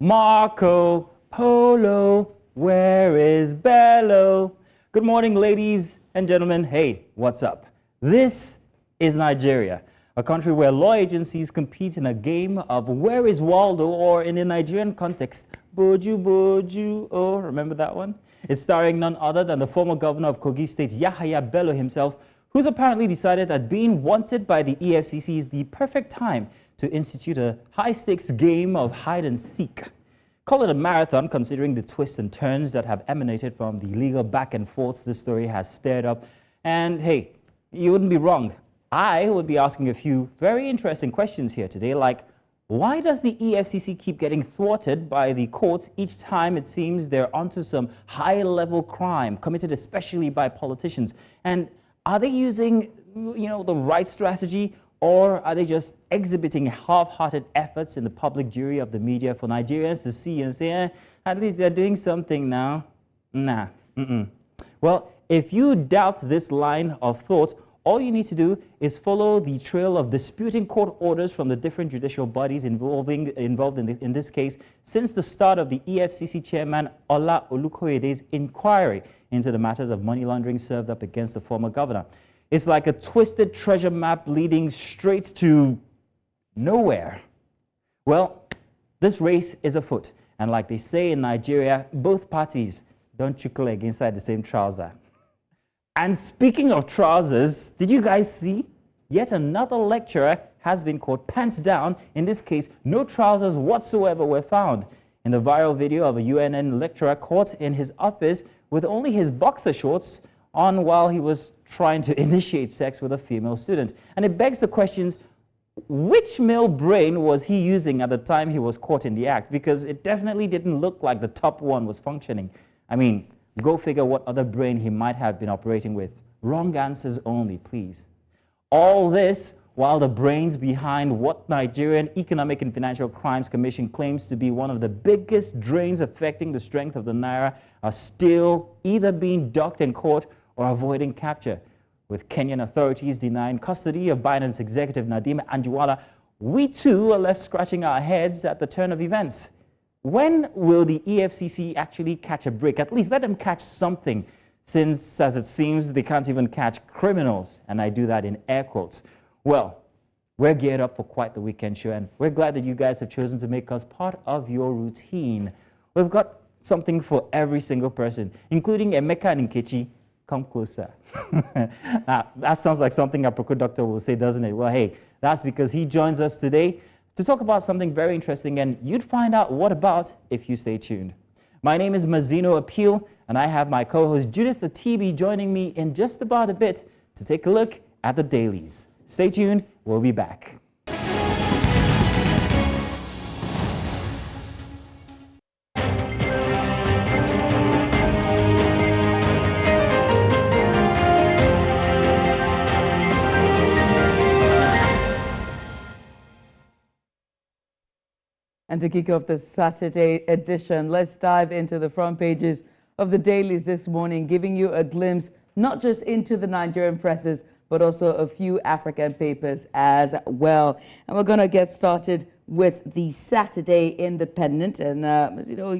Marco Polo, where is Bello? Good morning, ladies and gentlemen. Hey, what's up? This is Nigeria, a country where law agencies compete in a game of where is Waldo, or in the Nigerian context, Boju Boju. Oh, remember that one? It's starring none other than the former governor of Kogi State, Yahaya Bello himself, who's apparently decided that being wanted by the EFCC is the perfect time to institute a high-stakes game of hide-and-seek. Call it a marathon, considering the twists and turns that have emanated from the legal back and forth the story has stirred up. And hey, you wouldn't be wrong. I would be asking a few very interesting questions here today, like, why does the EFCC keep getting thwarted by the courts each time it seems they're onto some high-level crime committed especially by politicians? And are they using, the right strategy, or are they just exhibiting half-hearted efforts in the public jury of the media for Nigerians to see and say, at least they're doing something now? Nah. Well, if you doubt this line of thought, all you need to do is follow the trail of disputing court orders from the different judicial bodies involved in this case since the start of the EFCC chairman Ola Olukoyede's inquiry into the matters of money laundering served up against the former governor. It's like a twisted treasure map leading straight to nowhere. Well, this race is afoot, and like they say in Nigeria, both parties don't trickle egg inside the same trouser. And speaking of trousers, did you guys see? Yet another lecturer has been caught pants down. In this case, no trousers whatsoever were found. In the viral video of a UNN lecturer caught in his office with only his boxer shorts on while he was trying to initiate sex with a female student. And it begs the questions, which male brain was he using at the time he was caught in the act? Because it definitely didn't look like the top one was functioning. I mean, go figure what other brain he might have been operating with. Wrong answers only, please. All this while the brains behind what Nigerian Economic and Financial Crimes Commission claims to be one of the biggest drains affecting the strength of the naira are still either being docked in court or avoiding capture. With Kenyan authorities denying custody of Binance executive Nadeem Anjarwalla, we too are left scratching our heads at the turn of events. When will the EFCC actually catch a break? At least let them catch something, since, as it seems, they can't even catch criminals, and I do that in air quotes. Well, we're geared up for quite the weekend show, and we're glad that you guys have chosen to make us part of your routine. We've got something for every single person, including Emeka and Nkechi. Come closer. That sounds like something a Proko doctor will say, doesn't it? Well, hey, that's because he joins us today to talk about something very interesting, and you'd find out what about if you stay tuned. My name is Mazino Appeal, and I have my co-host Judith Atibi joining me in just about a bit to take a look at the dailies. Stay tuned, we'll be back. And to kick off the Saturday edition, let's dive into the front pages of the dailies this morning, giving you a glimpse not just into the Nigerian presses, but also a few African papers as well. And we're going to get started with the Saturday Independent. And,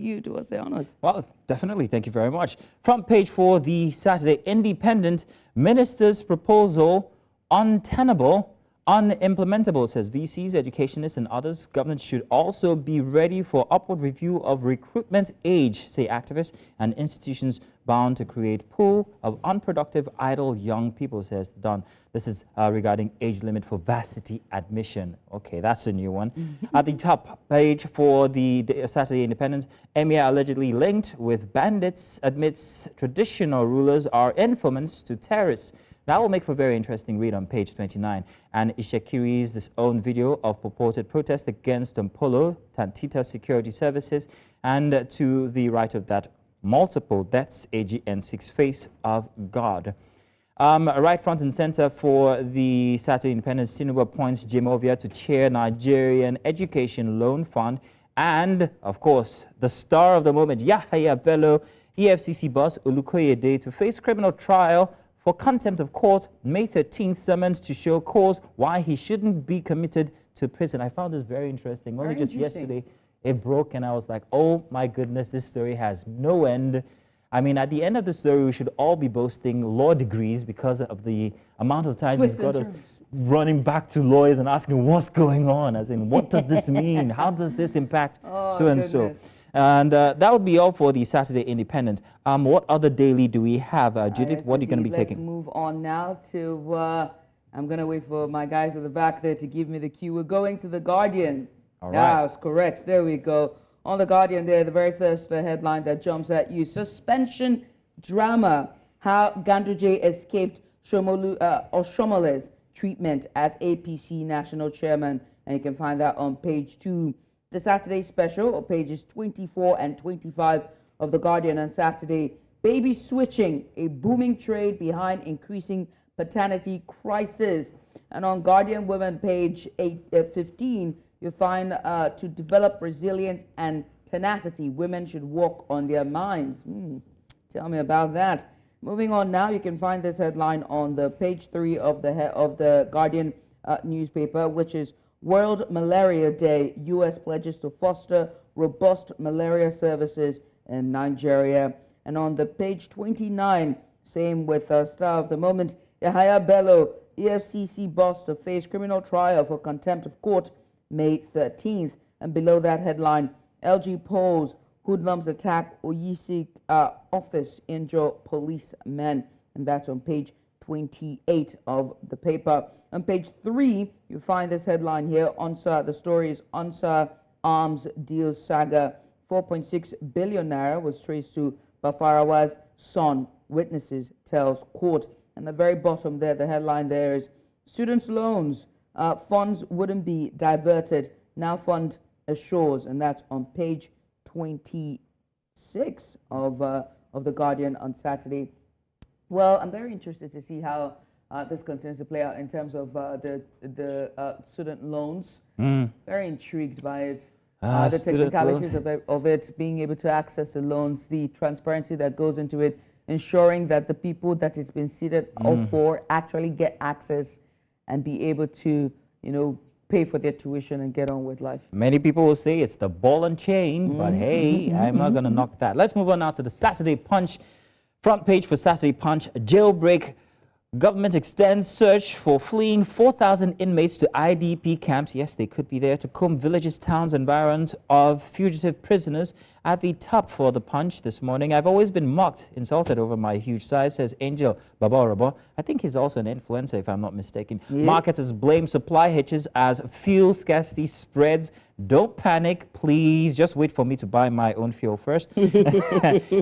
you do us the honors. Well, definitely. Thank you very much. Front page for the Saturday Independent, Minister's proposal untenable, unimplementable, says VCs, educationists, and others. Government should also be ready for upward review of recruitment age, say activists, and institutions bound to create pool of unproductive, idle young people, says Don. This is regarding age limit for varsity admission. Okay, that's a new one. At the top page for the Saturday Independent, Emir allegedly linked with bandits admits traditional rulers are informants to terrorists. That will make for a very interesting read on page 29. And Ishekiri's own video of purported protest against Polo, Tantita Security Services, and to the right of that, multiple deaths, AGN6 face of God. Right front and center for the Saturday Independent, Tinubu appoints Jimovia to chair Nigerian Education Loan Fund. And, of course, the star of the moment, Yahaya Bello, EFCC boss Olukoyede, to face criminal trial for contempt of court, May 13th, summoned to show cause why he shouldn't be committed to prison. I found this very interesting. Only just yesterday, it broke, and I was like, oh my goodness, this story has no end. I mean, at the end of the story, we should all be boasting law degrees because of the amount of times he's got us running back to lawyers and asking what's going on, as in, what does this mean? How does this impact so and so? And that would be all for the Saturday Independent. What other daily do we have? Judith, yes, what are you going to be taking? Let's move on now to, I'm going to wait for my guys at the back there to give me the cue. We're going to The Guardian. All right. That's correct. There we go. On The Guardian there, the very first headline that jumps at you. Suspension drama. How Ganduje escaped Oshomole's treatment as APC national chairman. And you can find that on page 2. The Saturday special, or pages 24 and 25 of The Guardian on Saturday. Baby switching, a booming trade behind increasing paternity crisis. And on Guardian Women, page 15, you'll find to develop resilience and tenacity, women should walk on their minds. Tell me about that. Moving on now, you can find this headline on the page 3 of the Guardian newspaper, which is World Malaria Day. U.S. pledges to foster robust malaria services in Nigeria. And on the page 29, same with Star of the Moment, Yahaya Bello, EFCC boss to face criminal trial for contempt of court May 13th. And below that headline, LG polls, hoodlums attack Oyisi office, injure policemen. And that's on page 28 of the paper. On page 3, you find this headline here. The story is Ansar arms deal saga. 4.6 billion naira was traced to Bafarawa's son, witnesses tells court. And the very bottom there, the headline there is students' loans, funds wouldn't be diverted, now fund assures. And that's on page 26 of The Guardian on Saturday. Well, I'm very interested to see how this continues to play out in terms of the student loans. Very intrigued by it. The technicalities of it, being able to access the loans, the transparency that goes into it, ensuring that the people that it's been seated for actually get access and be able to, pay for their tuition and get on with life. Many people will say it's the ball and chain, but hey, I'm not going to knock that. Let's move on now to the Saturday Punch. Front page for Saturday Punch, jailbreak. Government extends search for fleeing 4,000 inmates to IDP camps. Yes, they could be there to comb villages, towns, environs of fugitive prisoners. At the top for the Punch this morning, I've always been mocked, insulted over my huge size, says Angel Babarabo. I think he's also an influencer, if I'm not mistaken. Yes. Marketers blame supply hitches as fuel scarcity spreads. Don't panic, please. Just wait for me to buy my own fuel first.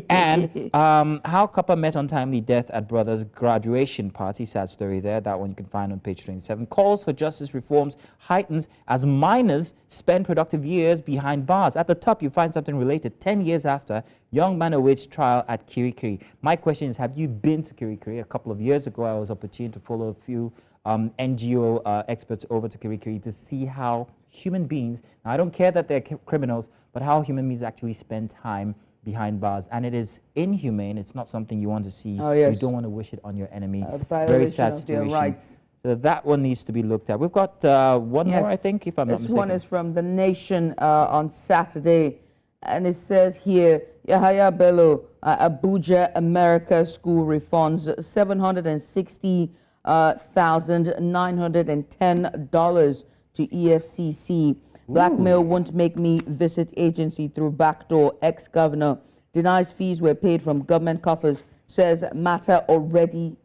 And how Copper met untimely death at brother's graduation party. Sad story there. That one you can find on page 27. Calls for justice reforms heightens as minors spend productive years behind bars. At the top, you find something related. 10 years after, young man awaits trial at Kirikiri. My question is, have you been to Kirikiri? A couple of years ago, I was opportune to follow a few NGO experts over to Kirikiri to see how human beings, now I don't care that they're criminals, but how human beings actually spend time behind bars. And it is inhumane. It's not something you want to see. Oh, yes. You don't want to wish it on your enemy. Very sad situation. Their rights. So that one needs to be looked at. We've got one more, I think, if I'm not mistaken. This one is from The Nation on Saturday. And it says here, Yahaya Bello, Abuja America School refunds $760,910 to EFCC. Blackmail won't make me visit agency through backdoor. Ex-governor denies fees were paid from government coffers, says matter already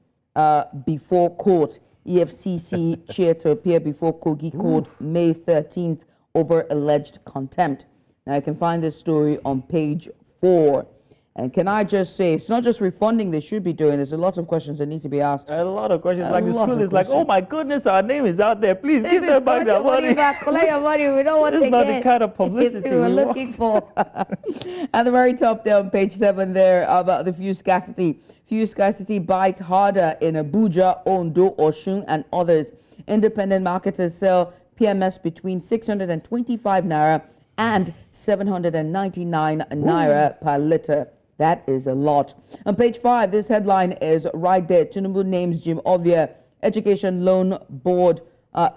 before court. EFCC chair to appear before Kogi Court May 13th over alleged contempt. Now, you can find this story on page 4. And can I just say, it's not just refunding they should be doing. There's a lot of questions that need to be asked. A lot of questions. Like the school is like, oh my goodness, our name is out there. Please give them back their money. Collect your money. We don't want to get. This is not the kind of publicity we were looking for. At the very top there on page 7 there about the fuel scarcity. Fuel scarcity bites harder in Abuja, Ondo, Osun, and others. Independent marketers sell PMS between 625 naira and 799 naira per litre. That is a lot. On page 5, this headline is right there. Tinubu names Jim Ovia Education Loan Board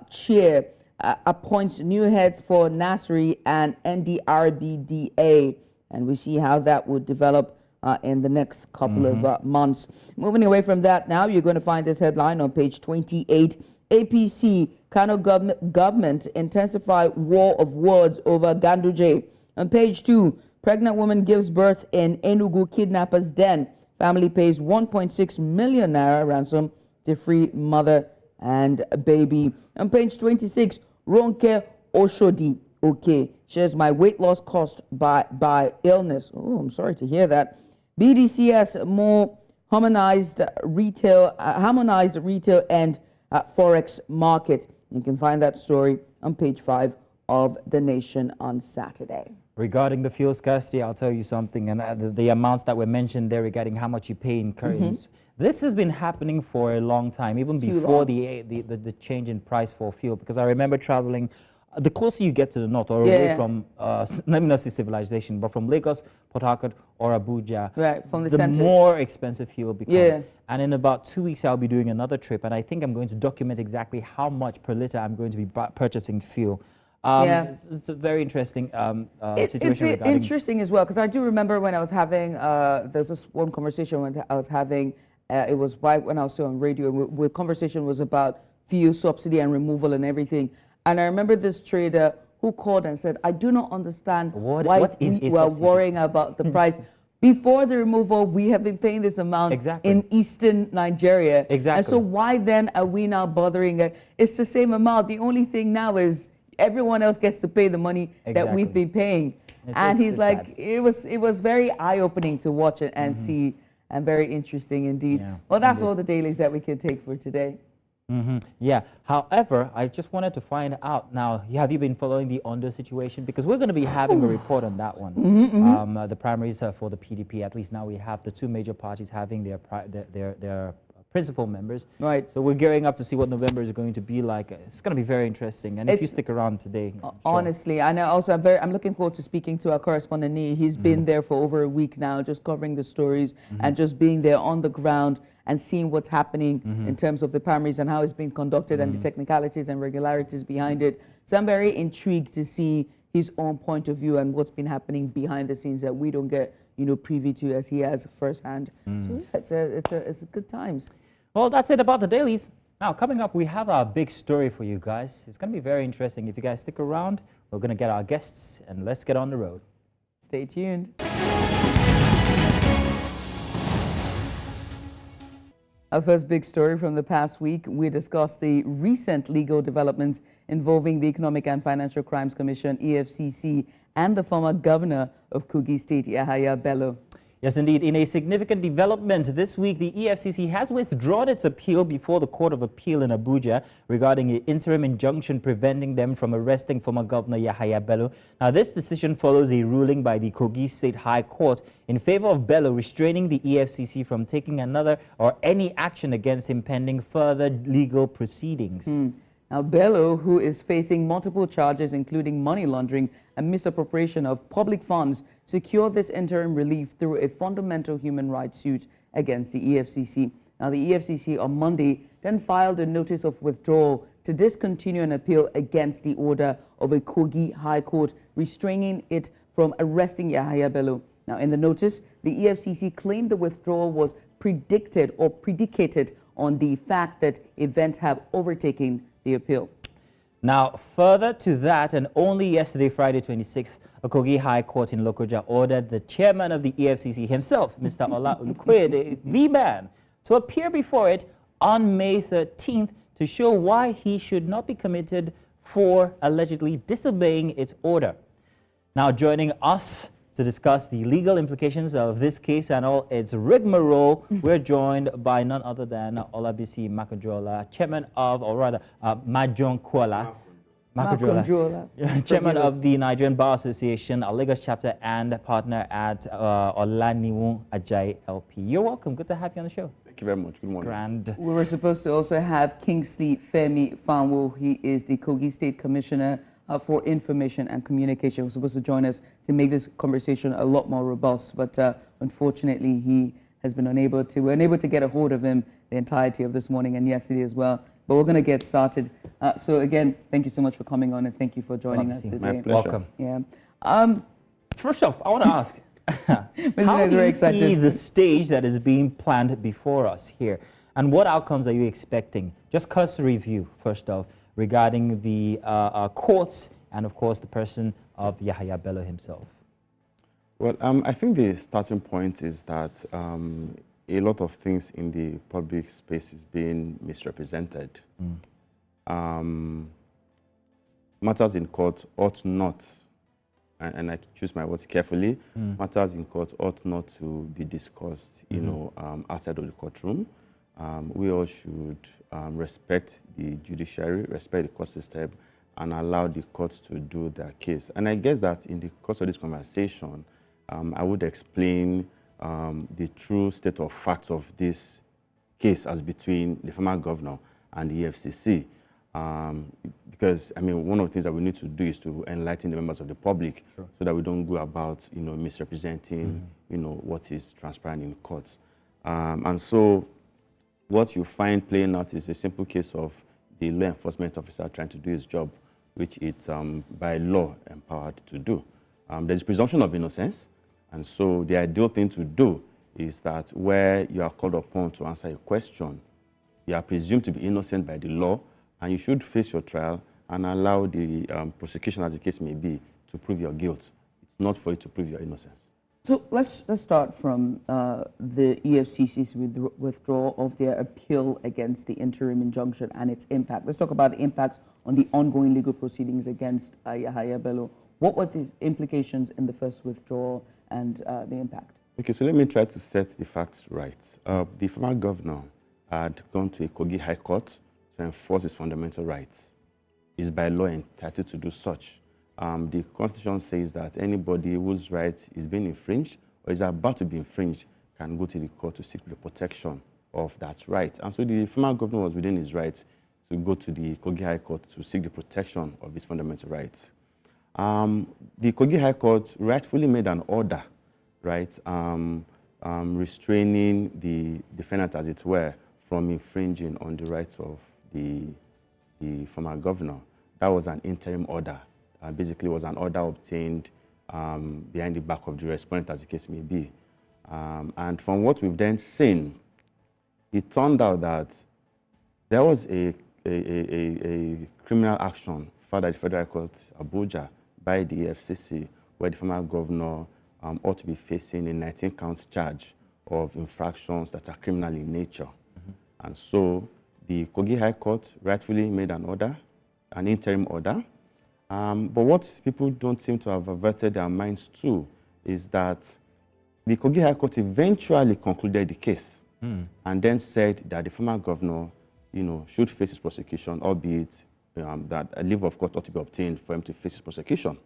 chair. appoints new heads for Nasri and NDRBDA, and we see how that would develop in the next couple of months. Moving away from that now, you're going to find this headline on page 28. APC, Kano government intensify war of words over Ganduje. On page 2, pregnant woman gives birth in Enugu kidnappers' den. Family pays 1.6 million naira ransom to free mother and baby. On page 26, Ronke Oshodi, okay, shares my weight loss cost by illness. Oh, I'm sorry to hear that. BDCS more harmonized retail and forex market. You can find that story on page 5 of The Nation on Saturday. Regarding the fuel scarcity, I'll tell you something, and the amounts that were mentioned there regarding how much you pay in currency. This has been happening for a long time, even before the change in price for fuel, because I remember traveling, the closer you get to the north, or away from, let me not say civilization, but from Lagos, Port Harcourt, or Abuja, right, from the centers, more expensive fuel becomes. And in about 2 weeks, I'll be doing another trip, and I think I'm going to document exactly how much per liter I'm going to be purchasing fuel. It's a very interesting situation. It's interesting as well, because I do remember when I was having, there's this one conversation when I was having, it was right when I was still on radio, and the conversation was about fuel subsidy and removal and everything. And I remember this trader who called and said, I do not understand why we were worrying about the price. Before the removal, we have been paying this amount in eastern Nigeria. And so why then are we now bothering? It's the same amount. The only thing now is everyone else gets to pay the money that we've been paying. And he's like, it was very eye-opening to watch it and see, and very interesting indeed. Well, that's all the dailies that we can take for today. Yeah. However, I just wanted to find out now, have you been following the Ondo situation? Because we're going to be having a report on that one. The primaries for the PDP, at least now we have the two major parties having their principal members. Right. So we're gearing up to see what November is going to be like. It's going to be very interesting. And if you stick around today, honestly, and also I'm looking forward to speaking to our correspondent Nee. He's been there for over a week now, just covering the stories and just being there on the ground and seeing what's happening in terms of the primaries and how it's being conducted and the technicalities and regularities behind it. So I'm very intrigued to see his own point of view and what's been happening behind the scenes that we don't get, privy to as he has firsthand. So yeah, it's a good times. Well, that's it about the dailies. Now, coming up, we have our big story for you guys. It's going to be very interesting. If you guys stick around, we're going to get our guests, and let's get on the road. Stay tuned. Our first big story from the past week, we discussed the recent legal developments involving the Economic and Financial Crimes Commission, EFCC, and the former governor of Kogi State, Yahaya Bello. Yes, indeed. In a significant development this week, the EFCC has withdrawn its appeal before the Court of Appeal in Abuja regarding an interim injunction preventing them from arresting former Governor Yahaya Bello. Now, this decision follows a ruling by the Kogi State High Court in favor of Bello, restraining the EFCC from taking another or any action against him pending further legal proceedings. Now, Bello, who is facing multiple charges, including money laundering and misappropriation of public funds, secured this interim relief through a fundamental human rights suit against the EFCC. Now, the EFCC on Monday then filed a notice of withdrawal to discontinue an appeal against the order of a Kogi High Court restraining it from arresting Yahaya Bello. Now, in the notice, the EFCC claimed the withdrawal was predicated on the fact that events have overtaken the appeal. Now, further to that, and only yesterday, Friday 26th, a Kogi High Court in Lokoja ordered the chairman of the EFCC himself, Mr. Ola Olukwede, the man, to appear before it on May 13th to show why he should not be committed for allegedly disobeying its order. Now, joining us to discuss the legal implications of this case and all its rigmarole, we're joined by none other than Olabisi Makodrola, chairman of, or rather, Majon Kuala, chairman of the Nigerian Bar Association, a Lagos chapter, and partner at Olaniwu Ajayi LP. You're welcome. Good to have you on the show. Thank you very much. Good morning. Grand. We were supposed to also have Kingsley Femi Fanwo. He is the Kogi State Commissioner for Information and Communication. He was supposed to join us to make this conversation a lot more robust, but unfortunately he has been unable to. We're unable to get a hold of him the entirety of this morning and yesterday as well. but we're going to get started. So again, thank you so much for coming on, and thank you for joining us today. My pleasure. Welcome. Yeah. First off, I want to ask, how do you see the stage that is being planned before us here, and what outcomes are you expecting? Just cursory view, first off, regarding the courts and, of course, the person of Yahaya Bello himself. Well, I think the starting point is that a lot of things in the public space is being misrepresented. Matters in court ought not, and I choose my words carefully, matters in court ought not to be discussed, you know, outside of the courtroom. We all should respect the judiciary, respect the court system, and allow the courts to do their case. And I guess that in the course of this conversation, I would explain the true state of facts of this case as between the former governor and the EFCC. Because, I mean, one of the things that we need to do is to enlighten the members of the public so that we don't go about, you know, misrepresenting, you know, what is transparent in courts. And so what you find playing out is a simple case of the law enforcement officer trying to do his job, which it's by law empowered to do. There's presumption of innocence, and so the ideal thing to do is that where you are called upon to answer a question, you are presumed to be innocent by the law, and you should face your trial and allow the prosecution, as the case may be, to prove your guilt. It's not for you to prove your innocence. So let's start from the EFCC's withdrawal of their appeal against the interim injunction and its impact. Let's talk about the impact on the ongoing legal proceedings against Yahaya Bello. What were the implications in the first withdrawal and the impact? Okay, so let me try to set the facts right. The former governor had gone to a Kogi High Court to enforce his fundamental rights. He's by law entitled to do such. The Constitution says that anybody whose right is being infringed or is about to be infringed can go to the court to seek the protection of that right. And so the former governor was within his rights to go to the Kogi High Court to seek the protection of his fundamental rights. The Kogi High Court rightfully made an order, right, restraining the defendant, as it were, from infringing on the rights of the former governor. That was an interim order. Basically, was an order obtained behind the back of the respondent, as the case may be. And from what we've then seen, it turned out that there was a criminal action filed at the Federal Court, Abuja, by the EFCC, where the former governor ought to be facing a 19-count charge of infractions that are criminal in nature. And so the Kogi High Court rightfully made an order, an interim order. But what people don't seem to have averted their minds to is that the Kogi High Court eventually concluded the case and then said that the former governor, you know, should face his prosecution, albeit that a leave of court ought to be obtained for him to face his prosecution.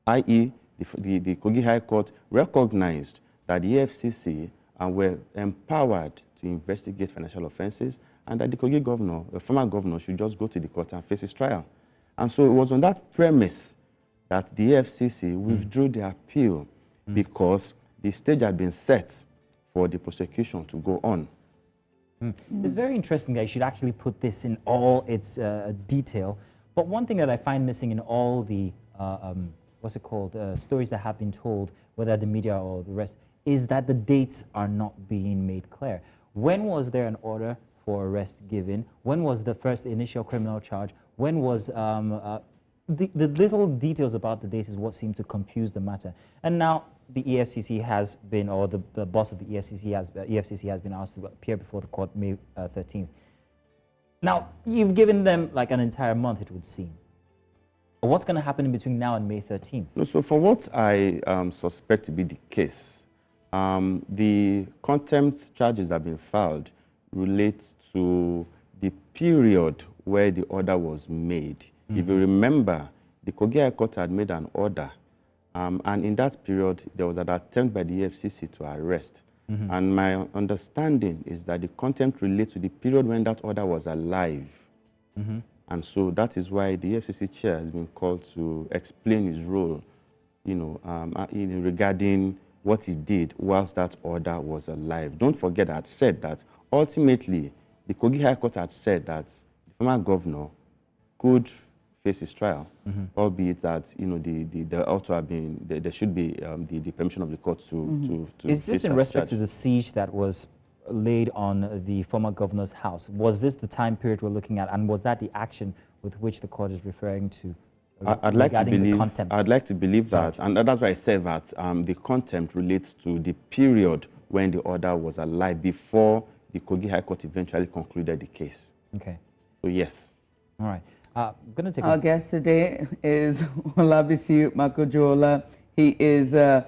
I.e., the Kogi High Court recognized that the EFCC were empowered to investigate financial offenses, and that the Kogi governor, the former governor, should just go to the court and face his trial. And so it was on that premise that the EFCC withdrew the appeal because the stage had been set for the prosecution to go on. It's very interesting that you should actually put this in all its detail. But one thing that I find missing in all the, stories that have been told, whether the media or the rest, is that the dates are not being made clear. When was there an order for arrest given? When was the first initial criminal charge? When was the little details about the dates is what seemed to confuse the matter. And now the EFCC has been, or the boss of the EFCC has been asked to appear before the court May 13th. Now, you've given them like an entire month, it would seem. What's going to happen in between now and May 13th? So for what I suspect to be the case, the contempt charges that have been filed relate to the period where the order was made. If you remember, the Kogi High Court had made an order, and in that period, there was an attempt by the EFCC to arrest. And my understanding is that the contempt relates to the period when that order was alive. And so that is why the EFCC chair has been called to explain his role, you know, regarding what he did whilst that order was alive. Don't forget I had said that ultimately the Kogi High Court had said that former governor could face his trial, albeit that there ought to have been there should be the permission of the court to Is this face in that respect to charge. the siege that was laid on the former governor's house? Was this the time period we're looking at, and was that the action with which the court is referring to? I'd like to regarding the believe. contempt I'd like to believe that, and that's why I said that the contempt relates to the period when the order was alive before the Kogi High Court eventually concluded the case. Okay. So yes. All right. I'm going to take Our guest today is Olabisi Makojola. He is the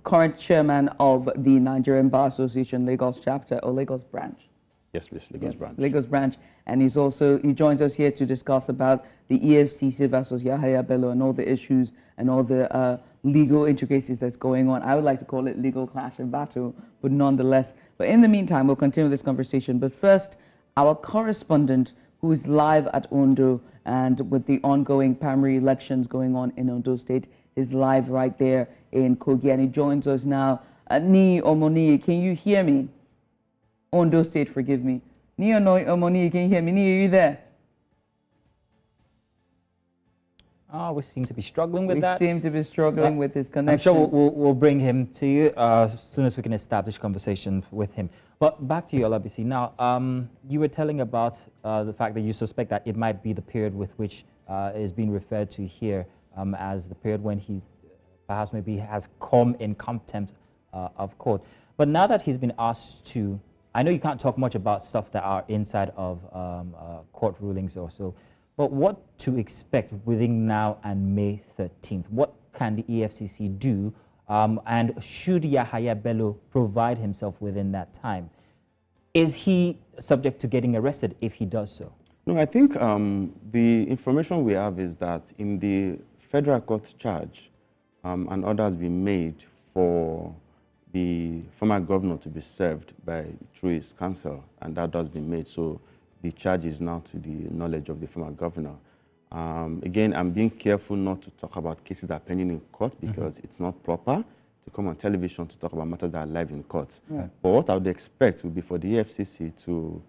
current chairman of the Nigerian Bar Association Lagos chapter or Lagos branch. Yes, please, Lagos branch. Lagos branch. And he joins us here to discuss about the EFCC versus Yahaya Bello and all the issues and all the legal intricacies that's going on. I would like to call it legal clash and battle, but nonetheless. But in the meantime, we'll continue this conversation. But first, our correspondent who is live at Ondo and with the ongoing primary elections going on in Ondo State is live right there in Kogi. And he joins us now. Ni Omoni, can you hear me? Ondo State, forgive me. Ni Omoni, can you hear me? Ni, are you there? we seem to be struggling with that. We seem to be struggling with his connection. I'm sure we'll bring him to you as soon as we can establish conversation with him. But back to you, Olabisi. Now, you were telling about the fact that you suspect that it might be the period with which is being referred to here as the period when he perhaps maybe has come in contempt of court. But now that he's been asked to, I know you can't talk much about stuff that are inside of court rulings or so, but what to expect within now and May 13th? What can the EFCC do? And should Yahaya Bello provide himself within that time? Is he subject to getting arrested if he does so? No, I think the information we have is that in the federal court charge, an order has been made for the former governor to be served through his counsel, and that has been made. So the charge is now to the knowledge of the former governor. Again, I'm being careful not to talk about cases that are pending in court because it's not proper to come on television to talk about matters that are live in court. Yeah. But what I would expect would be for the EFCC to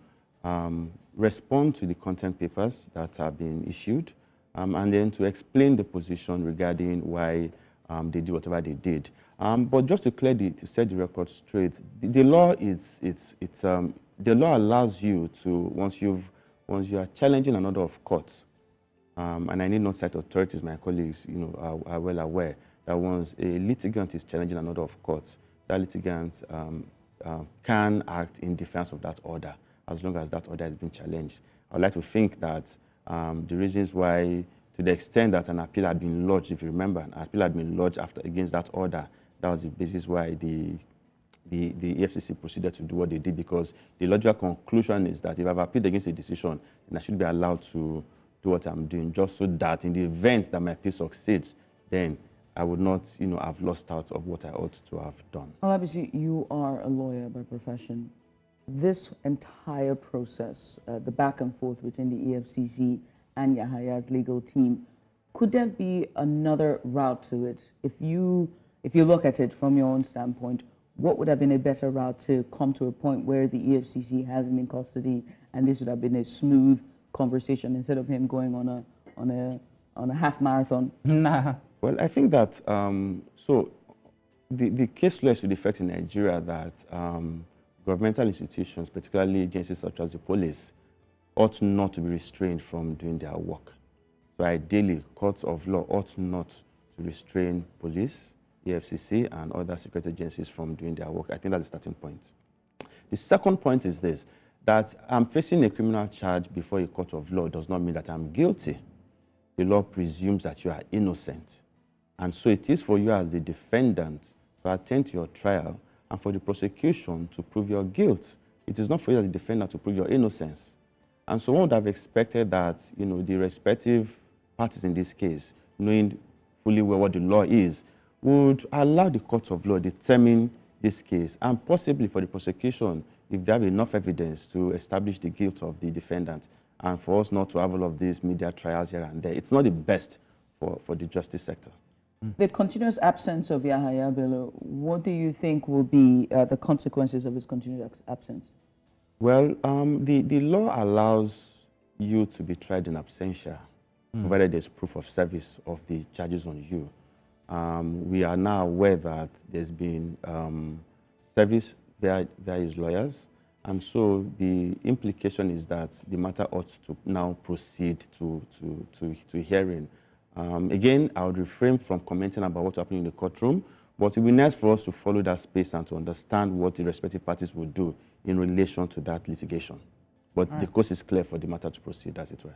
respond to the content papers that have been issued and then to explain the position regarding why they did whatever they did. But just to set the record straight, the law the law allows you to once you are challenging an order of court, and I need not cite authorities, my colleagues, are well aware that once a litigant is challenging an order of court, that litigant can act in defense of that order as long as that order has been challenged. I would like to think that the reasons why, to the extent that an appeal had been lodged, if you remember, an appeal had been lodged against that order, that was the basis why the EFCC proceeded to do what they did, because the logical conclusion is that if I've appealed against a decision, then I should be allowed to do what I'm doing, just so that in the event that my appeal succeeds, then I would not, have lost out of what I ought to have done. Obviously, you are a lawyer by profession. This entire process, the back and forth between the EFCC and Yahaya's legal team, could there be another route to it? If you look at it from your own standpoint, what would have been a better route to come to a point where the EFCC has him in custody and this would have been a smooth conversation instead of him going on a half marathon? Nah. Well, I think that so the case law is to the effect in Nigeria that governmental institutions, particularly agencies such as the police, ought not to be restrained from doing their work. So ideally, courts of law ought not to restrain police, EFCC, and other security agencies from doing their work. I think that's the starting point. The second point is this, that I'm facing a criminal charge before a court of law does not mean that I'm guilty. The law presumes that you are innocent. And so it is for you as the defendant to attend to your trial and for the prosecution to prove your guilt. It is not for you as the defendant to prove your innocence. And so one would have expected that, the respective parties in this case, knowing fully well what the law is, would allow the court of law determine this case, and possibly for the prosecution, if they have enough evidence to establish the guilt of the defendant, and for us not to have all of these media trials here and there. It's not the best for the justice sector. The continuous absence of Yahaya Bello, what do you think will be the consequences of his continued absence? Well, the law allows you to be tried in absentia, provided there's proof of service of the charges on you. We are now aware that there's been service via his lawyers, and so the implication is that the matter ought to now proceed to hearing. Again, I would refrain from commenting about what's happening in the courtroom, but it will be nice for us to follow that space and to understand what the respective parties will do in relation to that litigation. But the course is clear for the matter to proceed, as it were.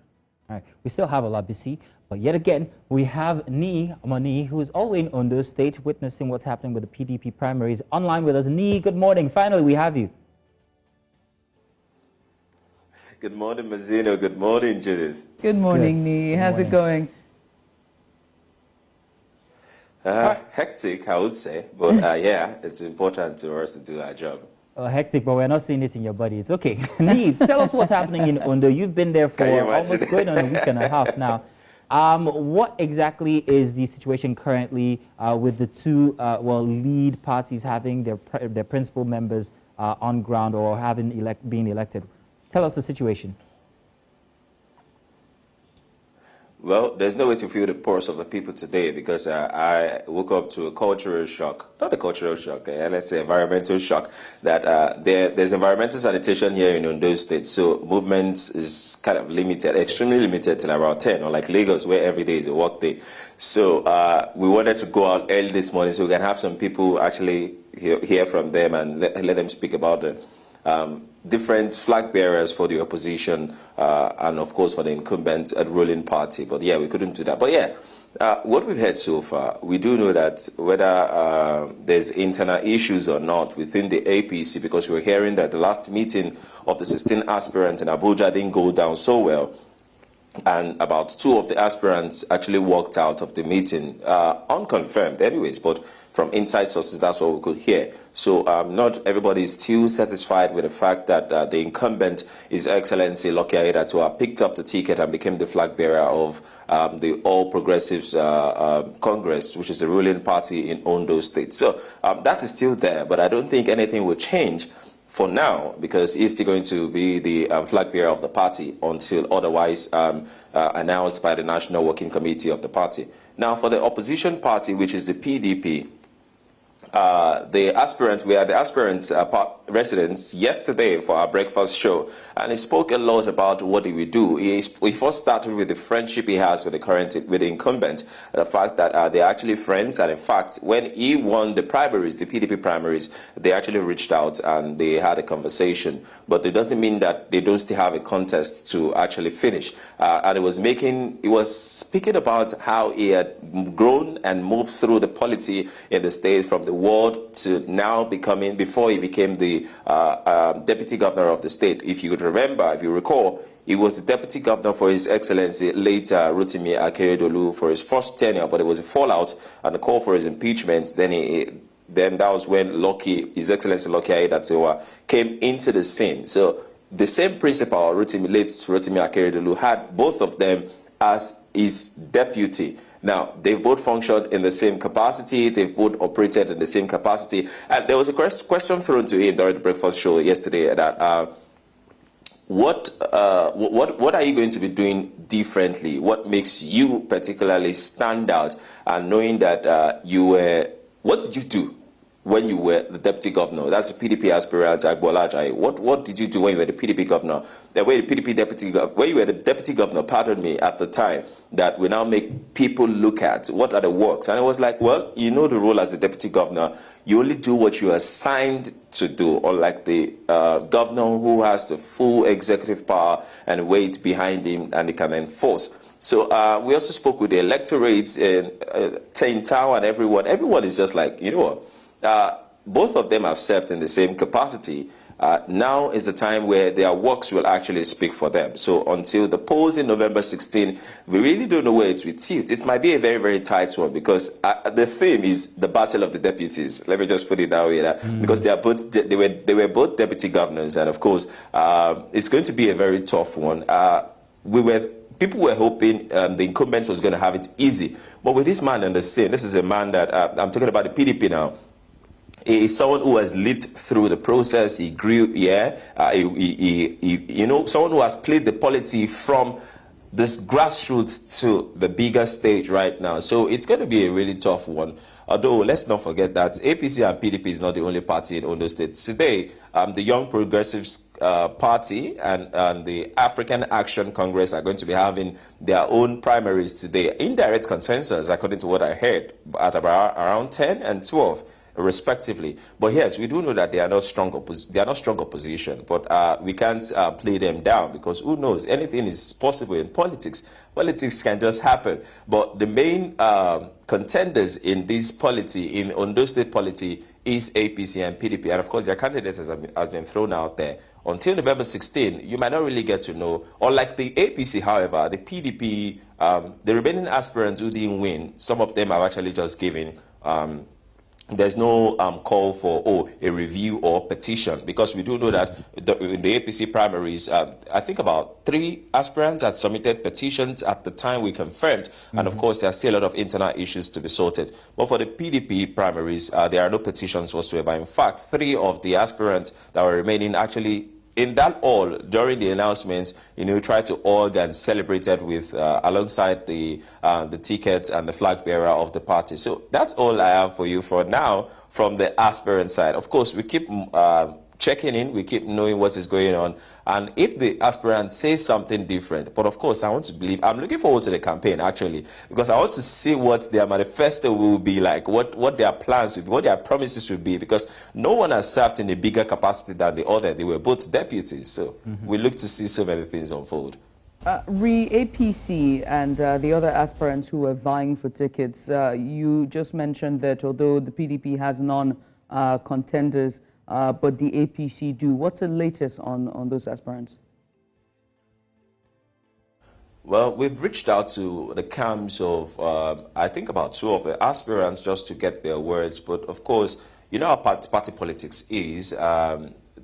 All right, we still have a lot busy, but yet again, we have Nee Mani, who is all in Ondo State, witnessing what's happening with the PDP primaries. Online with us, Nee, good morning. Finally, we have you. Good morning, Mazzino. Good morning, Judith. Good morning, Nee. How's it going? Hectic, I would say, but yeah, it's important to us to do our job. Hectic, but we're not seeing it in your body. It's okay. Nee, tell us what's happening in Ondo. You've been there for almost going on a week and a half now. What exactly is the situation currently with the two lead parties having their principal members on ground or being elected? Tell us the situation. Well, there's no way to feel the pulse of the people today because I woke up to a cultural shock, not a cultural shock, let's say environmental shock, that there's environmental sanitation here in Ondo State, so movement is kind of limited, extremely limited till around 10, unlike Lagos where every day is a work day. So we wanted to go out early this morning so we can have some people actually hear from them and let them speak about it. Different flag bearers for the opposition and of course for the incumbent ruling party, but yeah, we couldn't do that. But yeah, what we've heard so far, we do know that whether there's internal issues or not within the APC, because we're hearing that the last meeting of the 16 aspirants in Abuja didn't go down so well, and about 2 of the aspirants actually walked out of the meeting, unconfirmed anyways, but from inside sources, that's what we could hear. So not everybody is still satisfied with the fact that the incumbent, His Excellency Lucky Aiyedatiwa, picked up the ticket and became the flag bearer of the All Progressives Congress, which is the ruling party in Ondo State. So that is still there, but I don't think anything will change for now, because he's still going to be the flag bearer of the party until otherwise announced by the National Working Committee of the party. Now, for the opposition party, which is the PDP, the aspirants, we had the aspirants residents yesterday for our breakfast show, and he spoke a lot about what he would do. He first started with the friendship he has with the incumbent, the fact that they're actually friends, and in fact, when he won the primaries, the PDP primaries, they actually reached out and they had a conversation. But it doesn't mean that they don't still have a contest to actually finish. And he was speaking about how he had grown and moved through the polity in the state from the ward to now becoming, before he became the deputy governor of the state. If you could remember, if you recall, he was the deputy governor for His Excellency later Rotimi Akeredolu for his first tenure, but there was a fallout and a call for his impeachment. Then that was when His Excellency Lucky Aiyedatiwa came into the scene. So the same principal, late Rotimi Akeredolu, had both of them as his deputy. Now, they've both functioned in the same capacity, they've both operated in the same capacity, and there was a question thrown to him during the breakfast show yesterday that what are you going to be doing differently? What makes you particularly stand out? And knowing that what did you do when you were the deputy governor? That's a PDP aspirant, Agbola Ajayi. What did you do when you were the PDP governor? When you were the deputy governor, pardon me, at the time, that we now make people look at what are the works. And it was like, well, you know the role as the deputy governor, you only do what you are assigned to do, unlike the governor who has the full executive power and weight behind him and he can enforce. So we also spoke with the electorates in Town and everyone. Everyone is just like, you know what? Both of them have served in the same capacity. Now is the time where their works will actually speak for them. So until the polls in November 16, we really don't know where it will tilt. It might be a very, very tight one because the theme is the battle of the deputies. Let me just put it that way, because they were both deputy governors, and of course, it's going to be a very tough one. People were hoping the incumbent was going to have it easy, but with this man on the scene, this is a man that I'm talking about the PDP now. is someone who has lived through the process. He grew, you know, someone who has played the polity from this grassroots to the bigger stage right now. So it's going to be a really tough one. Although, let's not forget that APC and PDP is not the only party in Ondo State. Today, the Young Progressives Party and the African Action Congress are going to be having their own primaries today. Indirect consensus, according to what I heard, at about around 10 and 12. Respectively, but yes, we do know that they are not strong. They are not strong opposition, but we can't play them down, because who knows? Anything is possible in politics. Politics can just happen. But the main contenders in this polity, in Ondo State polity, is APC and PDP, and of course their candidates has been thrown out there. Until November 16, you might not really get to know. Unlike the APC, however, the PDP, the remaining aspirants who didn't win, some of them have actually just given. There's no call for a review or petition, because we do know that in the APC primaries, I think about 3 aspirants had submitted petitions at the time we confirmed, and of course there are still a lot of internal issues to be sorted. But for the PDP primaries, there are no petitions whatsoever. In fact, 3 of the aspirants that were remaining actually, in that all, during the announcements, you know, tried to org and celebrated with alongside the tickets and the flag bearer of the party. So that's all I have for you for now from the aspirant side. Of course, we keep checking in, we keep knowing what is going on, and if the aspirant says something different, but of course I want to believe, I'm looking forward to the campaign actually, because I want to see what their manifesto will be like, what their plans will be, what their promises will be, because no one has served in a bigger capacity than the other. They were both deputies, so we look to see so many things unfold. APC and the other aspirants who are vying for tickets, you just mentioned that although the PDP has non-contenders, but the APC do. What's the latest on those aspirants? Well, we've reached out to the camps of, I think about 2 of the aspirants just to get their words. But of course, you know how party politics is.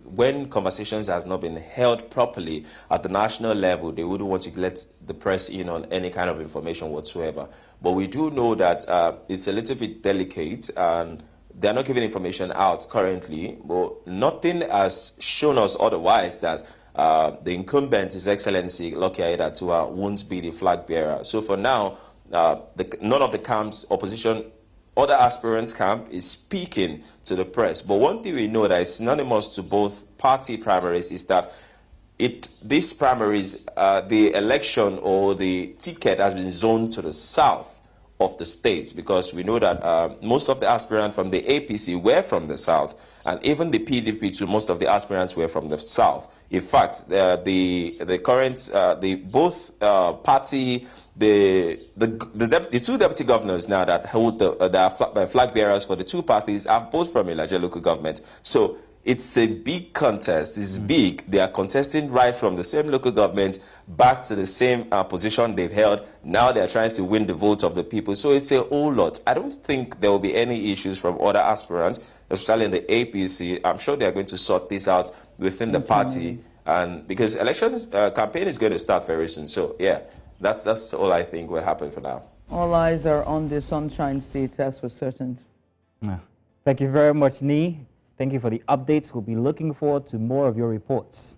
When conversations has not been held properly at the national level, they wouldn't want to let the press in on any kind of information whatsoever. But we do know that it's a little bit delicate, and they're not giving information out currently, but nothing has shown us otherwise that the incumbent, His Excellency Lucky Aiyedatiwa, won't be the flag bearer. So for now, none of the camps, opposition, other aspirants camp is speaking to the press. But one thing we know that is synonymous to both party primaries is that these primaries, the election or the ticket has been zoned to the south of the states, because we know that most of the aspirants from the APC were from the south, and even the PDP too, most of the aspirants were from the south. In fact, the current both party, the 2 deputy governors now that hold the flag bearers for the 2 parties are both from Ilaje local government. So it's a big contest. It's big. They are contesting right from the same local government back to the same position they've held. Now they're trying to win the vote of the people. So it's a whole lot. I don't think there will be any issues from other aspirants, especially in the APC. I'm sure they are going to sort this out within the party, and because elections campaign is going to start very soon. So yeah, that's all I think will happen for now. All eyes are on the Sunshine State, that's for certain. Thank you very much, Nee. Thank you for the updates. We'll be looking forward to more of your reports.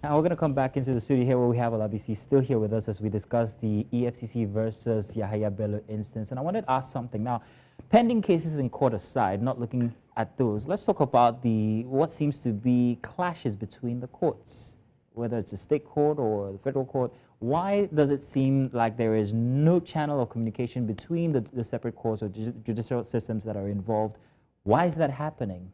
Now we're going to come back into the studio here where we have Olabisi still here with us as we discuss the EFCC versus Yahaya Bello instance. And I wanted to ask something. Now, pending cases in court aside, not looking at those, let's talk about what seems to be clashes between the courts, whether it's a state court or the federal court. Why does it seem like there is no channel of communication between the separate courts or judicial systems that are involved? Why is that happening?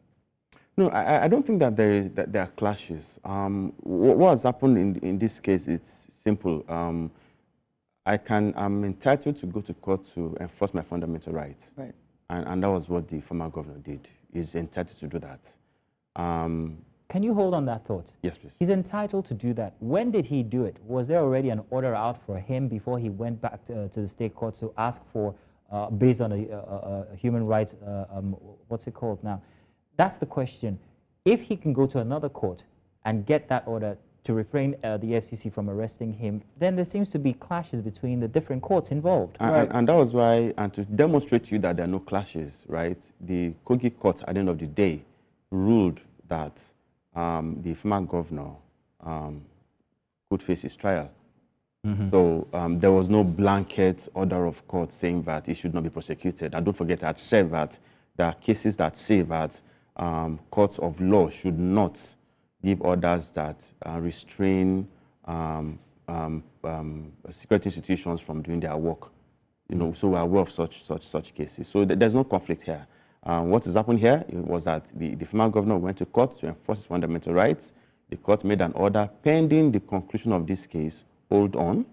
No, I don't think that there are clashes. What has happened in this case, it's simple. I'm entitled to go to court to enforce my fundamental rights. Right. And that was what the former governor did. He's entitled to do that. Can you hold on that thought? Yes, please. He's entitled to do that. When did he do it? Was there already an order out for him before he went back to the state court to ask for, based on a human rights, what's it called now? That's the question. If he can go to another court and get that order to refrain the EFCC from arresting him, then there seems to be clashes between the different courts involved. And that was why, and to demonstrate to you that there are no clashes, right, the Kogi court at the end of the day ruled that the former governor could face his trial. So there was no blanket order of court saying that he should not be prosecuted. And don't forget, I had said that there are cases that say that courts of law should not give orders that restrain security institutions from doing their work. You know, so we're aware of such cases. So there's no conflict here. What has happened here was that the former governor went to court to enforce his fundamental rights. The court made an order pending the conclusion of this case. Hold on,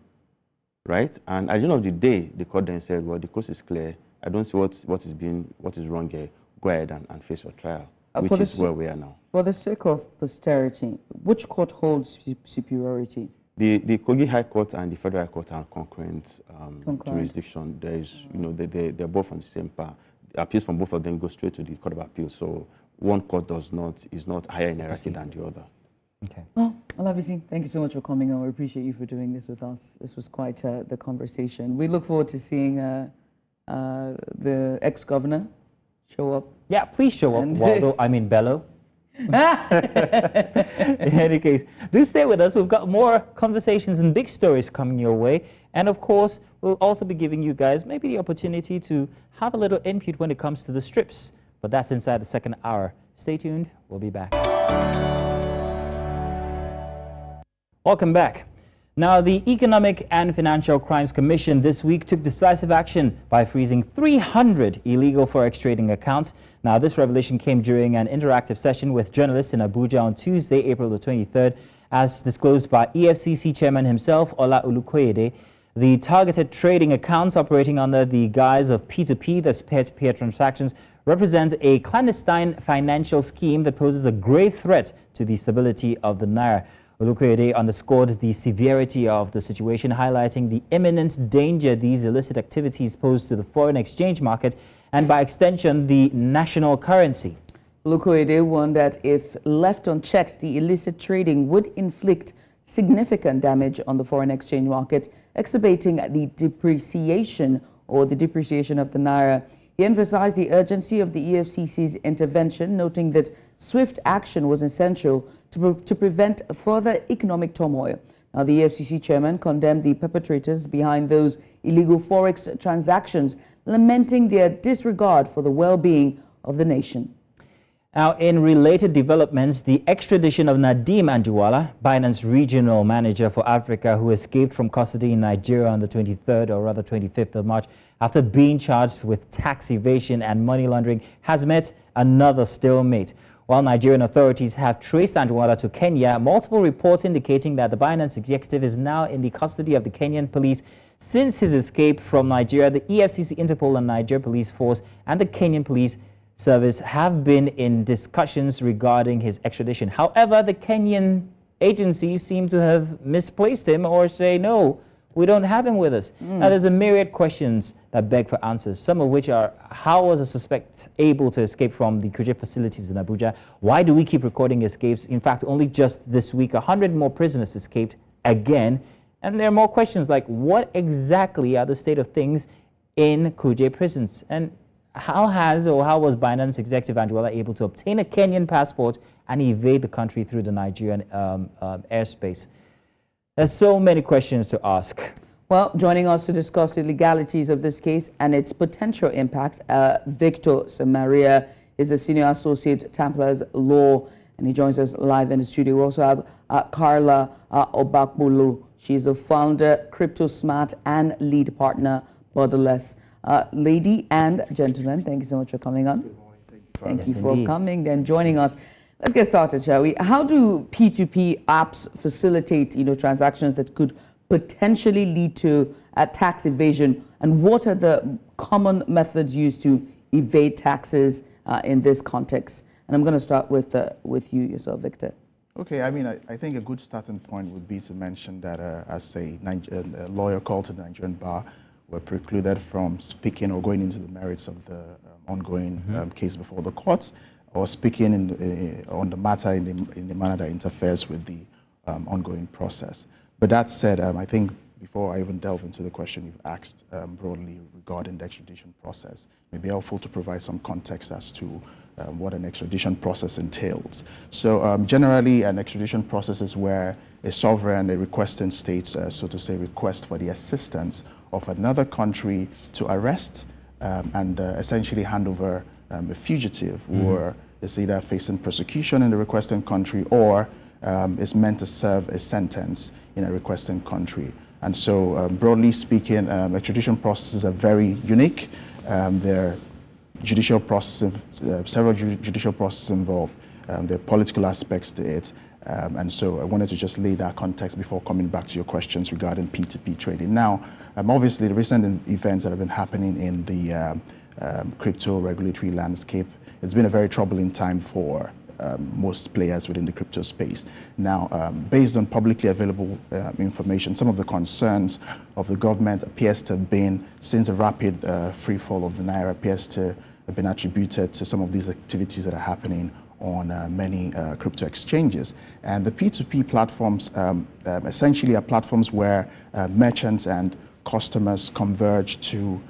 right? And at the end of the day, the court then said, well, the coast is clear. I don't see what is wrong here. Go ahead and face your trial, which is where we are now. For the sake of posterity, which court holds superiority? The Kogi High Court and the Federal High Court are concurrent jurisdiction. There is, you know, they're both on the same par. The appeals from both of them go straight to the Court of Appeals. So one court is not higher in hierarchy than the other. Okay. Well, Olabisi, thank you so much for coming on. We appreciate you for doing this with us. This was quite the conversation. We look forward to seeing the ex-governor show up. Yeah, please show up, Waldo. I mean, Bello. In any case, do stay with us. We've got more conversations and big stories coming your way. And of course, we'll also be giving you guys maybe the opportunity to have a little input when it comes to the strips. But that's inside the second hour. Stay tuned. We'll be back. Welcome back. Now, the Economic and Financial Crimes Commission this week took decisive action by freezing 300 illegal forex trading accounts. Now, this revelation came during an interactive session with journalists in Abuja on Tuesday, April the 23rd. As disclosed by EFCC chairman himself, Ola Olukoyede, the targeted trading accounts operating under the guise of P2P, that's peer-to-peer transactions, represent a clandestine financial scheme that poses a grave threat to the stability of the naira. Olukoyede underscored the severity of the situation, highlighting the imminent danger these illicit activities pose to the foreign exchange market and, by extension, the national currency. Olukoyede warned that if left unchecked, the illicit trading would inflict significant damage on the foreign exchange market, exacerbating the depreciation of the naira. He emphasized the urgency of the EFCC's intervention, noting that swift action was essential to prevent further economic turmoil. Now, the EFCC chairman condemned the perpetrators behind those illegal forex transactions, lamenting their disregard for the well-being of the nation. Now, in related developments, the extradition of Nadeem Anduwala, Binance regional manager for Africa, who escaped from custody in Nigeria on the 23rd or rather 25th of March after being charged with tax evasion and money laundering, has met another stalemate. While Nigerian authorities have traced Anduwala to Kenya, multiple reports indicating that the Binance executive is now in the custody of the Kenyan police. Since his escape from Nigeria, the EFCC, Interpol and Nigeria Police Force and the Kenyan Police Service have been in discussions regarding his extradition. However, the Kenyan agencies seem to have misplaced him or say, no, we don't have him with us. Now, there's a myriad questions that beg for answers, some of which are, how was a suspect able to escape from the Kuje facilities in Abuja? Why do we keep recording escapes? In fact, only just this week, 100 more prisoners escaped again. And there are more questions like, what exactly are the state of things in Kuje prisons? And how was Binance executive Anduwala able to obtain a Kenyan passport and evade the country through the Nigerian airspace? There's so many questions to ask. Well, joining us to discuss the legalities of this case and its potential impact, Victor Samaria is a senior associate Templars Law, and he joins us live in the studio. We also have Carla Obakbulu. She's a founder, CryptoSmart, and lead partner, Borderless. Lady and gentlemen, thank you so much for coming on. Good morning. Thank you for coming and joining us. Let's get started, shall we? How do P2P apps facilitate, transactions that could potentially lead to tax evasion? And what are the common methods used to evade taxes in this context? And I'm going to start with you yourself, Victor. Okay, I think a good starting point would be to mention that as a lawyer called to the Nigerian bar, we're precluded from speaking or going into the merits of the ongoing case before the courts, or speaking on the matter in the manner that interferes with the ongoing process. But that said, I think before I even delve into the question you've asked broadly regarding the extradition process, it may be helpful to provide some context as to what an extradition process entails. So generally, an extradition process is where a sovereign, a requesting state, so to say, request for the assistance of another country to arrest and essentially hand over a fugitive who is either facing persecution in the requesting country or is meant to serve a sentence in a requesting country. And so, broadly speaking, extradition processes are very unique. There are judicial processes, several judicial processes involved. There are political aspects to it. And so I wanted to just lay that context before coming back to your questions regarding P2P trading. Now, obviously, the recent events that have been happening in the crypto regulatory landscape, it's been a very troubling time for most players within the crypto space. Now, based on publicly available information, some of the concerns of the government appears to have been, since the rapid free fall of the Naira appears to have been attributed to some of these activities that are happening on many crypto exchanges. And the P2P platforms essentially are platforms where merchants and customers converge to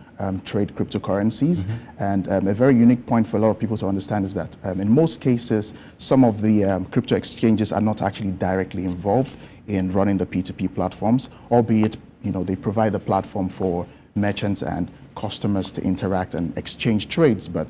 trade cryptocurrencies. And a very unique point for a lot of people to understand is that in most cases, some of the crypto exchanges are not actually directly involved in running the P2P platforms, albeit they provide a platform for merchants and customers to interact and exchange trades. But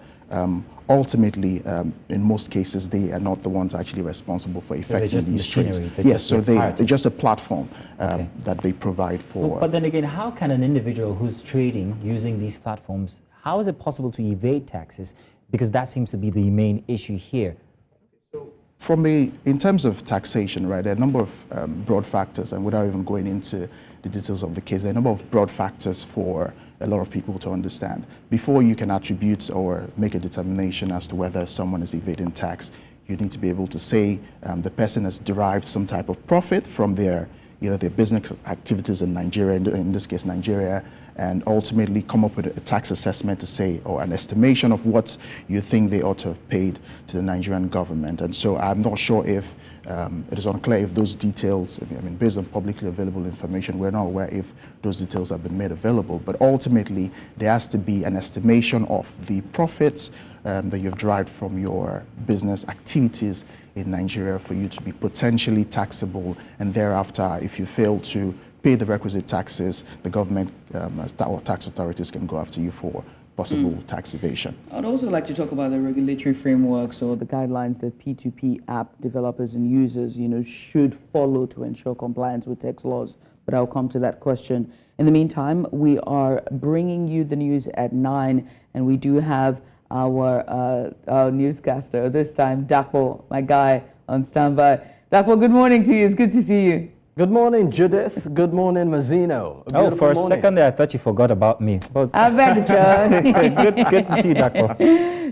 ultimately, in most cases, they are not the ones actually responsible for effecting these trades. Yes, so they're just a platform that they provide for. But then again, how can an individual who's trading using these platforms, how is it possible to evade taxes? Because that seems to be the main issue here. In terms of taxation, right, there are a number of broad factors, and without even going into the details of the case, there are a number of broad factors for a lot of people to understand. Before you can attribute or make a determination as to whether someone is evading tax, you need to be able to say the person has derived some type of profit from either their business activities in Nigeria, in this case Nigeria, and ultimately come up with a tax assessment to say, or an estimation of what you think they ought to have paid to the Nigerian government. And so I'm not sure if it is unclear if those details, based on publicly available information, we're not aware if those details have been made available. But ultimately, there has to be an estimation of the profits that you've derived from your business activities in Nigeria for you to be potentially taxable. And thereafter, if you fail to pay the requisite taxes, the government or tax authorities can go after you for possible tax evasion. I'd also like to talk about the regulatory frameworks or the guidelines that P2P app developers and users, should follow to ensure compliance with tax laws. But I'll come to that question. In the meantime, we are bringing you the news at 9, and we do have our newscaster, this time Dapo, my guy, on standby. Dapo, good morning to you. It's good to see you. Good morning, Judith. Good morning, Mazino. For a second there, I thought you forgot about me. But I bet you. good to see you, Dapo.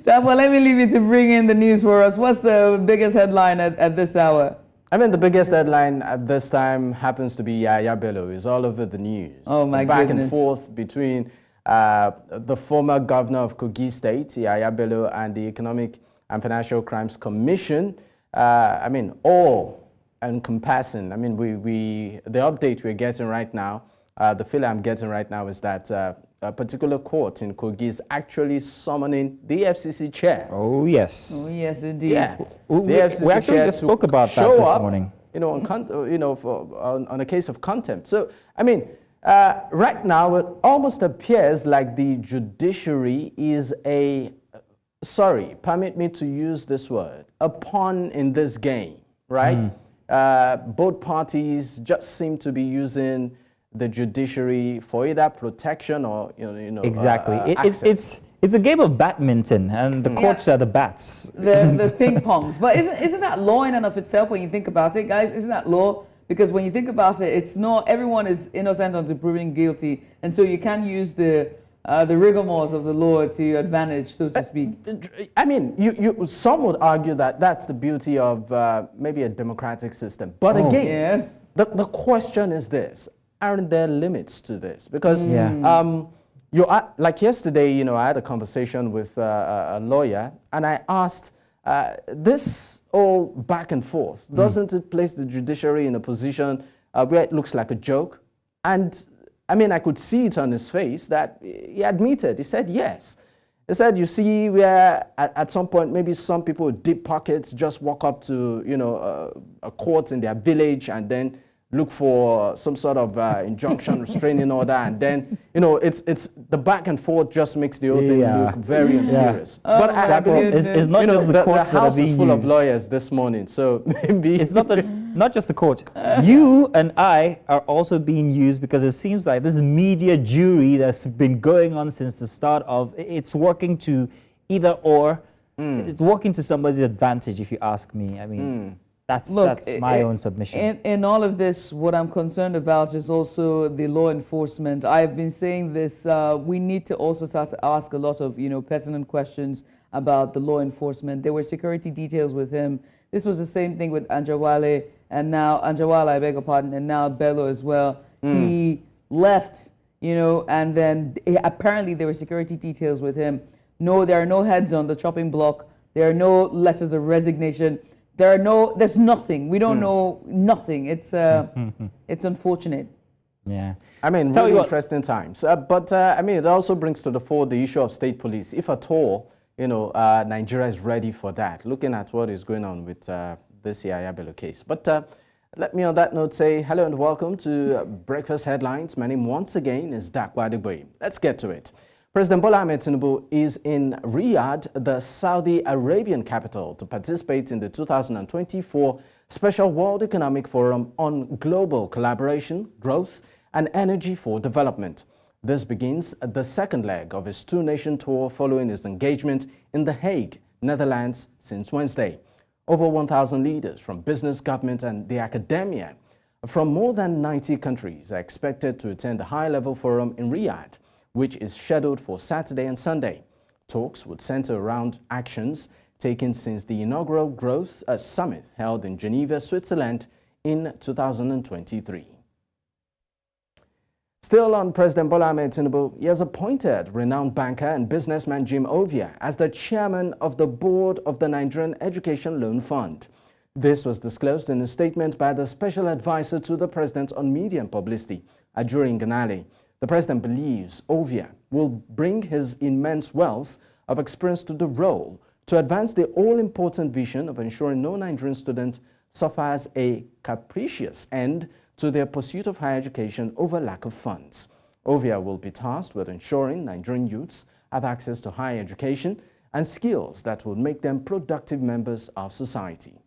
Dapo, let me leave you to bring in the news for us. What's the biggest headline at this hour? The biggest headline at this time happens to be Yahaya Bello. It's all over the news. Oh, my Back goodness. and forth between the former governor of Kogi State, Yahaya Bello, and the Economic and Financial Crimes Commission. All encompassing. The update we're getting right now, the feeling I'm getting right now is that a particular court in Kogi is actually summoning the EFCC chair. Oh, yes. Oh, yes, indeed. Yeah. We actually just spoke about that this morning. On a case of contempt. So, right now, it almost appears like the judiciary is permit me to use this word, a pawn in this game, right? Both parties just seem to be using the judiciary for either protection or, Exactly. It's a game of badminton, and the courts are the bats. The ping pongs. But isn't that law in and of itself when you think about it, guys? Isn't that law? Because when you think about it, it's not everyone is innocent until proven guilty, and so you can use the rigmaroles of the law to your advantage, so to speak. Some would argue that that's the beauty of maybe a democratic system. But again, the question is this: aren't there limits to this? Because like yesterday, I had a conversation with a lawyer, and I asked, This all back and forth, doesn't it place the judiciary in a position where it looks like a joke? And I mean, I could see it on his face that he admitted, he said yes. He said, you see, where at some point, maybe some people with deep pockets just walk up to, you know, a court in their village and then look for some sort of injunction, restraining order, and then, you know, it's the back and forth just makes the whole thing look very unserious. Oh, but I believe, it's not just the courts the that are house is being full of used. lawyers this morning, so maybe It's not just the court. You and I are also being used because it seems like this media jury that's been going on since the start of, it's working to either or. It's working to somebody's advantage, if you ask me. I mean, that's my own submission. In all of this, what I'm concerned about is also the law enforcement. I've been saying this, we need to also start to ask a lot of, you know, pertinent questions about the law enforcement. There were security details with him. This was the same thing with Anjarwale, and now, Anjarwale, I beg your pardon, and now Bello as well. He left, you know, and then apparently there were security details with him. No, there are no heads on the chopping block. There are no letters of resignation. There's nothing. We don't know nothing. It's it's unfortunate. Yeah. I mean, Tell really you what- interesting times. But I mean, it also brings to the fore the issue of state police. If at all, you know, Nigeria is ready for that, looking at what is going on with this Yahaya Bello case. But let me on that note say hello and welcome to Breakfast Headlines. My name once again is Dakwa Adegboye. Let's get to it. President Bola Ahmed Tinubu is in Riyadh, the Saudi Arabian capital, to participate in the 2024 Special World Economic Forum on Global Collaboration, Growth, and Energy for Development. This begins the second leg of his two-nation tour following his engagement in The Hague, Netherlands, since Wednesday. Over 1,000 leaders from business, government, and the academia from more than 90 countries are expected to attend the high-level forum in Riyadh, which is scheduled for Saturday and Sunday. Talks would center around actions taken since the inaugural Growth Summit held in Geneva, Switzerland in 2023. Still on President Bola Ahmed Tinubu, he has appointed renowned banker and businessman Jim Ovia as the chairman of the board of the Nigerian Education Loan Fund. This was disclosed in a statement by the special advisor to the president on media and publicity, Ajuri Nganale. The president believes Ovia will bring his immense wealth of experience to the role to advance the all-important vision of ensuring no Nigerian student suffers a capricious end to their pursuit of higher education over lack of funds. Ovia will be tasked with ensuring Nigerian youths have access to higher education and skills that will make them productive members of society.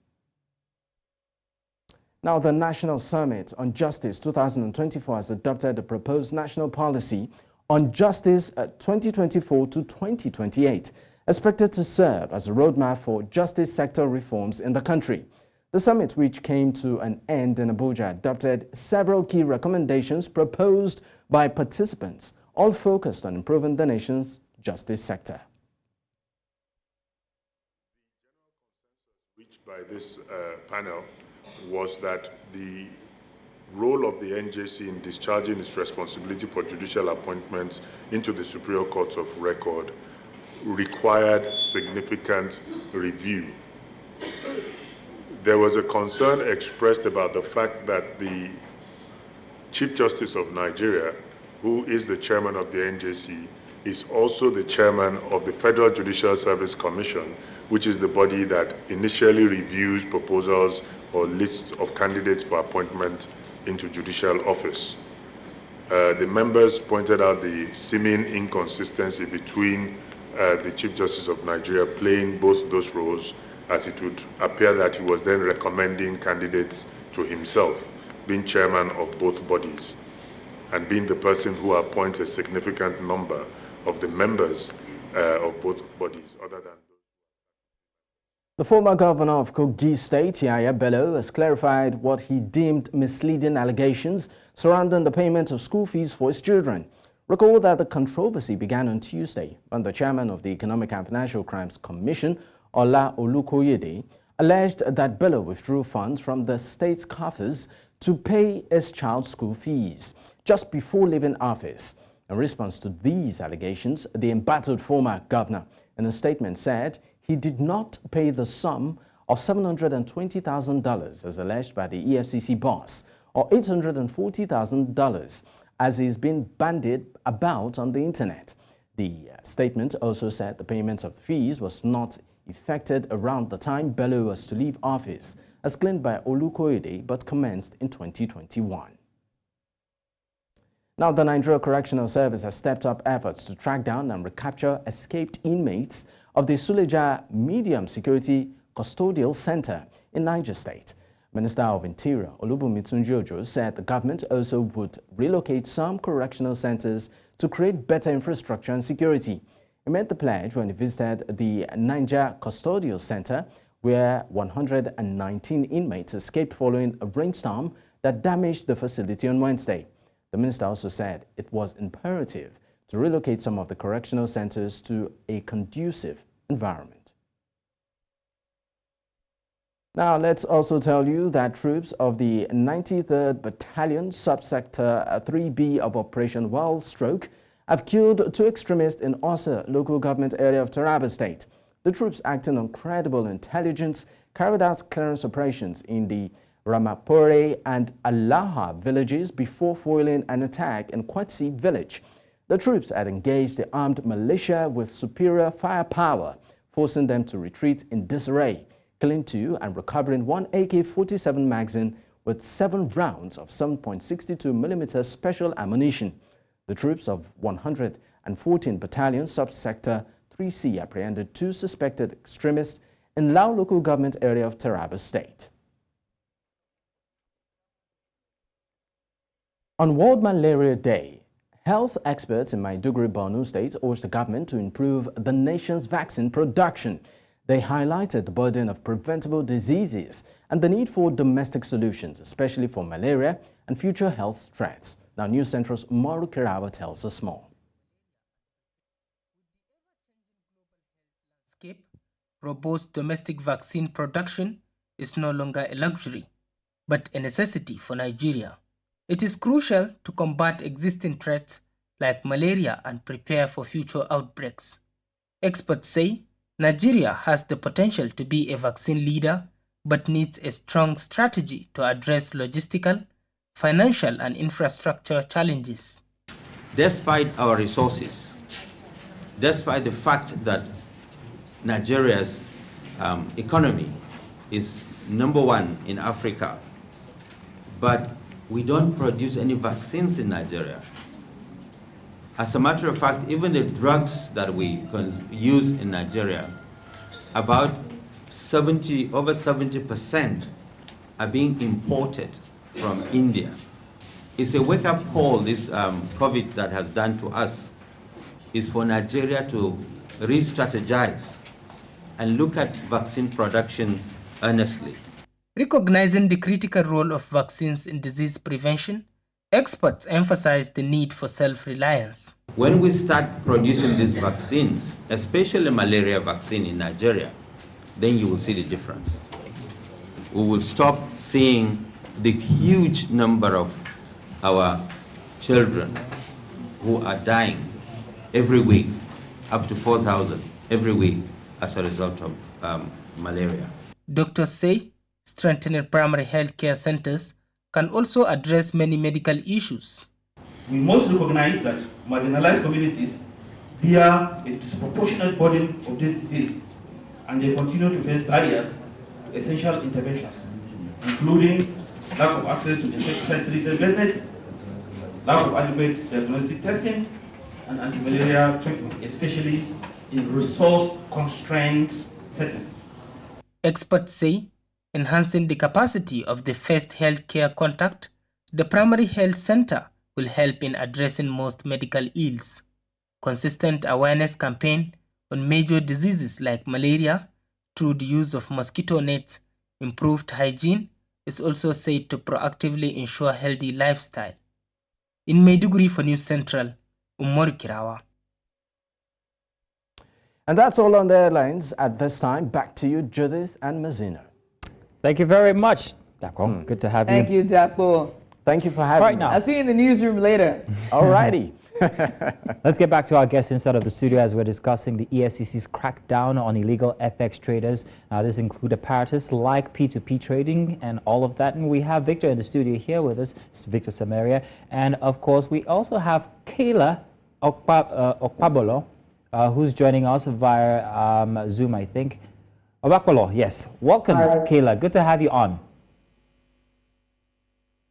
Now, the National Summit on Justice 2024 has adopted a proposed national policy on justice 2024 to 2028, expected to serve as a roadmap for justice sector reforms in the country. The summit, which came to an end in Abuja, adopted several key recommendations proposed by participants, all focused on improving the nation's justice sector. Reached by this panel was that the role of the NJC in discharging its responsibility for judicial appointments into the Superior Courts of Record required significant review. There was a concern expressed about the fact that the Chief Justice of Nigeria, who is the chairman of the NJC, is also the chairman of the Federal Judicial Service Commission, which is the body that initially reviews proposals or lists of candidates for appointment into judicial office. The members pointed out the seeming inconsistency between the Chief Justice of Nigeria playing both those roles, as it would appear that he was then recommending candidates to himself, being chairman of both bodies, and being the person who appoints a significant number of the members of both bodies, other than The former governor of Kogi State, Yahaya Bello, has clarified what he deemed misleading allegations surrounding the payment of school fees for his children. Recall that the controversy began on Tuesday when the chairman of the Economic and Financial Crimes Commission, Ola Olukoyede, alleged that Bello withdrew funds from the state's coffers to pay his child's school fees just before leaving office. In response to these allegations, the embattled former governor in a statement said he did not pay the sum of $720,000 as alleged by the EFCC boss, or $840,000 as is being bandied about on the internet. The statement also said the payment of the fees was not effected around the time Bello was to leave office, as claimed by Olukoyede, but commenced in 2021. Now, the Nigeria Correctional Service has stepped up efforts to track down and recapture escaped inmates of the Suleja Medium Security Custodial Center in Niger State. Minister of Interior Olubunmi Tunji-Ojo said the government also would relocate some correctional centers to create better infrastructure and security. He made the pledge when he visited the Niger Custodial Center, where 119 inmates escaped following a rainstorm that damaged the facility on Wednesday. The minister also said it was imperative to relocate some of the correctional centers to a conducive environment. Now, let's also tell you that troops of the 93rd Battalion, Subsector 3B of Operation Wild Stroke, have killed 2 extremists in Osa local government area of Taraba State. The troops, acting on credible intelligence, carried out clearance operations in the Ramapore and Alaha villages before foiling an attack in Kwatsi village. The troops had engaged the armed militia with superior firepower, forcing them to retreat in disarray, killing 2 and recovering 1 AK-47 magazine with 7 rounds of 7.62mm special ammunition. The troops of 114 Battalion Subsector 3C apprehended 2 suspected extremists in Lao local government area of Taraba State. On World Malaria Day, health experts in Maiduguri, Borno State urged the government to improve the nation's vaccine production. They highlighted the burden of preventable diseases and the need for domestic solutions, especially for malaria and future health threats. Now, News Central's Maru Kirawa tells us more. Robust domestic vaccine production is no longer a luxury, but a necessity for Nigeria. It is crucial to combat existing threats like malaria and prepare for future outbreaks. Experts say Nigeria has the potential to be a vaccine leader, but needs a strong strategy to address logistical, financial, and infrastructure challenges. Despite our resources, despite the fact that Nigeria's economy is #1 in Africa, but we don't produce any vaccines in Nigeria. As a matter of fact, even the drugs that we use in Nigeria, about over 70% are being imported from India. It's a wake-up call, this COVID that has done to us, is for Nigeria to re-strategize and look at vaccine production earnestly. Recognizing the critical role of vaccines in disease prevention, experts emphasize the need for self-reliance. When we start producing these vaccines, especially malaria vaccine in Nigeria, then you will see the difference. We will stop seeing the huge number of our children who are dying every week, up to 4,000 every week as a result of malaria. Doctors say strengthening primary health care centers can also address many medical issues. We must recognize that marginalized communities bear a disproportionate burden of this disease, and they continue to face barriers to essential interventions, including lack of access to insecticide-treated beds, lack of adequate diagnostic testing, and anti-malaria treatment, especially in resource-constrained settings. Experts say enhancing the capacity of the first healthcare contact, the primary health center, will help in addressing most medical ills. Consistent awareness campaign on major diseases like malaria through the use of mosquito nets, improved hygiene, is also said to proactively ensure healthy lifestyle. In Maiduguri for News Central, Umar Kirawa. And that's all on the headlines at this time. Back to you, Judith and Mazina. Thank you very much, Dako. Good to have you. Thank you, Dapo. Thank you for having me. Now. I'll see you in the newsroom later. All righty. Let's get back to our guests inside of the studio as we're discussing the EFCC's crackdown on illegal FX traders. This includes apparatus like P2P trading and all of that. And we have Victor in the studio here with us, Victor Samaria. And of course, we also have Kayla Okpabolo, who's joining us via Zoom, I think. Okpabolo, yes. Welcome, Kayla. Good to have you on.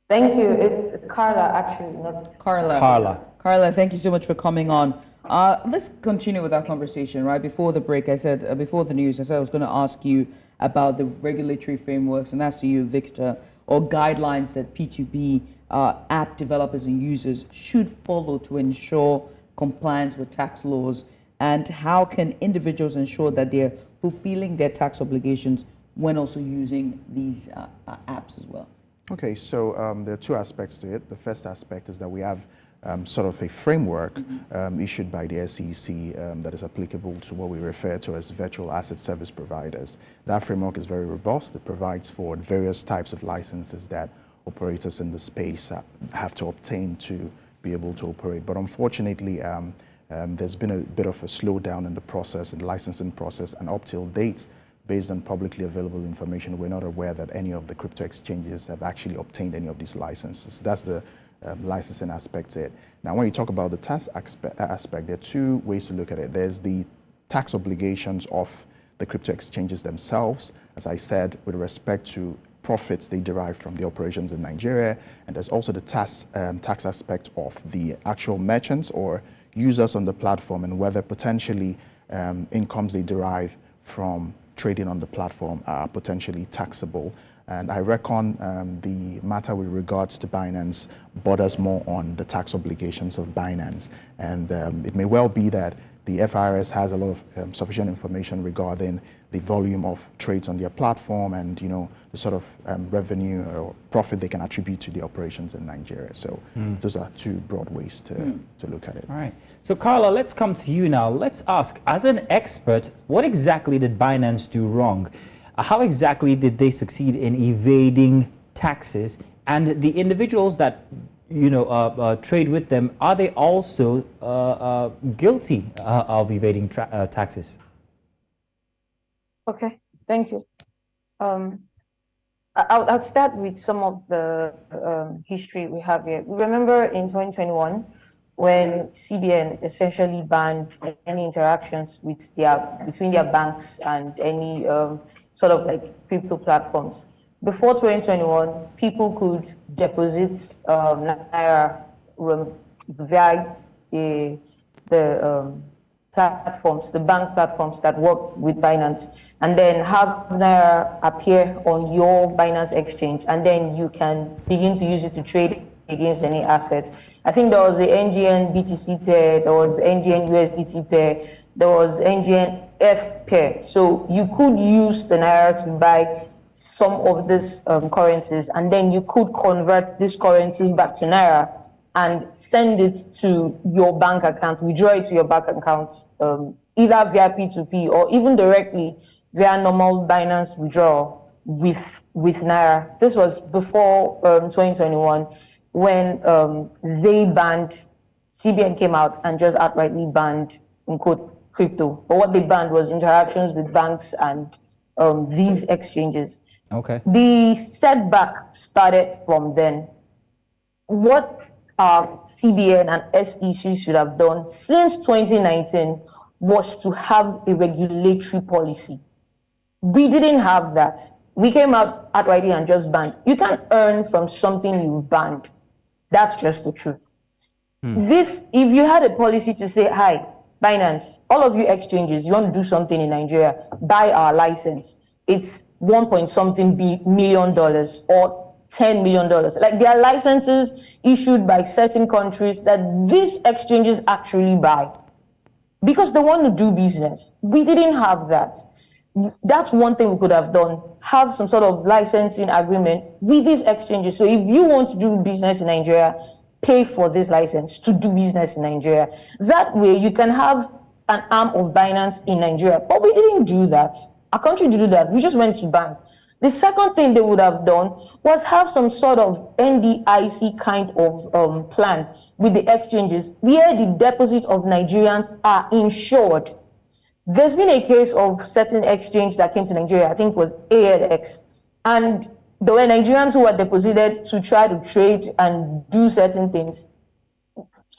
Thank you. It's Carla, actually, not Carla, thank you so much for coming on. Let's continue with our conversation, right? Before the break, I said, before the news, I said I was going to ask you about the regulatory frameworks, and that's to you, Victor, or guidelines that P2P app developers and users should follow to ensure compliance with tax laws, and how can individuals ensure that they're fulfilling their tax obligations when also using these apps as well? Okay, so there are two aspects to it. The first aspect is that we have sort of a framework issued by the SEC that is applicable to what we refer to as virtual asset service providers. That framework is very robust. It provides for various types of licenses that operators in the space have to obtain to be able to operate. But unfortunately, there's been a bit of a slowdown in the process, in the licensing process, and up till date, based on publicly available information, we're not aware that any of the crypto exchanges have actually obtained any of these licenses. That's the licensing aspect to it. Now, when you talk about the tax aspect, there are two ways to look at it. There's the tax obligations of the crypto exchanges themselves, as I said, with respect to profits they derive from the operations in Nigeria, and there's also the tax aspect of the actual merchants or users on the platform, and whether potentially incomes they derive from trading on the platform are potentially taxable. And I reckon the matter with regards to Binance borders more on the tax obligations of Binance. And it may well be that the FIRS has a lot of sufficient information regarding the volume of trades on their platform and, you know, the sort of revenue or profit they can attribute to the operations in Nigeria. So those are two broad ways to look at it. All right. So Carla, let's come to you now. Let's ask, as an expert, what exactly did Binance do wrong? How exactly did they succeed in evading taxes? And the individuals that trade with them, are they also guilty of evading taxes? Okay, thank you. I'll start with some of the history we have here. Remember in 2021, when CBN essentially banned any interactions with between their banks and any sort of like crypto platforms. Before 2021, people could deposit Naira via the platforms, the bank platforms that work with Binance, and then have Naira appear on your Binance exchange, and then you can begin to use it to trade against any assets. I think there was the NGN BTC pair, there was NGN USDT pair, there was NGN F pair. So you could use the Naira to buy some of these currencies, and then you could convert these currencies back to Naira and send it to your bank account, withdraw it to your bank account, either via P2P or even directly via normal Binance withdrawal with Naira. This was before 2021, when they banned, CBN came out and just outrightly banned, unquote, crypto. But what they banned was interactions with banks and these exchanges. Okay. The setback started from then. What CBN and SEC should have done since 2019 was to have a regulatory policy. We didn't have that. We came out outrightly and just banned. You can't earn from something you've banned. That's just the truth. This, if you had a policy to say, hi, Binance, all of you exchanges, you want to do something in Nigeria, buy our license. It's $1.something million or $10 million. Like, there are licenses issued by certain countries that these exchanges actually buy because they want to do business. We didn't have that. That's one thing we could have done, have some sort of licensing agreement with these exchanges. So if you want to do business in Nigeria, pay for this license to do business in Nigeria. That way you can have an arm of Binance in Nigeria. But we didn't do that. Our country didn't do that. We just went to ban. The second thing they would have done was have some sort of NDIC kind of plan with the exchanges where the deposits of Nigerians are insured. There's been a case of certain exchange that came to Nigeria, I think it was ALX, and there were Nigerians who were deposited to try to trade and do certain things.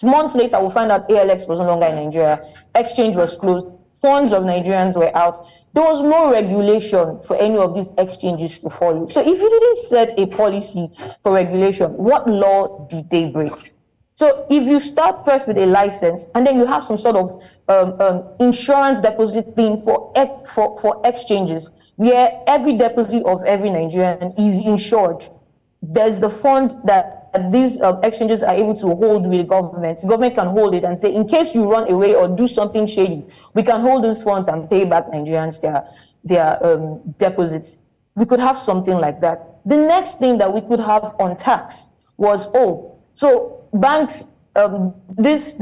Months later, we find out ALX was no longer in Nigeria. Exchange was closed. Funds of Nigerians were out. There was no regulation for any of these exchanges to follow. So if you didn't set a policy for regulation, what law did they break? So if you start first with a license and then you have some sort of insurance deposit thing for exchanges where every deposit of every Nigerian is insured, there's the fund that these exchanges are able to hold with the government. The government can hold it and say, in case you run away or do something shady, we can hold these funds and pay back Nigerians their deposits. We could have something like that. The next thing that we could have on tax was, so banks, this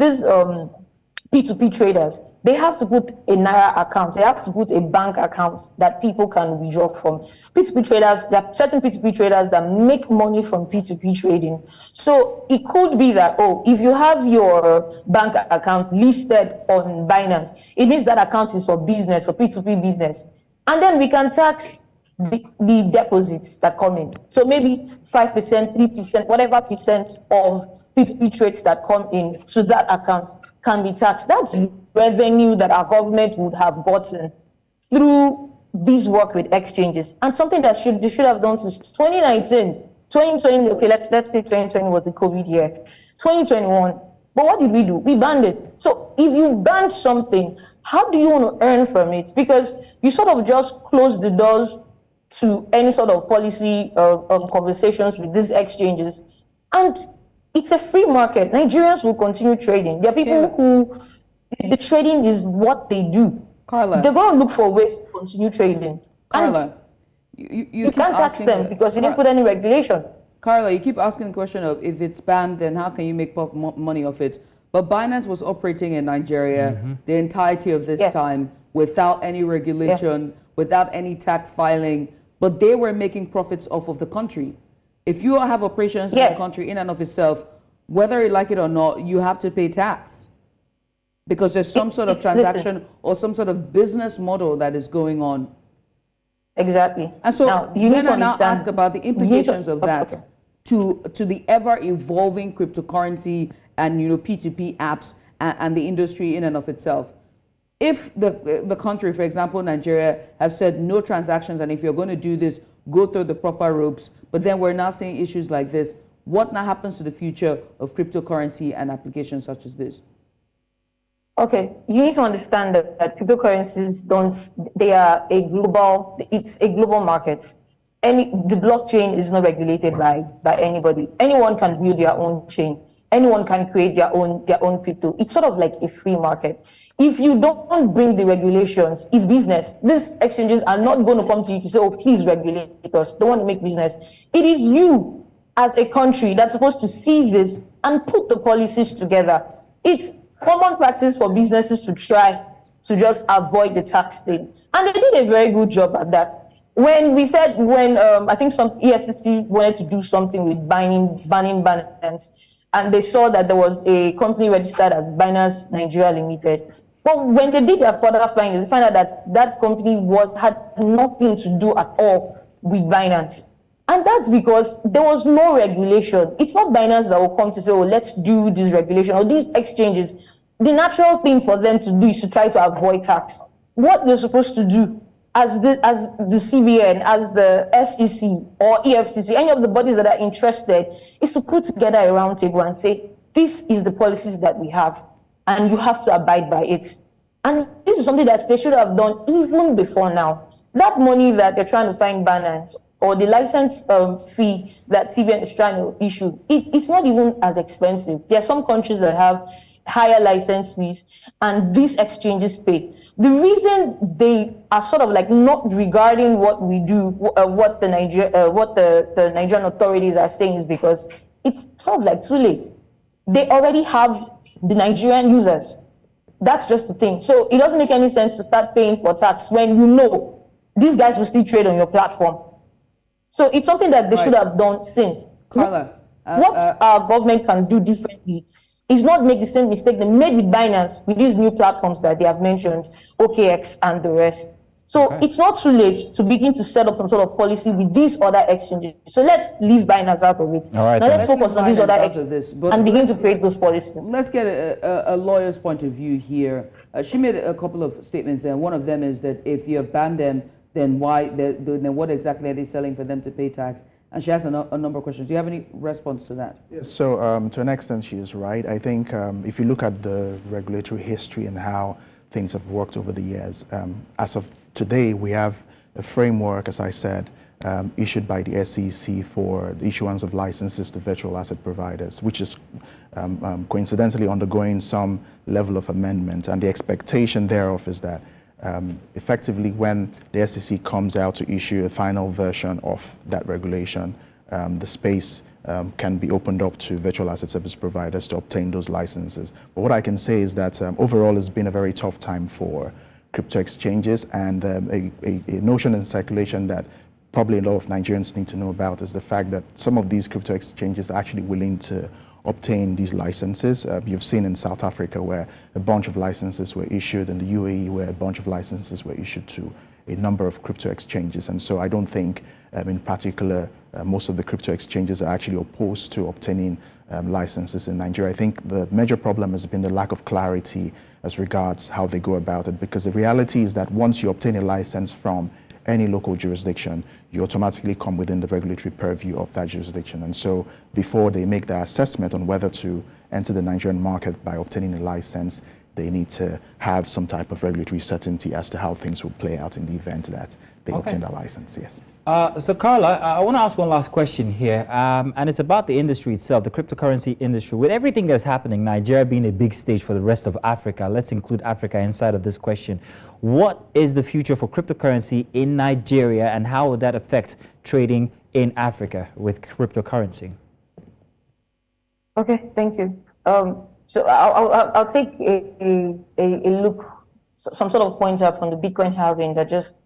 P2P traders, they have to put a Naira account, they have to put a bank account that people can withdraw from. P2P traders, there are certain P2P traders that make money from P2P trading. So it could be that, if you have your bank account listed on Binance, it means that account is for business, for P2P business. And then we can tax the deposits that come in. So maybe 5%, 3%, whatever percent of P2P trades that come in to that account can be taxed. That's revenue that our government would have gotten through this work with exchanges, and something that they should have done since 2019, 2020. Okay, let's say 2020 was the COVID year, 2021. But what did we do? We banned it. So if you ban something, how do you want to earn from it? Because you sort of just close the doors to any sort of policy conversations with these exchanges, and it's a free market. Nigerians will continue trading. There are people who, the trading is what they do. Carla, they're going to look for ways to continue trading. Carla, and you can't tax them because you didn't put any regulation. Carla, you keep asking the question of if it's banned, then how can you make money off it? But Binance was operating in Nigeria the entirety of this time without any regulation, without any tax filing, but they were making profits off of the country. If you have operations in the country in and of itself, whether you like it or not, you have to pay tax because there's some sort of transaction or some sort of business model that is going on. Exactly. And so now, you need to now ask about the implications of that to the ever-evolving cryptocurrency and P2P apps and the industry in and of itself. If the country, for example, Nigeria, have said no transactions, and if you're going to do this, go through the proper ropes, but then we're now seeing issues like this, what now happens to the future of cryptocurrency and applications such as this? Okay, you need to understand that cryptocurrencies it's a global market. The blockchain is not regulated by anybody. Anyone can build their own chain. Anyone can create their own crypto. It's sort of like a free market. If you don't bring the regulations, it's business. These exchanges are not going to come to you to say, please regulate us. They want to make business. It is you as a country that's supposed to see this and put the policies together. It's common practice for businesses to try to just avoid the tax thing. And they did a very good job at that. When I think some EFCC wanted to do something with banning Binance, and they saw that there was a company registered as Binance Nigeria Limited. But when they did their further findings, they found out that that company had nothing to do at all with Binance. And that's because there was no regulation. It's not Binance that will come to say, let's do this regulation, or these exchanges. The natural thing for them to do is to try to avoid tax. What they're supposed to do as the CBN, as the SEC or EFCC, any of the bodies that are interested, is to put together a round table and say, this is the policies that we have, and you have to abide by it. And this is something that they should have done even before now. That money that they're trying to find Binance, or the license fee that CBN is trying to issue, it's not even as expensive. There are some countries that have higher license fees, and these exchanges pay. The reason they are sort of like not regarding what we do, what the Nigerian authorities are saying, is because it's sort of like too late. They already have the Nigerian users. That's just the thing. So it doesn't make any sense to start paying for tax when you know these guys will still trade on your platform. So it's something that they should have done since. Carla, what our government can do differently is not make the same mistake they made with Binance, with these new platforms that they have mentioned, OKX and the rest. So it's not too late to begin to set up some sort of policy with these other exchanges. So let's leave Binance out of it. All right, now let's focus on these other exchanges and begin to create those policies. Let's get a lawyer's point of view here. She made a couple of statements, and one of them is that if you have banned them, then why? Then what exactly are they selling for them to pay tax? And she has a number of questions. Do you have any response to that? Yes, so to an extent she is right. I think if you look at the regulatory history and how things have worked over the years, as of today we have a framework, as I said, issued by the SEC for the issuance of licenses to virtual asset providers, which is coincidentally undergoing some level of amendment, and the expectation thereof is that effectively when the SEC comes out to issue a final version of that regulation, the space can be opened up to virtual asset service providers to obtain those licenses. But what I can say is that overall it's been a very tough time for crypto exchanges, and a notion in circulation that probably a lot of Nigerians need to know about is the fact that some of these crypto exchanges are actually willing to obtain these licenses. You've seen in South Africa where a bunch of licenses were issued, in the UAE where a bunch of licenses were issued to a number of crypto exchanges. And so I don't think in particular most of the crypto exchanges are actually opposed to obtaining licenses in Nigeria. I think the major problem has been the lack of clarity as regards how they go about it, because the reality is that once you obtain a license from any local jurisdiction, you automatically come within the regulatory purview of that jurisdiction. And so before they make their assessment on whether to enter the Nigerian market by obtaining a license, they need to have some type of regulatory certainty as to how things will play out in the event that they obtain a license, yes. So Carla, I want to ask one last question here, and it's about the industry itself, the cryptocurrency industry. With everything that's happening, Nigeria being a big stage for the rest of Africa, let's include Africa inside of this question. What is the future for cryptocurrency in Nigeria, and how would that affect trading in Africa with cryptocurrency? Okay, thank you. So I'll take a look, some sort of pointer from the Bitcoin halving that just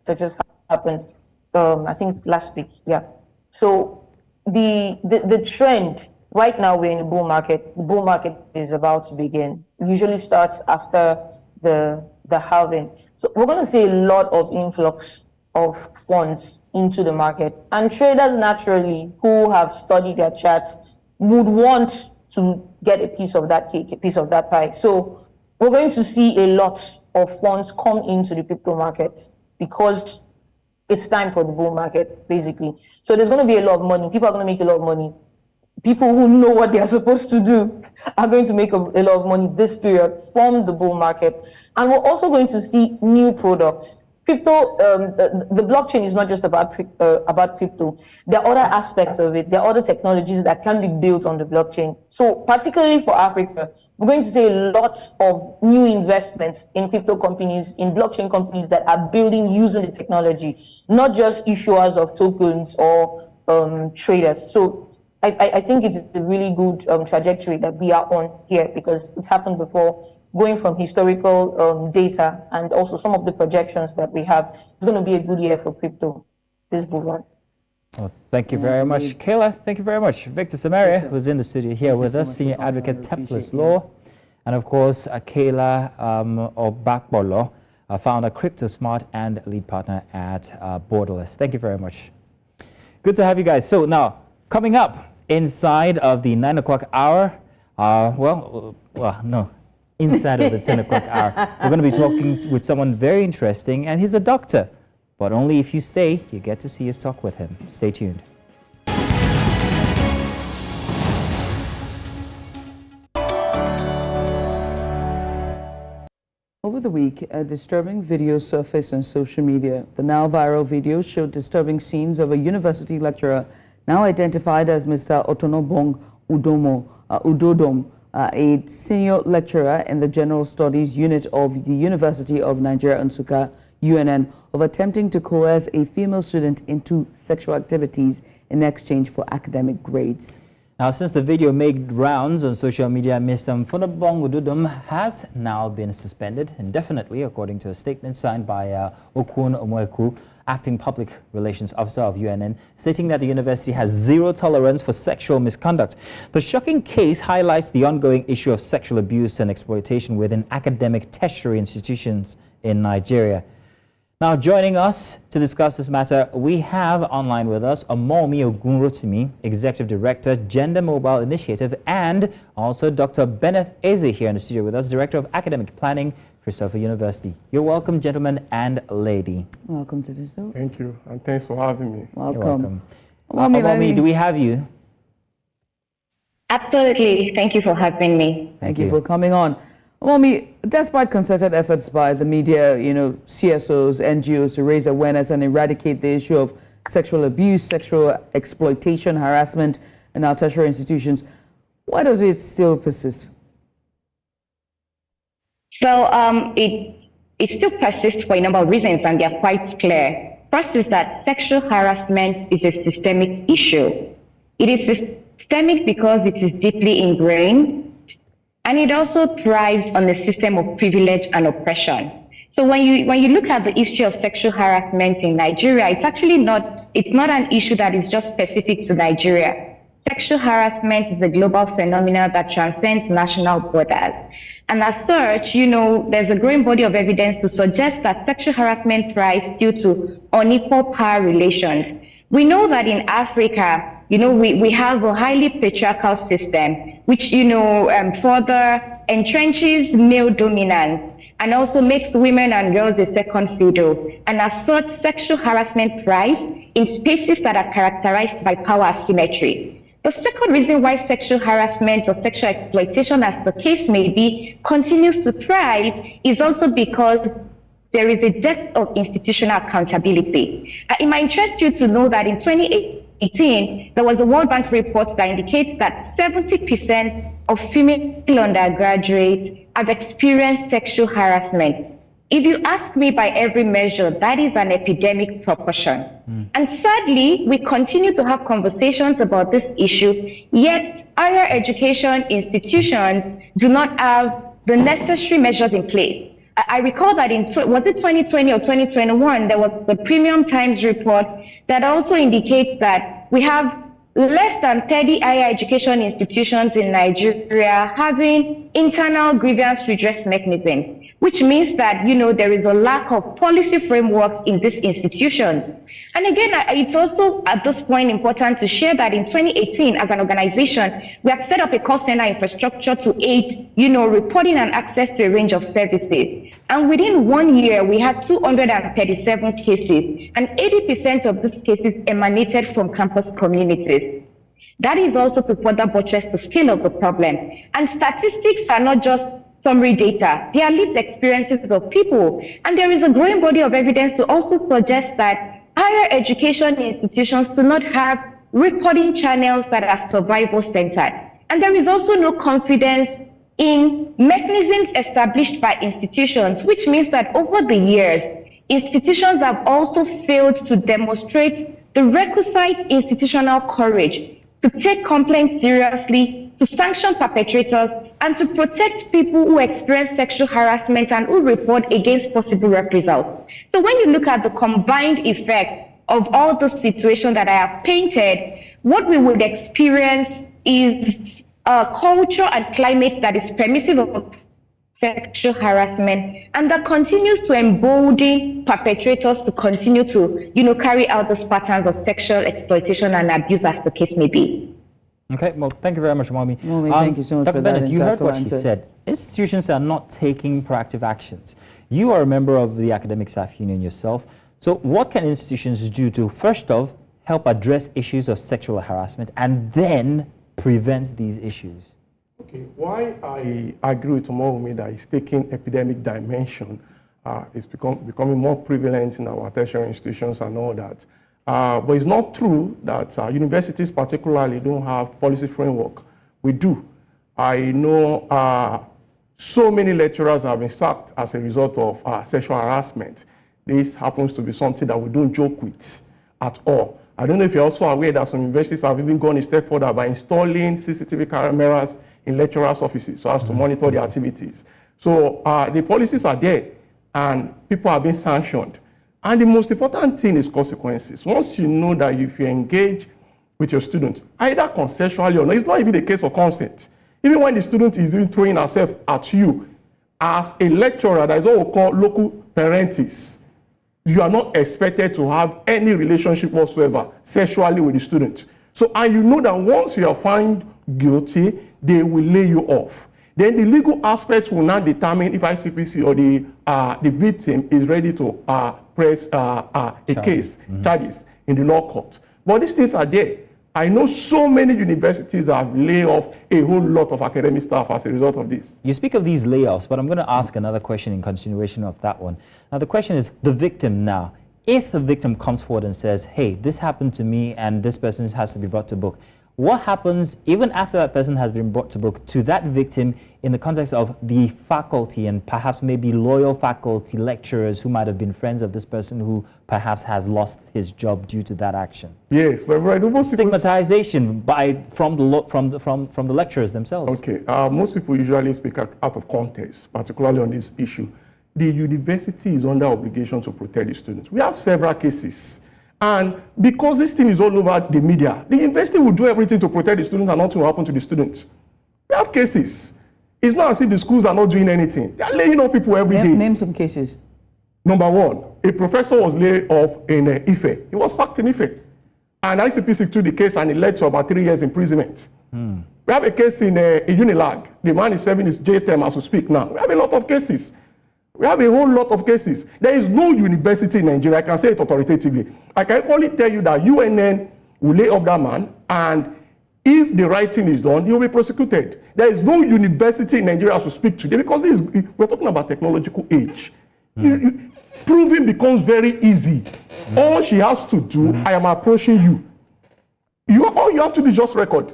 happened. I think last week, yeah. So the trend right now, we're in a bull market. The bull market is about to begin. It usually starts after the halving. So we're going to see a lot of influx of funds into the market, and traders naturally who have studied their charts would want to get a piece of that cake, a piece of that pie. So we're going to see a lot of funds come into the crypto market because it's time for the bull market, basically. So there's going to be a lot of money. People are going to make a lot of money. People who know what they are supposed to do are going to make a lot of money this period from the bull market. And we're also going to see new products. Crypto, the blockchain is not just about crypto. There are other aspects of it. There are other technologies that can be built on the blockchain. So particularly for Africa, we're going to see a lot of new investments in crypto companies, in blockchain companies that are building using the technology, not just issuers of tokens or traders. So I think it's a really good trajectory that we are on here, because it's happened before. Going from historical data and also some of the projections that we have, it's going to be a good year for crypto, this bull run. Well, thank you very much. Kayla, thank you very much. Victor Samaria, who's in the studio here with us, Senior Advocate, Templars Law. And of course, Kayla Obakbolo, founder CryptoSmart and lead partner at Borderless. Thank you very much. Good to have you guys. So now, coming up inside of the 9 o'clock hour, inside of the 10 o'clock hour, we're going to be talking with someone very interesting, and he's a doctor. But only if you stay, you get to see us talk with him. Stay tuned. Over the week, a disturbing video surfaced on social media. The now viral video showed disturbing scenes of a university lecturer, now identified as Mr. Otonobong Udodom, a senior lecturer in the General Studies Unit of the University of Nigeria, Nsukka, UNN, of attempting to coerce a female student into sexual activities in exchange for academic grades. Now, since the video made rounds on social media, Mr. Mfunabong Ududum has now been suspended indefinitely, according to a statement signed by Okun Omweku, acting public relations officer of UNN, stating that the university has zero tolerance for sexual misconduct. The shocking case highlights the ongoing issue of sexual abuse and exploitation within academic tertiary institutions in Nigeria. Now, joining us to discuss this matter, we have online with us Omomi Ogunrotimi, Executive Director, Gender Mobile Initiative, and also Dr. Benneth Eze here in the studio with us, Director of Academic Planning, Christopher University. You're welcome, gentlemen and lady. Welcome to the show. Thank you, and thanks for having me. Welcome. You're welcome. Omomi, do we have you? Absolutely. Thank you for having me. Thank you for coming on. Omomi, despite concerted efforts by the media, CSOs, NGOs to raise awareness and eradicate the issue of sexual abuse, sexual exploitation, harassment in our tertiary institutions, why does it still persist? So it still persists for a number of reasons, and they're quite clear. First is that sexual harassment is a systemic issue. It is systemic because it is deeply ingrained, and it also thrives on a system of privilege and oppression. So when you look at the history of sexual harassment in Nigeria, it's not an issue that is just specific to Nigeria. Sexual harassment is a global phenomenon that transcends national borders. And as such, there's a growing body of evidence to suggest that sexual harassment thrives due to unequal power relations. We know that in Africa, we have a highly patriarchal system, which, further entrenches male dominance and also makes women and girls a second fiddle. And as such, sexual harassment thrives in spaces that are characterized by power asymmetry. The second reason why sexual harassment or sexual exploitation, as the case may be, continues to thrive is also because there is a depth of institutional accountability. It might interest you to know that in 2018, there was a World Bank report that indicates that 70% of female undergraduates have experienced sexual harassment. If you ask me, by every measure, that is an epidemic proportion. And sadly, we continue to have conversations about this issue, yet higher education institutions do not have the necessary measures in place. I recall that was it 2020 or 2021, there was the Premium Times report that also indicates that we have less than 30 higher education institutions in Nigeria having internal grievance redress mechanisms, which means that, there is a lack of policy frameworks in these institutions. And again, it's also at this point important to share that in 2018, as an organization, we have set up a call center infrastructure to aid, reporting and access to a range of services. And within 1 year, we had 237 cases, and 80% of these cases emanated from campus communities. That is also to further buttress the scale of the problem. And statistics are not just summary data, they are lived experiences of people. And there is a growing body of evidence to also suggest that higher education institutions do not have reporting channels that are survival-centered. And there is also no confidence in mechanisms established by institutions, which means that over the years, institutions have also failed to demonstrate the requisite institutional courage to take complaints seriously, to sanction perpetrators, and to protect people who experience sexual harassment and who report against possible reprisals. So when you look at the combined effect of all the situations that I have painted, what we would experience is a culture and climate that is permissive of sexual harassment and that continues to embolden perpetrators to continue to, carry out those patterns of sexual exploitation and abuse, as the case may be. Okay, well, thank you very much, Mommy. Thank you so much Dr. for Bennett, that you heard what answer. she said. Institutions are not taking proactive actions. You are a member of the Academic Staff Union yourself. So what can institutions do to, first off, help address issues of sexual harassment and then prevent these issues? Okay, why I agree with Omomi that it's taking epidemic dimension, it's becoming more prevalent in our tertiary institutions and all that. But it's not true that universities particularly don't have policy framework. We do. I know so many lecturers have been sacked as a result of sexual harassment. This happens to be something that we don't joke with at all. I don't know if you're also aware that some universities have even gone a step further by installing CCTV cameras in lecturers' offices so as to monitor their activities. So the policies are there and people are being sanctioned. And the most important thing is consequences. Once you know that if you engage with your student, either consensually or not, it's not even a case of consent. Even when the student is even throwing herself at you, as a lecturer, that is what we call local parentis, you are not expected to have any relationship whatsoever sexually with the student. So, and you know that once you are found guilty, they will lay you off. Then the legal aspects will not determine if ICPC or the victim is ready to press a case, charges in the law court. But these things are there. I know so many universities have laid off a whole lot of academic staff as a result of this. You speak of these layoffs, but I'm going to ask another question in continuation of that one. Now, the question is the victim now. If the victim comes forward and says, hey, this happened to me and this person has to be brought to book, what happens even after that person has been brought to book to that victim in the context of the faculty and perhaps maybe loyal faculty lecturers who might have been friends of this person who perhaps has lost his job due to that action? Yes, but right. Stigmatization from the lecturers themselves. Okay, most people usually speak out of context, particularly on this issue. The university is under obligation to protect the students. We have several cases. And because this thing is all over the media, the university will do everything to protect the students and nothing will happen to the students. We have cases. It's not as if the schools are not doing anything. They are laying off people every day. Name some cases. Number one, a professor was laid off in Ife. He was sacked in Ife. And ICPC took the case and it led to about 3 years imprisonment. We have a case in Unilag. The man is serving his jail term as we speak now. We have a lot of cases. We have a whole lot of cases. There is no university in Nigeria, I can say it authoritatively. I can only tell you that UNN will lay off that man, and if the right thing is done, he will be prosecuted. There is no university in Nigeria to speak today because we're talking about technological age. Proving becomes very easy. All she has to do, I am approaching you. All you have to do is just record.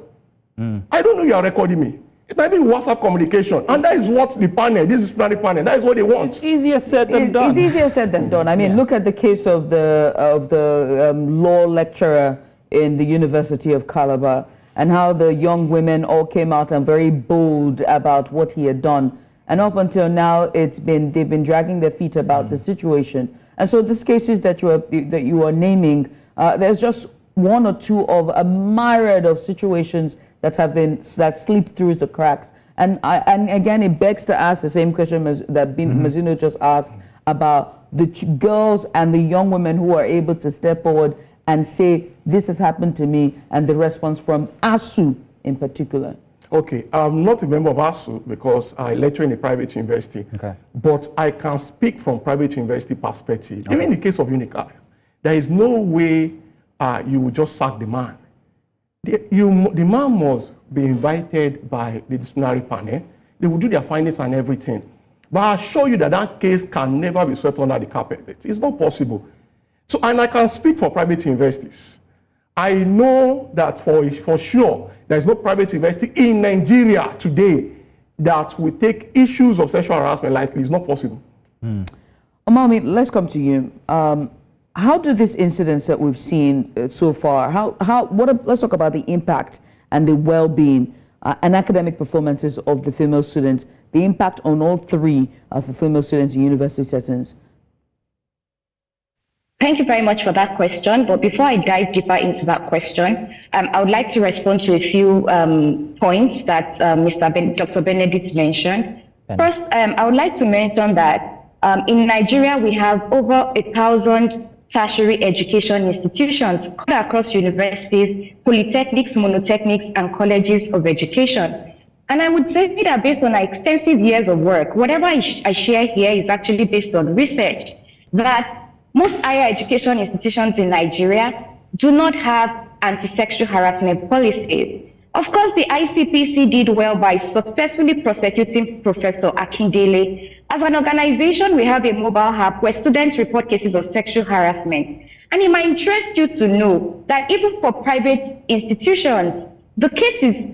I don't know you are recording me. It might be WhatsApp communication, and that is what the panel, this disciplinary panel, that is what they want. It's easier said than done. It's easier said than done. I mean, look at the case of the law lecturer in the University of Calabar, and how the young women all came out and very bold about what he had done. And up until now, they've been dragging their feet about the situation. And so these cases that you are naming, there's just one or two of a myriad of situations that slip through the cracks. And again, it begs to ask the same question that Mazino just asked about the girls and the young women who are able to step forward and say, this has happened to me, and the response from ASU in particular. Okay, I'm not a member of ASU because I lecture in a private university. Okay. But I can speak from private university perspective. Okay. Even in the case of UNICA, there is no way you would just sack the man. The man must be invited by the disciplinary panel. They will do their findings and everything. But I assure you that that case can never be swept under the carpet. It's not possible. So, and I can speak for private universities. I know that for sure, there's no private university in Nigeria today that will take issues of sexual harassment lightly. It's not possible. Omami, let's come to you. How do these incidents that we've seen so far, let's talk about the impact and the well-being and academic performances of the female students, the impact on all three of the female students in university settings? Thank you very much for that question. But before I dive deeper into that question, I would like to respond to a few points that Dr. Benedict mentioned. First, I would like to mention that in Nigeria, we have over 1,000 tertiary education institutions spread across universities, polytechnics, monotechnics, and colleges of education. And I would say that based on our extensive years of work, whatever I share here is actually based on research, that most higher education institutions in Nigeria do not have anti-sexual harassment policies. Of course, the ICPC did well by successfully prosecuting Professor Akindele. As an organization, we have a mobile app where students report cases of sexual harassment. And it might interest you to know that even for private institutions, the cases,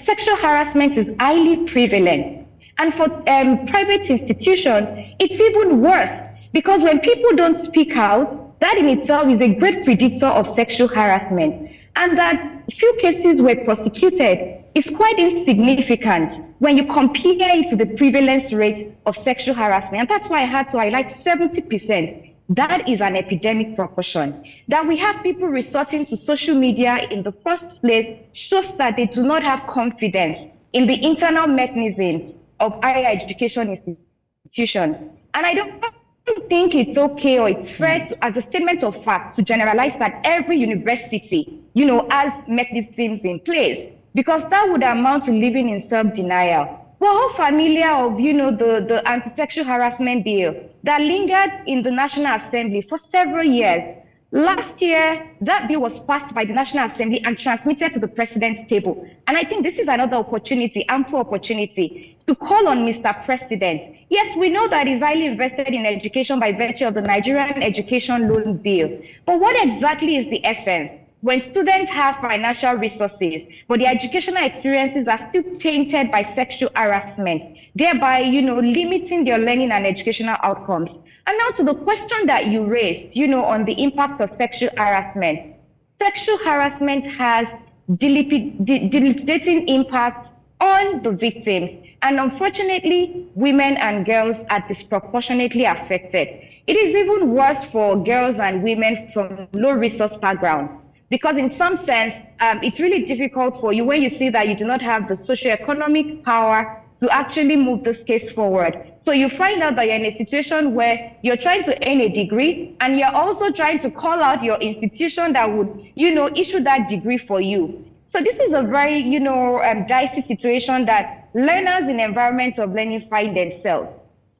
sexual harassment is highly prevalent. And for private institutions, it's even worse, because when people don't speak out, that in itself is a great predictor of sexual harassment, and that few cases were prosecuted is quite insignificant when you compare it to the prevalence rate of sexual harassment. And that's why I had to highlight 70%. That is an epidemic proportion. That we have people resorting to social media in the first place shows that they do not have confidence in the internal mechanisms of higher education institutions. And I don't think it's okay or it's fair to, as a statement of fact, to generalize that every university, has mechanisms in place, because that would amount to living in self-denial. We're all familiar of, the anti-sexual harassment bill that lingered in the National Assembly for several years. Last year, that bill was passed by the National Assembly and transmitted to the President's table. And I think this is another opportunity, ample opportunity, to call on Mr. President. Yes, we know that he's highly invested in education by virtue of the Nigerian Education Loan Bill. But what exactly is the essence? When students have financial resources, but their educational experiences are still tainted by sexual harassment, thereby, limiting their learning and educational outcomes. And now to the question that you raised, on the impact of sexual harassment. Sexual harassment has debilitating impact on the victims. And unfortunately, women and girls are disproportionately affected. It is even worse for girls and women from low resource background. Because in some sense, it's really difficult for you when you see that you do not have the socioeconomic power to actually move this case forward. So you find out that you're in a situation where you're trying to earn a degree and you're also trying to call out your institution that would, issue that degree for you. So this is a very, dicey situation that learners in environments of learning find themselves.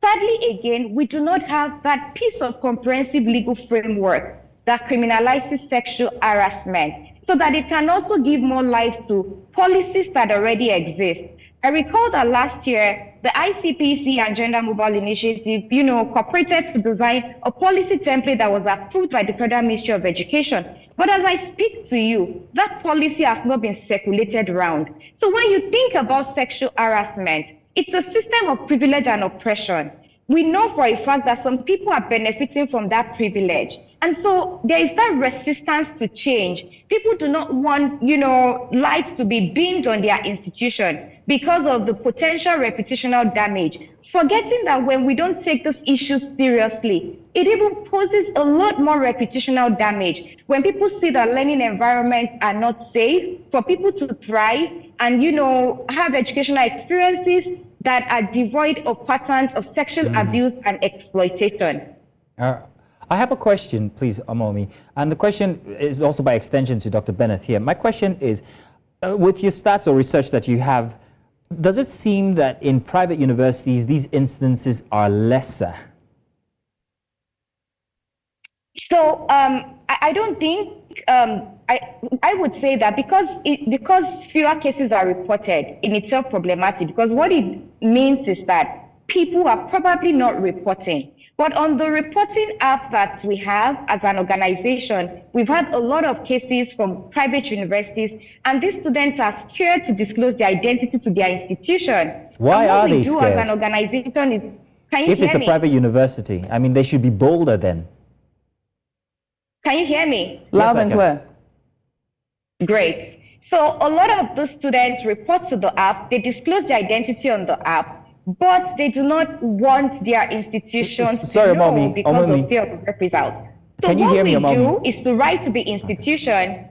Sadly, again, we do not have that piece of comprehensive legal framework that criminalizes sexual harassment, so that it can also give more life to policies that already exist. I recall that last year, the ICPC and Gender Mobile Initiative, cooperated to design a policy template that was approved by the Federal Ministry of Education. But as I speak to you, that policy has not been circulated around. So when you think about sexual harassment, it's a system of privilege and oppression. We know for a fact that some people are benefiting from that privilege. And so there is that resistance to change. People do not want, light to be beamed on their institution because of the potential reputational damage, forgetting that when we don't take this issue seriously, it even poses a lot more reputational damage. When people see that learning environments are not safe for people to thrive and, have educational experiences that are devoid of patterns of sexual abuse and exploitation. I have a question, please, Omomi, and the question is also by extension to Dr. Bennett here. My question is, with your stats or research that you have, does it seem that in private universities these instances are lesser? So I don't think, I would say that because fewer cases are reported in itself problematic, because what it means is that people are probably not reporting. But on the reporting app that we have as an organization, we've had a lot of cases from private universities, and these students are scared to disclose their identity to their institution. Why are they scared? What we do as an organization is, can you hear me? If it's a private university, I mean, they should be bolder then. Can you hear me? Loud and clear. Great. So a lot of the students report to the app, they disclose their identity on the app, but they do not want their institutions to know because of fear of reprisals. So what we do is to write to the institution,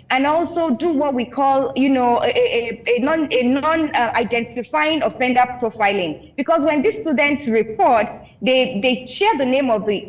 and also do what we call, a non-identifying offender profiling. Because when these students report, they share the name of the,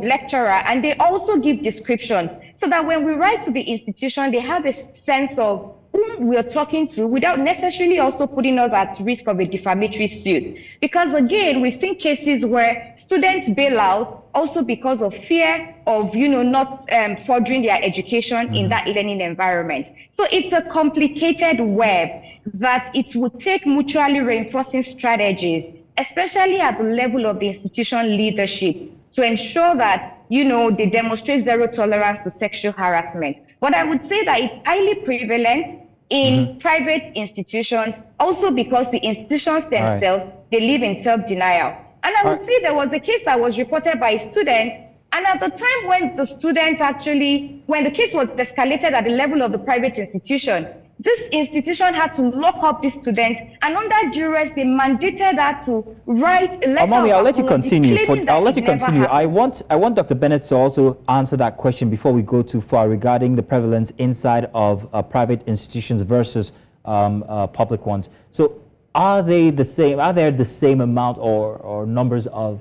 lecturer, and they also give descriptions, so that when we write to the institution, they have a sense of whom we are talking to without necessarily also putting us at risk of a defamatory suit. Because again, we've seen cases where students bail out also because of fear of, not furthering their education in that learning environment. So it's a complicated web that it would take mutually reinforcing strategies, especially at the level of the institution leadership, to ensure that, they demonstrate zero tolerance to sexual harassment. But I would say that it's highly prevalent in private institutions, also because the institutions themselves, they live in self-denial. And I would say there was a case that was reported by a student, and at the time when the student when the case was escalated at the level of the private institution, this institution had to lock up this student, and under duress, they mandated her to write a letter. Mommy, I'll let you continue. I'll let you continue. I want Dr. Bennett to also answer that question before we go too far regarding the prevalence inside of private institutions versus public ones. So, are they the same? Are there the same amount or numbers of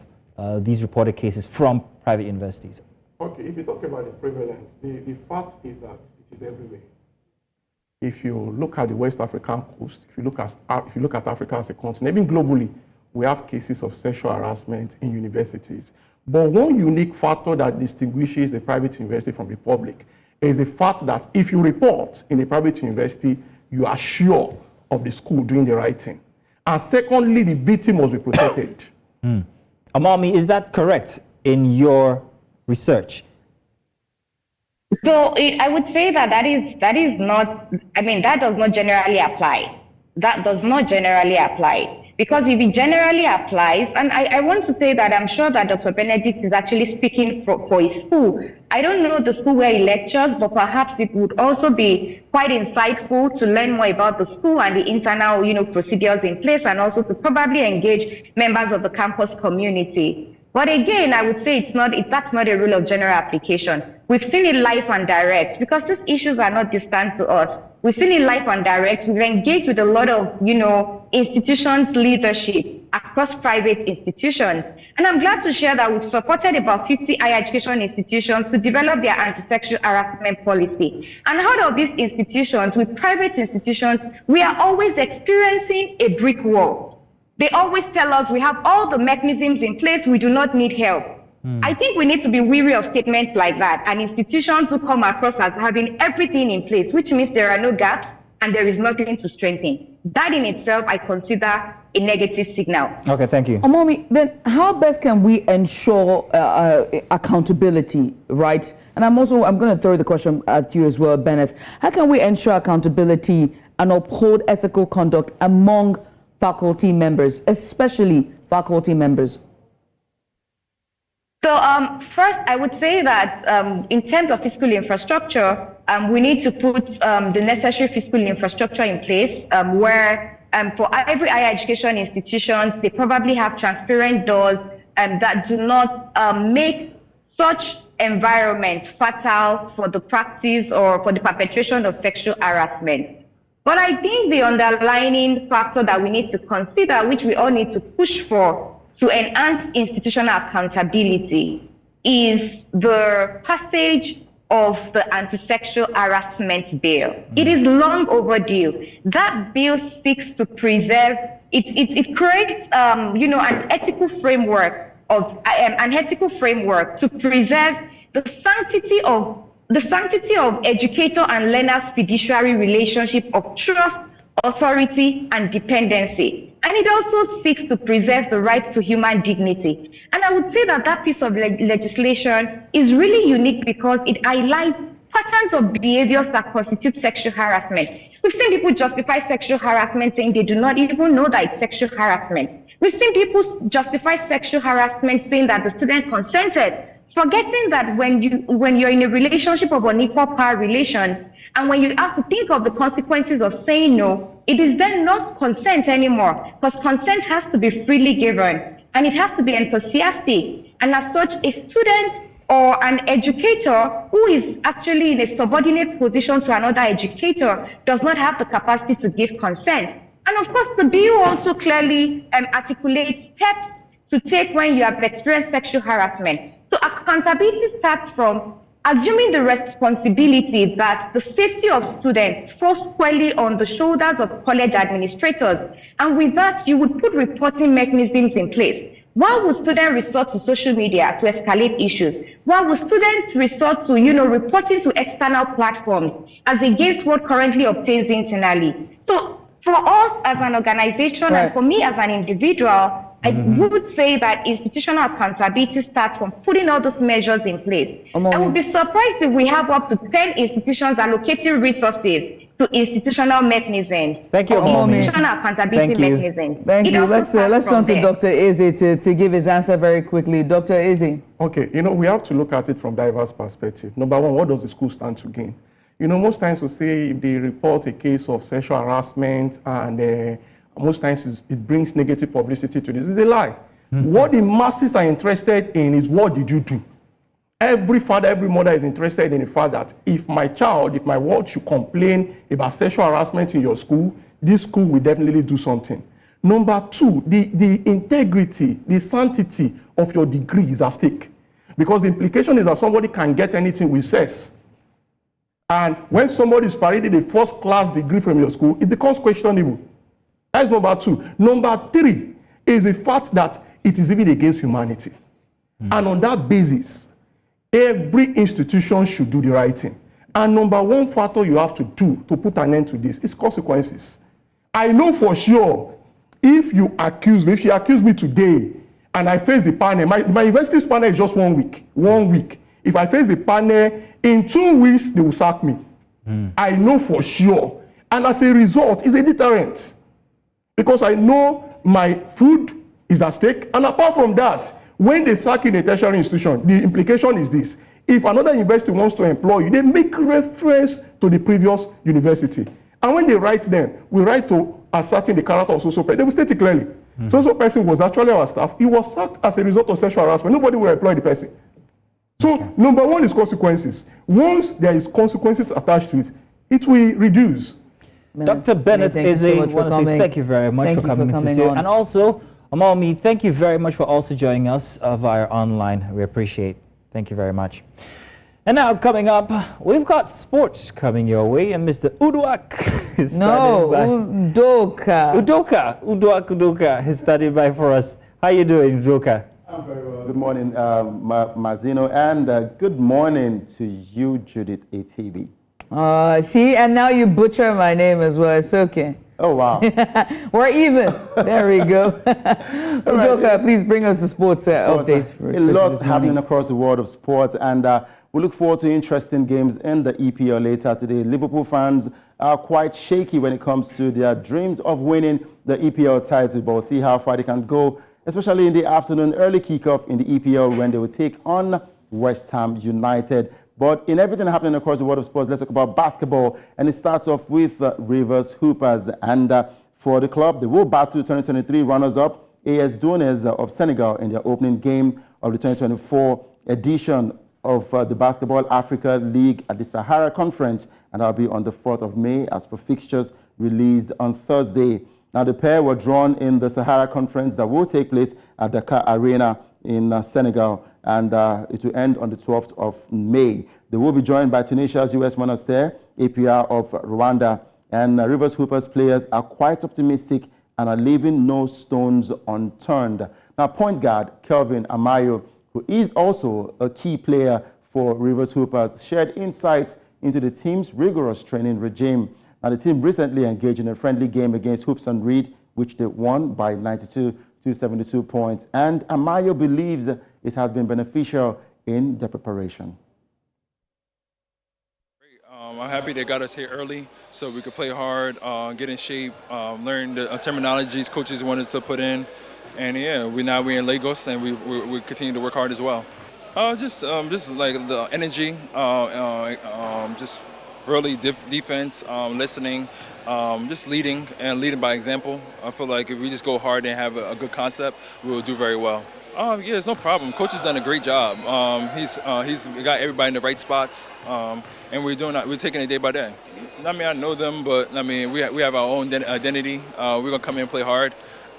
these reported cases from private universities? Okay, if you talk about the prevalence, the fact is that it is everywhere. If you look at the West African coast, if you look at Africa as a continent, even globally, we have cases of sexual harassment in universities. But one unique factor that distinguishes a private university from the public is the fact that if you report in a private university, you are sure of the school doing the right thing. And secondly, the victim must be protected. Amami, is that correct in your research? So I would say that is not, I mean, that does not generally apply. That does not generally apply. Because if it generally applies, and I want to say that I'm sure that Dr. Benedict is actually speaking for his school. I don't know the school where he lectures, but perhaps it would also be quite insightful to learn more about the school and the internal, procedures in place, and also to probably engage members of the campus community. But again, I would say that's not a rule of general application. We've seen it live and direct, because these issues are not distant to us. We've seen it live and direct. We've engaged with a lot of, institutions leadership across private institutions. And I'm glad to share that we've supported about 50 higher education institutions to develop their anti-sexual harassment policy. And out of these institutions, with private institutions, we are always experiencing a brick wall. They always tell us we have all the mechanisms in place, we do not need help. I think we need to be wary of statements like that, and institutions who come across as having everything in place, which means there are no gaps and there is nothing to strengthen. That in itself, I consider a negative signal. Okay, thank you. Omami, then how best can we ensure accountability, right? And I'm going to throw the question at you as well, Bennett. How can we ensure accountability and uphold ethical conduct among faculty members, especially faculty members? So first, I would say that in terms of fiscal infrastructure, we need to put the necessary fiscal infrastructure in place where for every higher education institutions, they probably have transparent doors that do not make such environment fatal for the practice or for the perpetration of sexual harassment. But I think the underlying factor that we need to consider, which we all need to push for to enhance institutional accountability, is the passage of the anti-sexual harassment bill. It is long overdue. That bill seeks to preserve, it creates an ethical framework to preserve the sanctity of educator and learner's fiduciary relationship of trust, authority, and dependency. And it also seeks to preserve the right to human dignity. And I would say that that piece of legislation is really unique because it highlights patterns of behaviors that constitute sexual harassment. We've seen people justify sexual harassment saying they do not even know that it's sexual harassment. We've seen people justify sexual harassment saying that the student consented, forgetting that when you're in a relationship of unequal power relations, and when you have to think of the consequences of saying no, it is then not consent anymore, because consent has to be freely given, and it has to be enthusiastic. And as such, a student or an educator who is actually in a subordinate position to another educator does not have the capacity to give consent. And of course, the bill also clearly articulates steps to take when you have experienced sexual harassment. So accountability starts from assuming the responsibility that the safety of students falls squarely on the shoulders of college administrators. And with that, you would put reporting mechanisms in place. Why would students resort to social media to escalate issues? Why would students resort to, reporting to external platforms as against what currently obtains internally? So for us as an organization, and for me as an individual, I would say that institutional accountability starts from putting all those measures in place. I would be surprised if we have up to 10 institutions allocating resources to institutional mechanisms. Thank you, institutional accountability mechanisms. Thank you. Let's turn to Dr. Izzy to give his answer very quickly. Dr. Izzy. Okay, we have to look at it from diverse perspective. Number one, what does the school stand to gain? Most times we say if they report a case of sexual harassment and most times it brings negative publicity to this. It's a lie. What the masses are interested in is what did you do? Every father, every mother is interested in the fact that if my ward should complain about sexual harassment in your school, this school will definitely do something. Number two, the integrity, the sanctity of your degree is at stake. Because the implication is that somebody can get anything with sex. And when somebody is parading a first-class degree from your school, it becomes questionable. That's number two. Number three is the fact that it is even against humanity. And on that basis, every institution should do the right thing. And number one factor you have to do to put an end to this is consequences. I know for sure if she accused me today and I face the panel, my university's panel is just 1 week. 1 week. If I face the panel, in 2 weeks, they will sack me. I know for sure. And as a result, it's a deterrent. Because I know my food is at stake. And apart from that, when they sack in a tertiary institution, the implication is this. If another university wants to employ you, they make reference to the previous university. And when they write them, we write to ascertain the character of so-so person. They will state it clearly. So-so person was actually our staff. He was sacked as a result of sexual harassment. Nobody will employ the person. So number one is consequences. Once there is consequences attached to it, it will reduce. Dr. Bennett Izzy, I want to say thank you very much for coming to see. And also, Amalmi, thank you very much for also joining us via online. We appreciate it. Thank you very much. And now coming up, we've got sports coming your way, and Mr. Uduak is standing by. Udoka is standing by for us. How you doing, Udoka? I'm very well. Good morning, Mazino, and good morning to you, Judith ATB. See, and now you butcher my name as well. It's okay. Oh, wow. We're even. There we go. Udoka, please bring us the sports updates. A lot happening across the world of sports, and we look forward to interesting games in the EPL later today. Liverpool fans are quite shaky when it comes to their dreams of winning the EPL title, but we'll see how far they can go, especially in the afternoon, early kickoff in the EPL when they will take on West Ham United. But in everything happening across the world of sports, let's talk about basketball. And it starts off with Rivers Hoopers. And for the club, they will battle 2023 runners-up AS Douanes of Senegal in their opening game of the 2024 edition of the Basketball Africa League at the Sahara Conference. And that'll be on the 4th of May as per fixtures released on Thursday. Now, the pair were drawn in the Sahara Conference that will take place at Dakar Arena in Senegal, and it will end on the 12th of May. They will be joined by Tunisia's US Monastir, APR of Rwanda, and Rivers Hoopers players are quite optimistic and are leaving no stones unturned. Now, point guard Kelvin Amayo, who is also a key player for Rivers Hoopers, shared insights into the team's rigorous training regime. Now, the team recently engaged in a friendly game against Hoops and Reed, which they won by 92-72 points. And Amayo believes it has been beneficial in their preparation. I'm happy they got us here early so we could play hard, get in shape, learn the terminologies coaches want us to put in. And yeah, we're in Lagos and we continue to work hard as well. Just like the energy, just really defense, listening, just leading by example. I feel like if we just go hard and have a good concept, we will do very well. Yeah, it's no problem. Coach has done a great job. He's got everybody in the right spots, and we're taking it day by day. I mean, I know them, but I mean, we have our own identity. We're gonna come in and play hard.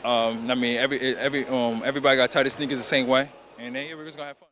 I mean, everybody got tight sneakers the same way, and then we're just gonna have fun.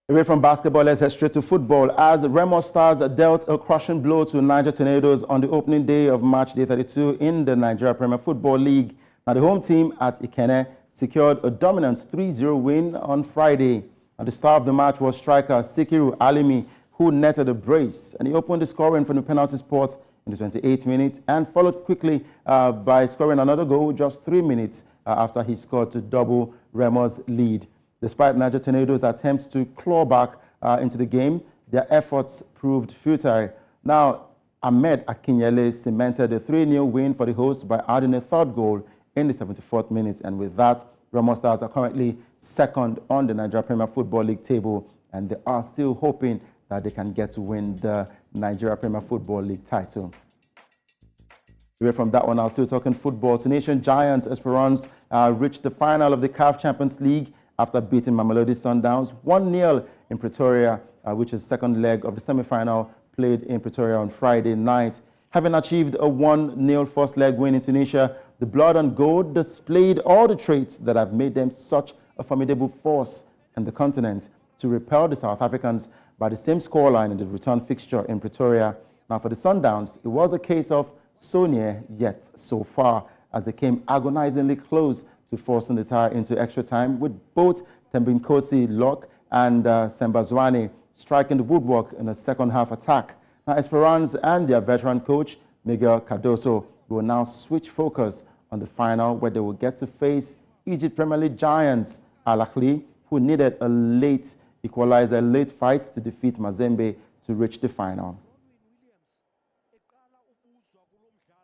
Away from basketball, let's head straight to football. As Remo Stars dealt a crushing blow to Niger Tornadoes on the opening day of March Day 32 in the Nigeria Premier Football League. Now, the home team at Ikene secured a dominant 3-0 win on Friday. At the start of the match was striker Sikiru Alimi, who netted a brace, and he opened the scoring from the penalty spot in the 28th minute and followed quickly by scoring another goal just 3 minutes after he scored to double Remo's lead. Despite Niger Tornadoes' attempts to claw back into the game, their efforts proved futile. Now, Ahmed Akinyele cemented a 3-0 win for the hosts by adding a third goal in the 74th minute. And with that, Remo Stars are currently second on the Nigeria Premier Football League table, and they are still hoping that they can get to win the Nigeria Premier Football League title. Away from that one, I was still talking football. Tunisian giants Esperance reached the final of the CAF Champions League after beating Mamelodi Sundowns 1-0 in Pretoria, which is the second leg of the semi-final played in Pretoria on Friday night. Having achieved a 1-0 first leg win in Tunisia, the Blood and Gold displayed all the traits that have made them such a formidable force in the continent to repel the South Africans by the same scoreline in the return fixture in Pretoria. Now for the Sundowns, it was a case of so near yet so far, as they came agonizingly close to forcing the tie into extra time, with both Tembinkosi Lok and Thembazwane striking the woodwork in a second half attack. Now Esperance and their veteran coach Miguel Cardoso will now switch focus on the final, where they will get to face Egypt Premier League giants Al Ahly, who needed a late equalizer, late fight to defeat Mazembe to reach the final.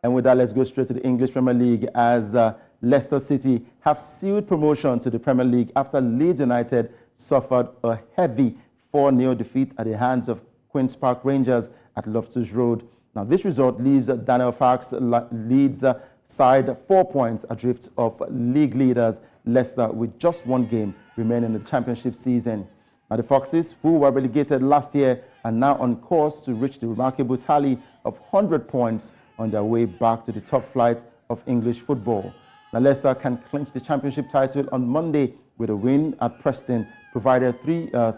And with that, let's go straight to the English Premier League, as Leicester City have sealed promotion to the Premier League after Leeds United suffered a heavy 4-0 defeat at the hands of Queen's Park Rangers at Loftus Road. Now, this result leaves Daniel Farke's Leeds side 4 points adrift of league leaders Leicester, with just one game remaining in the championship season. Now, the Foxes, who were relegated last year, are now on course to reach the remarkable tally of 100 points on their way back to the top flight of English football. Now, Leicester can clinch the championship title on Monday with a win at Preston, provided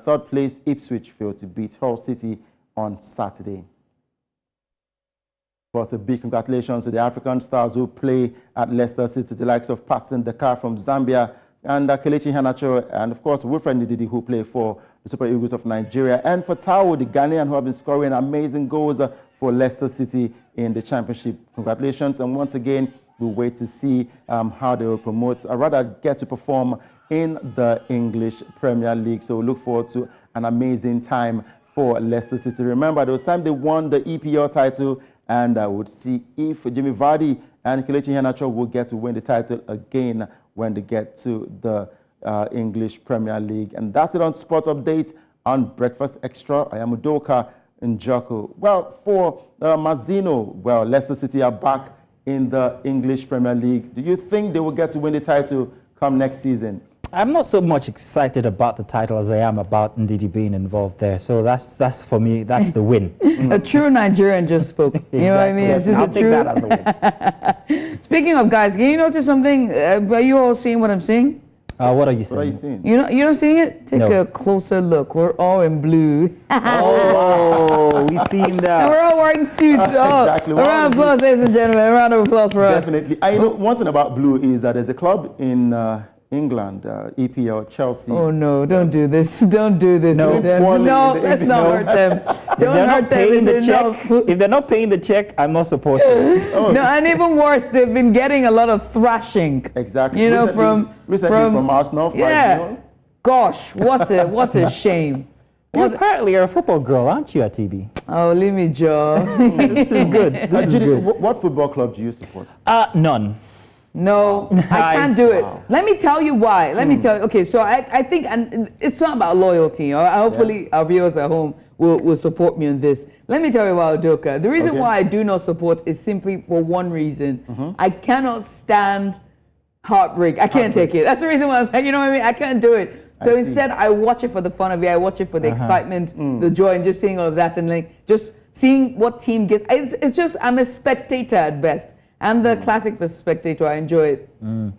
third-placed Ipswich failed to beat Hull City on Saturday. Of course, a big congratulations to the African stars who play at Leicester City, the likes of Patson Dakar from Zambia, and Kelechi Iheanacho, and of course Wilfred Ndidi, who play for the Super Eagles of Nigeria, and for Tao, the Ghanaian, who have been scoring amazing goals for Leicester City in the championship. Congratulations, and once again, we'll wait to see how they will promote, or rather get to perform in the English Premier League. So we look forward to an amazing time for Leicester City. Remember, there was time they won the EPL title, and I would see if Jimmy Vardy and Kelechi Iheanacho will get to win the title again when they get to the English Premier League. And that's it on Sports Update on Breakfast Extra. I am Udoka Njoku. Well, for Mazzino, well, Leicester City are back in the English Premier League. Do you think they will get to win the title come next season? I'm not so much excited about the title as I am about Ndidi being involved there. So that's for me, that's the win. A true Nigerian just spoke. You know what I mean? It's just I'll take that as a win. Speaking of guys, can you notice something? Are you all seeing what I'm seeing? What are you seeing? What are you seeing? You're not seeing it? Take a closer look. We're all in blue. Oh, we themed out. And we're all wearing suits. Exactly. A round of applause, ladies and gentlemen. A round of applause for us. Definitely. I know one thing about blue is that there's a club in England, EPL, Chelsea. Oh no, don't do this. Don't do this No, to them. No, let's not hurt them. Don't hurt them. If they're not paying the check, I'm not supporting. No, and even worse, they've been getting a lot of thrashing. Exactly. You know, recently from Arsenal. Yeah. Gosh, what a shame. You apparently are a football girl, aren't you, at TB? Oh, leave me, Joe. This is good. This is good. What football club do you support? None. No, I can't do it. Let me tell you why. Let me tell you. Okay, so I think, and it's not about loyalty. Hopefully our viewers at home will support me on this. Let me tell you about Udoka. The reason why I do not support is simply for one reason. I cannot stand heartbreak. I can't take it. That's the reason why you know what I mean? I can't do it. So instead, I watch it for the fun of it. I watch it for the excitement, the joy, and just seeing all of that, and like just seeing what team gets. It's just, I'm a spectator at best. I'm the classic spectator. I enjoy it.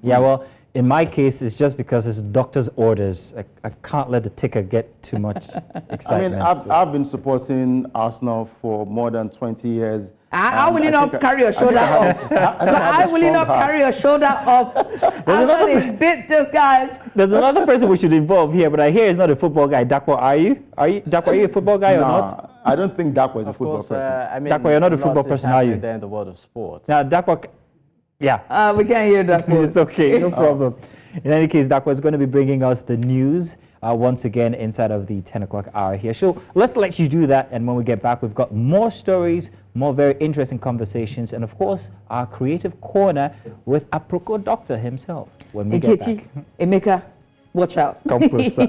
Yeah, well, in my case, it's just because it's doctor's orders. I can't let the ticker get too much excitement. I mean, I've been supporting Arsenal for more than 20 years. How will you not carry your shoulder off? How will you not carry your shoulder off? I'm not a bit this, guys. There's another person we should involve here, but I hear he's not a football guy. Dakwa, are you? Dakwa, are you a football guy or not? I don't think Dakwa is a football person. I mean, Dakwa, you're not a football person, are you? There in the world of sports. Now, Dakwa, yeah. We can't hear Dakwa. It's okay, no problem. In any case, Dakwa is going to be bringing us the news once again inside of the 10 o'clock hour here. So let's let you do that. And when we get back, we've got more stories, more very interesting conversations, and of course, our creative corner with Aproko Doctor himself. When we get back. Emeka, watch out. Come closer.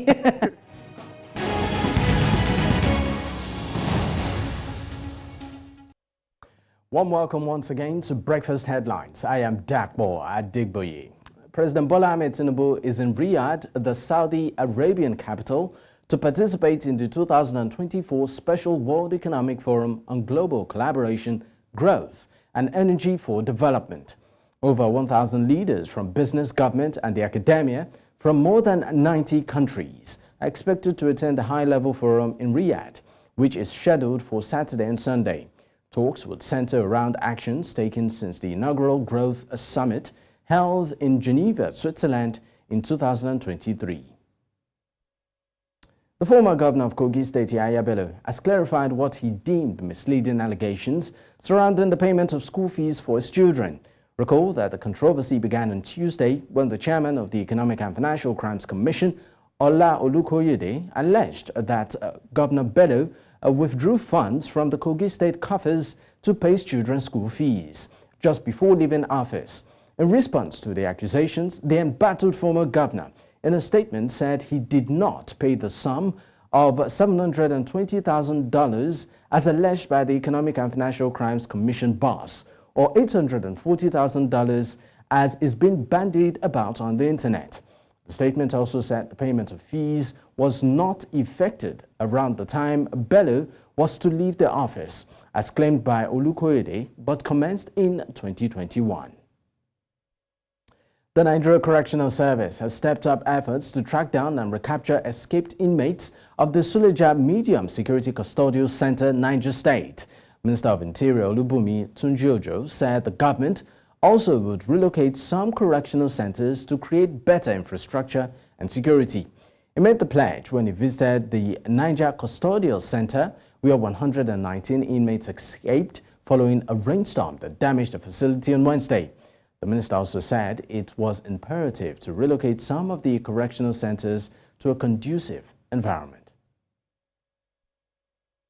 Warm welcome once again to Breakfast Headlines. I am Dakbo Adigboye. President Bola Ahmed Tinubu is in Riyadh, the Saudi Arabian capital, to participate in the 2024 Special World Economic Forum on Global Collaboration, Growth, and Energy for Development. Over 1,000 leaders from business, government, and the academia from more than 90 countries are expected to attend the high-level forum in Riyadh, which is scheduled for Saturday and Sunday. Talks would center around actions taken since the inaugural Growth Summit held in Geneva, Switzerland in 2023. The former governor of Kogi State, Yahaya Bello, has clarified what he deemed misleading allegations surrounding the payment of school fees for his children. Recall that the controversy began on Tuesday when the chairman of the Economic and Financial Crimes Commission, Ola Olukoyede, alleged that Governor Bello withdrew funds from the Kogi State coffers to pay his children's school fees just before leaving office. In response to the accusations, the embattled former governor in a statement said he did not pay the sum of $720,000 as alleged by the Economic and Financial Crimes Commission boss, or $840,000 as is being bandied about on the internet. The statement also said the payment of fees was not effected around the time Bello was to leave the office, as claimed by Olukoyede, but commenced in 2021. The Nigeria Correctional Service has stepped up efforts to track down and recapture escaped inmates of the Suleja Medium Security Custodial Center, Niger State. Minister of Interior Olubunmi Tunji-Ojo said the government also would relocate some correctional centers to create better infrastructure and security. He made the pledge when he visited the Niger Custodial Center, where 119 inmates escaped following a rainstorm that damaged the facility on Wednesday. The minister also said it was imperative to relocate some of the correctional centers to a conducive environment.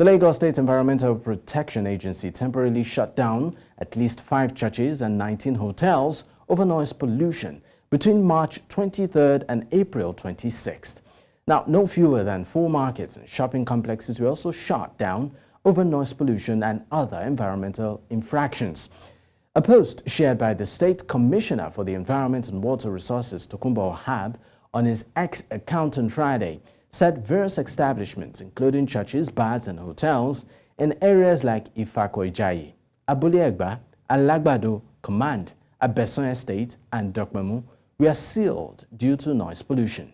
The Lagos State Environmental Protection Agency temporarily shut down at least 5 churches and 19 hotels over noise pollution between March 23rd and April 26th. Now, no fewer than 4 markets and shopping complexes were also shut down over noise pollution and other environmental infractions. A post shared by the State Commissioner for the Environment and Water Resources, Tokunbo Ohab, on his X account on Friday, said various establishments, including churches, bars, and hotels in areas like Ifako Ijayi, Abule Egba, Alagbado, Command, Abeson Estate, and Dokmemu were sealed due to noise pollution.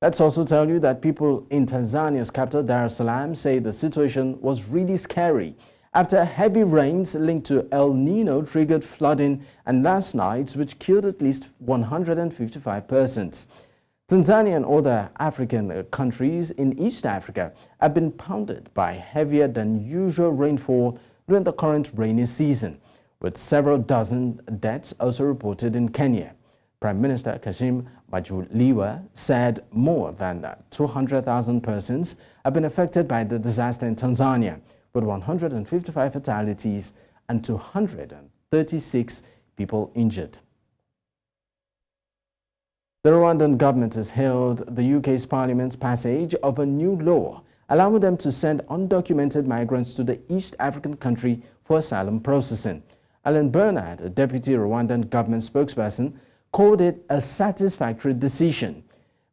Let's also tell you that people in Tanzania's capital, Dar es Salaam, say the situation was really scary after heavy rains linked to El Nino triggered flooding and landslides which killed at least 155 persons. Tanzania and other African countries in East Africa have been pounded by heavier than usual rainfall during the current rainy season, with several dozen deaths also reported in Kenya. Prime Minister Kashim Majaliwa said more than 200,000 persons have been affected by the disaster in Tanzania, with 155 fatalities and 236 people injured. The Rwandan government has hailed the UK's Parliament's passage of a new law allowing them to send undocumented migrants to the East African country for asylum processing. Alan Bernard, a deputy Rwandan government spokesperson, called it a satisfactory decision.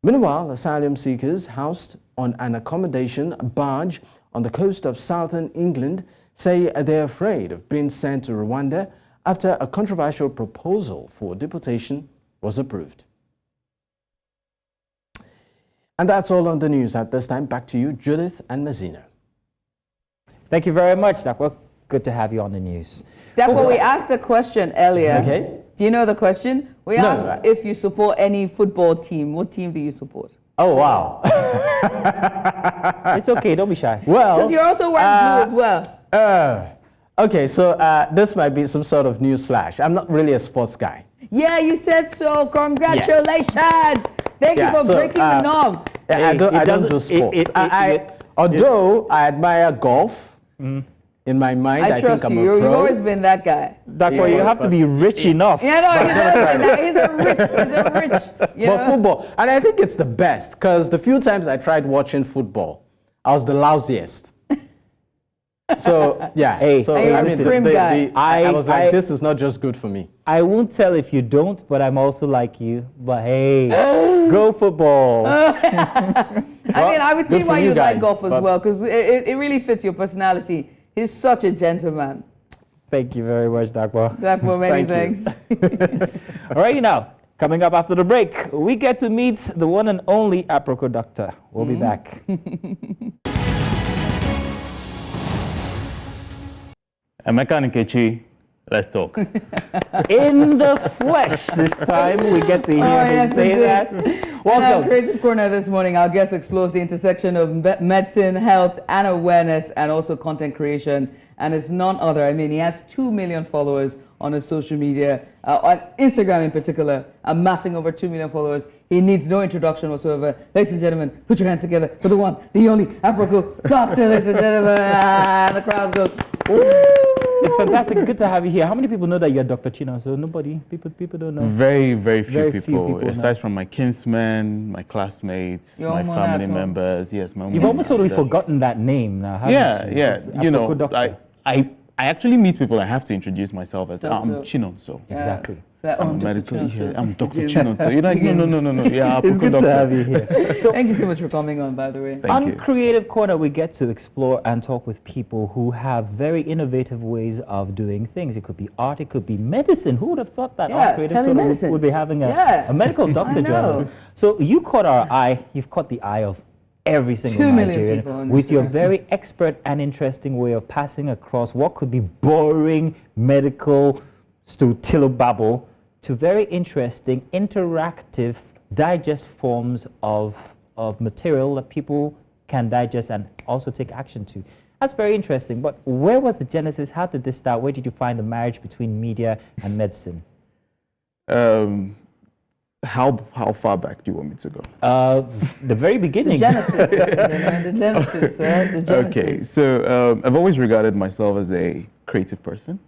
Meanwhile, asylum seekers housed on an accommodation barge on the coast of southern England say they're afraid of being sent to Rwanda after a controversial proposal for deportation was approved. And that's all on the news at this time. Back to you, Judith and Mazina. Thank you very much, Dakwa. Good to have you on the news. Dakwa, we asked a question earlier. Okay. Do you know the question? We asked if you support any football team. What team do you support? Oh, wow. It's okay, don't be shy. Well, because you're also wearing blue as well. Okay, so this might be some sort of news flash. I'm not really a sports guy. Yeah, you said so. Congratulations. Thank you for breaking the norm. I don't do sports. Although I admire golf, in my mind, I trust think I'm you. a pro. You've always been that guy. Well, you have to be rich enough. Yeah, no, he's a rich. Yeah. But football, and I think it's the best, because the few times I tried watching football, I was the lousiest. So, yeah. So, I mean, I was like, this is not just good for me. I won't tell if you don't, but I'm also like you. But hey, go football. I mean, I would see why you like golf as well, because it really fits your personality. He's such a gentleman. Thank you very much, Dakwa. Dakwa, many thanks. All right, now, coming up after the break, we get to meet the one and only Aproko Doctor. We'll be back. Emeka and Nkechi, let's talk. In the flesh this time, we get to hear him say that. Welcome. In our Creative Corner this morning, our guest explores the intersection of medicine, health, and awareness, and also content creation. And it's none other. I mean, he has 2 million followers on his social media, on Instagram in particular, amassing over 2 million followers. He needs no introduction whatsoever. Ladies and gentlemen, put your hands together for the one, the only Aproko Doctor, ladies and gentlemen. And the crowd goes, ooh. It's fantastic. Good to have you here. How many people know that you're Dr. Chino? So nobody, people don't know. Very, very few people. Aside from my kinsmen, my classmates, my family members. Yes, my You've almost totally forgotten that name now, haven't you? Yeah. You know, I actually meet people. I have to introduce myself as I'm Chino. So exactly. I'm medical. I'm Dr. Chino. So you're like, no. Yeah, it's good to have you here. So thank you so much for coming on, by the way. On Creative Corner, we get to explore and talk with people who have very innovative ways of doing things. It could be art, it could be medicine. Who would have thought that on Creative Corner would be having a medical doctor join us? So you caught our eye. You've caught the eye of every single Nigerian with your very expert and interesting way of passing across what could be boring medical babble to very interesting, interactive, digest forms of material that people can digest and also take action to. That's very interesting. But where was the genesis? How did this start? Where did you find the marriage between media and medicine? How far back do you want me to go? The very beginning. The genesis. Okay, so I've always regarded myself as a creative person.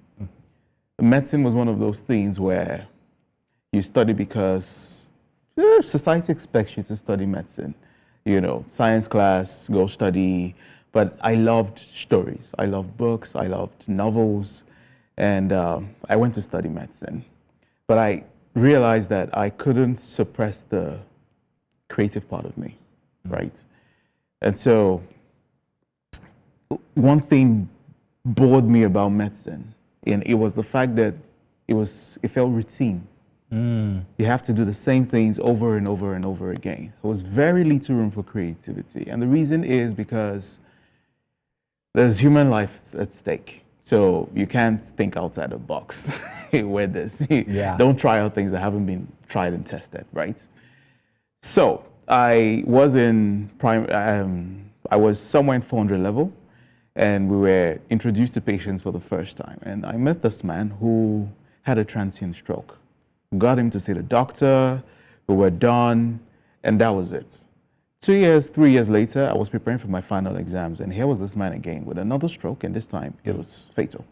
Medicine was one of those things where you study because society expects you to study medicine. You know, science class, go study. But I loved stories. I loved books. I loved novels. And I went to study medicine. But I realized that I couldn't suppress the creative part of me, right? And so one thing bored me about medicine, and it was the fact that it felt routine. You have to do the same things over and over and over again. There was very little room for creativity. And the reason is because there's human life at stake. So you can't think outside the box with this. Don't try out things that haven't been tried and tested, right? So I was I was somewhere in 400 level, and we were introduced to patients for the first time. And I met this man who had a transient stroke. Got him to see the doctor, we were done, and that was it. 3 years later, I was preparing for my final exams, and here was this man again with another stroke, and this time it was fatal.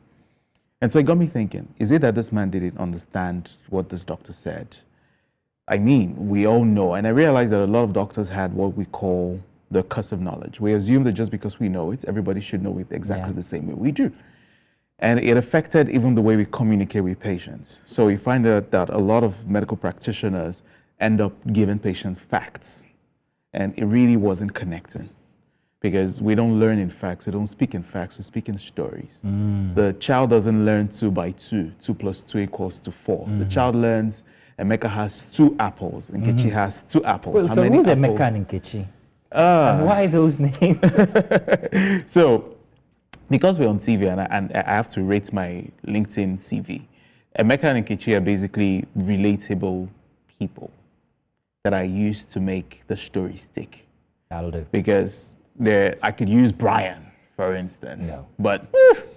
And so it got me thinking, is it that this man didn't understand what this doctor said? I mean, we all know, and I realized that a lot of doctors had what we call the curse of knowledge. We assume that just because we know it, everybody should know it exactly the same way we do. And it affected even the way we communicate with patients. So you find that a lot of medical practitioners end up giving patients facts, and it really wasn't connecting, because we don't learn in facts, we don't speak in facts, we speak in stories. The child doesn't learn 2 by 2, 2 plus 2 equals to 4. The child learns Emeka has 2 apples, and Nkechi has 2 apples. Well, so who's Emeka and Nkechi? And why those names? So, because we're on TV and I have to rate my LinkedIn CV, Emeka and Nkechi are basically relatable people that I use to make the story stick. That'll do. Because I could use Brian, for instance. No. But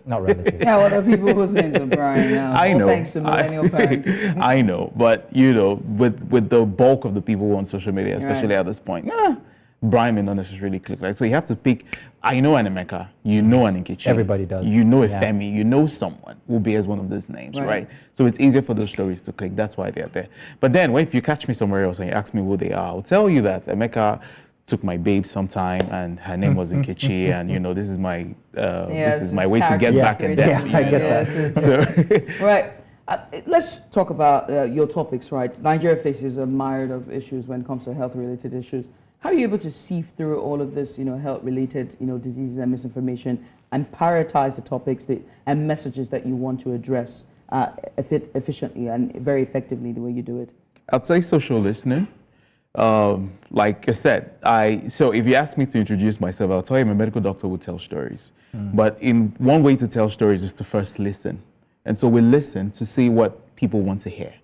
not relative. Yeah, what are people who saying to Brian now? I know. Thanks to millennial parents. I know, but with the bulk of the people on social media, especially at this point, Brian may not necessarily click. Like, so you have to pick. I know an Emeka, you know an Nkechi. Everybody does. You know a Femi, you know someone who bears one of those names, right? So it's easier for those stories to click. That's why they're there. But then, if you catch me somewhere else and you ask me who they are, I'll tell you that Emeka took my babe sometime, and her name was Nkechi, and this is my way to get back at them. Yeah, I get that. So right. Let's talk about your topics, right? Nigeria faces a myriad of issues when it comes to health-related issues. How are you able to sift through all of this, health-related, diseases and misinformation, and prioritize the topics and messages that you want to address efficiently and very effectively the way you do it? I'd say social listening. Like I said, so if you ask me to introduce myself, I'll tell you I'm a medical doctor who tells stories. But one way to tell stories is to first listen. And so we listen to see what people want to hear.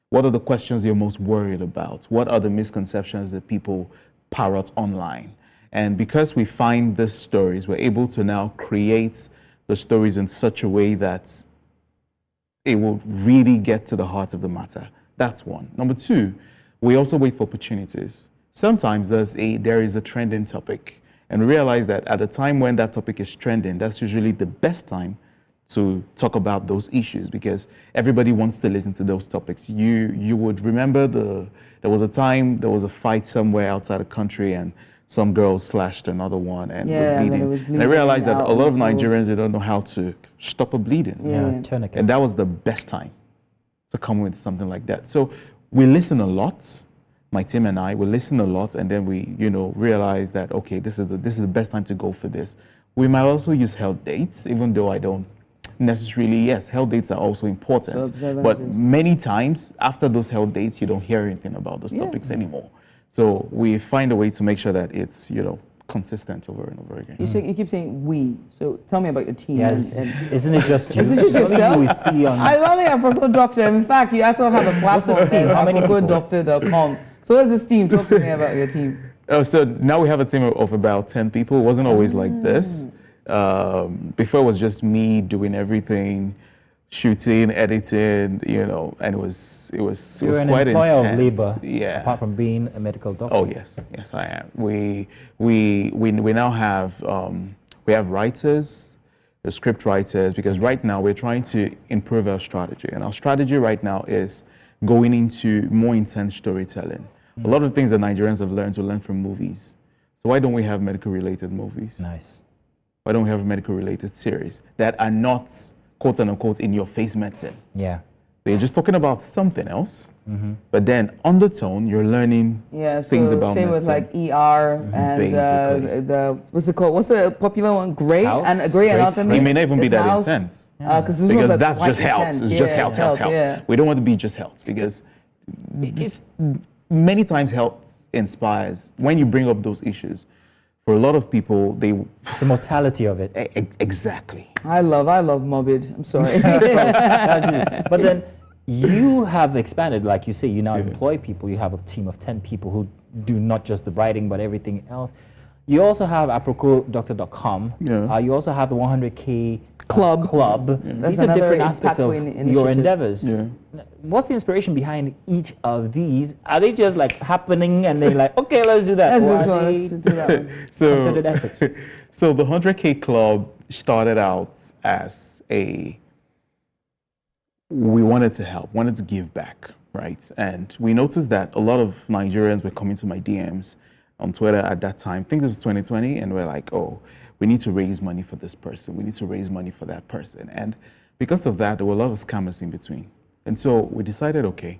What are the questions you're most worried about? What are the misconceptions that people parrot online? And because we find these stories, we're able to now create the stories in such a way that it will really get to the heart of the matter. That's one. Number two, we also wait for opportunities. Sometimes there is a trending topic, and we realize that at the time when that topic is trending, that's usually the best time to talk about those issues, because everybody wants to listen to those topics. You would remember there was a fight somewhere outside the country, and some girl slashed another one and was bleeding. And I realized that a lot of Nigerians, they don't know how to stop a bleeding. Tourniquet. And that was the best time to come with something like that. So we listen a lot. My team and I will listen a lot, and then we, realize that, okay, this is the best time to go for this. We might also use health dates, even though I don't necessarily. Yes, health dates are also important, but many times after those health dates, you don't hear anything about those topics anymore. So we find a way to make sure that it's consistent over and over again. You keep saying we. So tell me about your team. Yes, isn't it just you? Is it just yourself? We see on. I love it, Apropos Doctor. In fact, you also have a platform team. AproposDoctor.com. So what's this team? Talk to me about your team. So now we have a team of about 10 people. It wasn't always like this. Before it was just me doing everything, shooting, editing, and it was You're an quite employer intense. of labor, Yeah. apart from being a medical doctor. Oh yes, I am. We now have we have writers, the script writers, because right now we're trying to improve our strategy, and our strategy right now is going into more intense storytelling. A lot of things that Nigerians have learned to learn from movies. So why don't we have medical-related movies? Nice. Why don't we have medical-related series that are not quote unquote in your face medicine? Yeah. They're just talking about something else, but then undertone, you're learning things about same medicine. with like ER and the what's it called? What's a popular one? Grey and Grey Anatomy. It may not even be that intense. Because that's just health. It's just health. Yeah. We don't want to be just health, because it's, many times health inspires. When you bring up those issues, for a lot of people, it's the mortality of it. Exactly. I love morbid. I'm sorry. But then you have expanded, like you say, you now employ people. You have a team of 10 people who do not just the writing, but everything else. You also have AproposDoctor.com. Yeah. You also have the 100K Club. Yeah. These are different aspects of your endeavors. Yeah. What's the inspiration behind each of these? Are they just like happening and they're like, okay, let's do that? Let's do that one. Concerted efforts. So the 100K Club started out as we wanted to help, wanted to give back, right? And we noticed that a lot of Nigerians were coming to my DMs on Twitter at that time. I think this was 2020, and we're like, oh, we need to raise money for this person. We need to raise money for that person. And because of that, there were a lot of scammers in between. And so we decided, okay,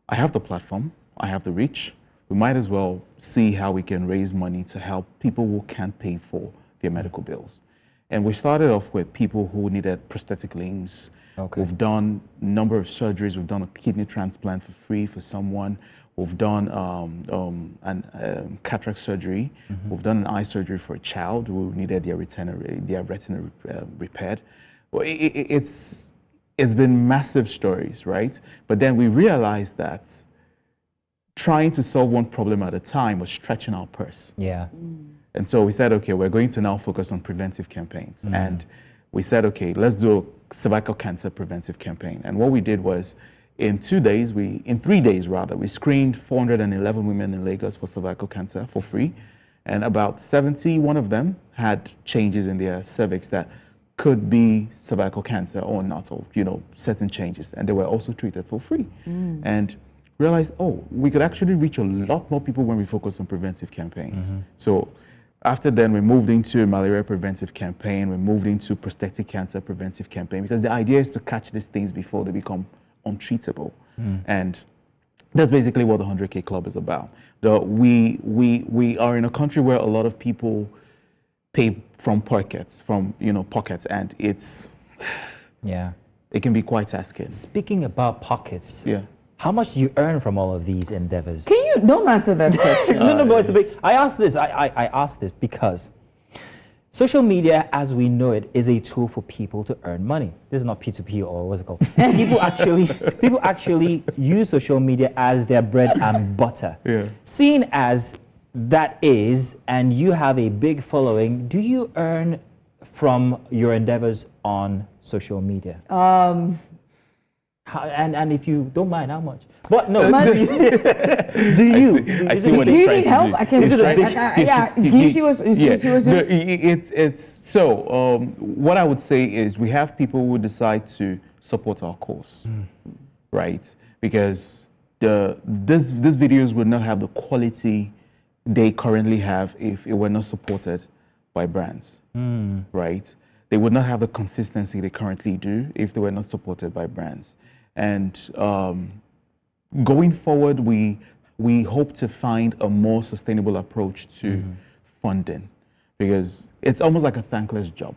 I have the platform, I have the reach. We might as well see how we can raise money to help people who can't pay for their medical bills. And we started off with people who needed prosthetic limbs. Okay. We've done a number of surgeries. We've done a kidney transplant for free for someone. We've done cataract surgery. We've done an eye surgery for a child who needed their retina repaired. Well, it's been massive stories, right? But then we realized that trying to solve one problem at a time was stretching our purse. Yeah. And so we said, okay, we're going to now focus on preventive campaigns. And we said, okay, let's do a cervical cancer preventive campaign. And what we did was, in 3 days, we screened 411 women in Lagos for cervical cancer for free. And about 71 of them had changes in their cervix that could be cervical cancer or not, or certain changes. And they were also treated for free. And realized, oh, we could actually reach a lot more people when we focus on preventive campaigns. So after then, we moved into a malaria preventive campaign. We moved into prostate cancer preventive campaign, because the idea is to catch these things before they become untreatable. And that's basically what the 100K Club is about. We are in a country where a lot of people pay from pockets, and it can be quite tasking. Speaking about pockets, how much do you earn from all of these endeavors? Don't answer that question. No, but it's a big, I ask this because social media, as we know it, is a tool for people to earn money. This is not P2P, or what's it called? people actually use social media as their bread and butter. Seeing as that is, and you have a big following, do you earn from your endeavors on social media? And if you don't mind, how much? But no, do you? I see what do you need help? I can do you see what's so what I would say is we have people who decide to support our cause, right? Because these videos would not have the quality they currently have if it were not supported by brands, right? They would not have the consistency they currently do if they were not supported by brands. And going forward, we hope to find a more sustainable approach to funding, because it's almost like a thankless job,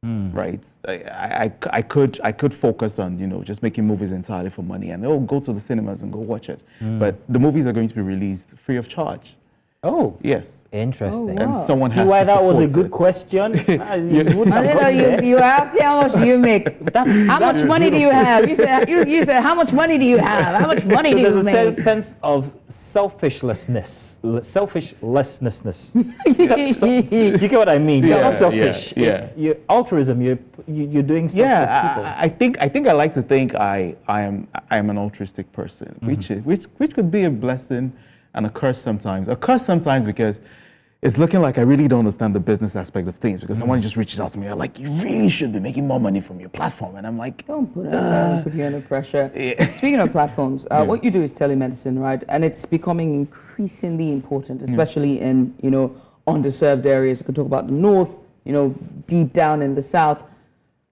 right? I could focus on just making movies entirely for money and go to the cinemas and go watch it, but the movies are going to be released free of charge. Oh, yes. Interesting. And someone has why to that was a support good it. question? You asked how much do you make? How much money do you have? You said how much money do you have? How much money do you make? There's a sense of selfishlessness. You get what I mean? You're not selfish. It's your altruism. You're doing stuff for people. I think I like to think I am an altruistic person, which could be a blessing and a curse sometimes. A curse sometimes because it's looking like I really don't understand the business aspect of things, because someone just reaches out to me, they're like, you really should be making more money from your platform. And I'm like, don't put you under pressure. Speaking of platforms, what you do is telemedicine, right? And it's becoming increasingly important, especially in, underserved areas. You can talk about the north, deep down in the south.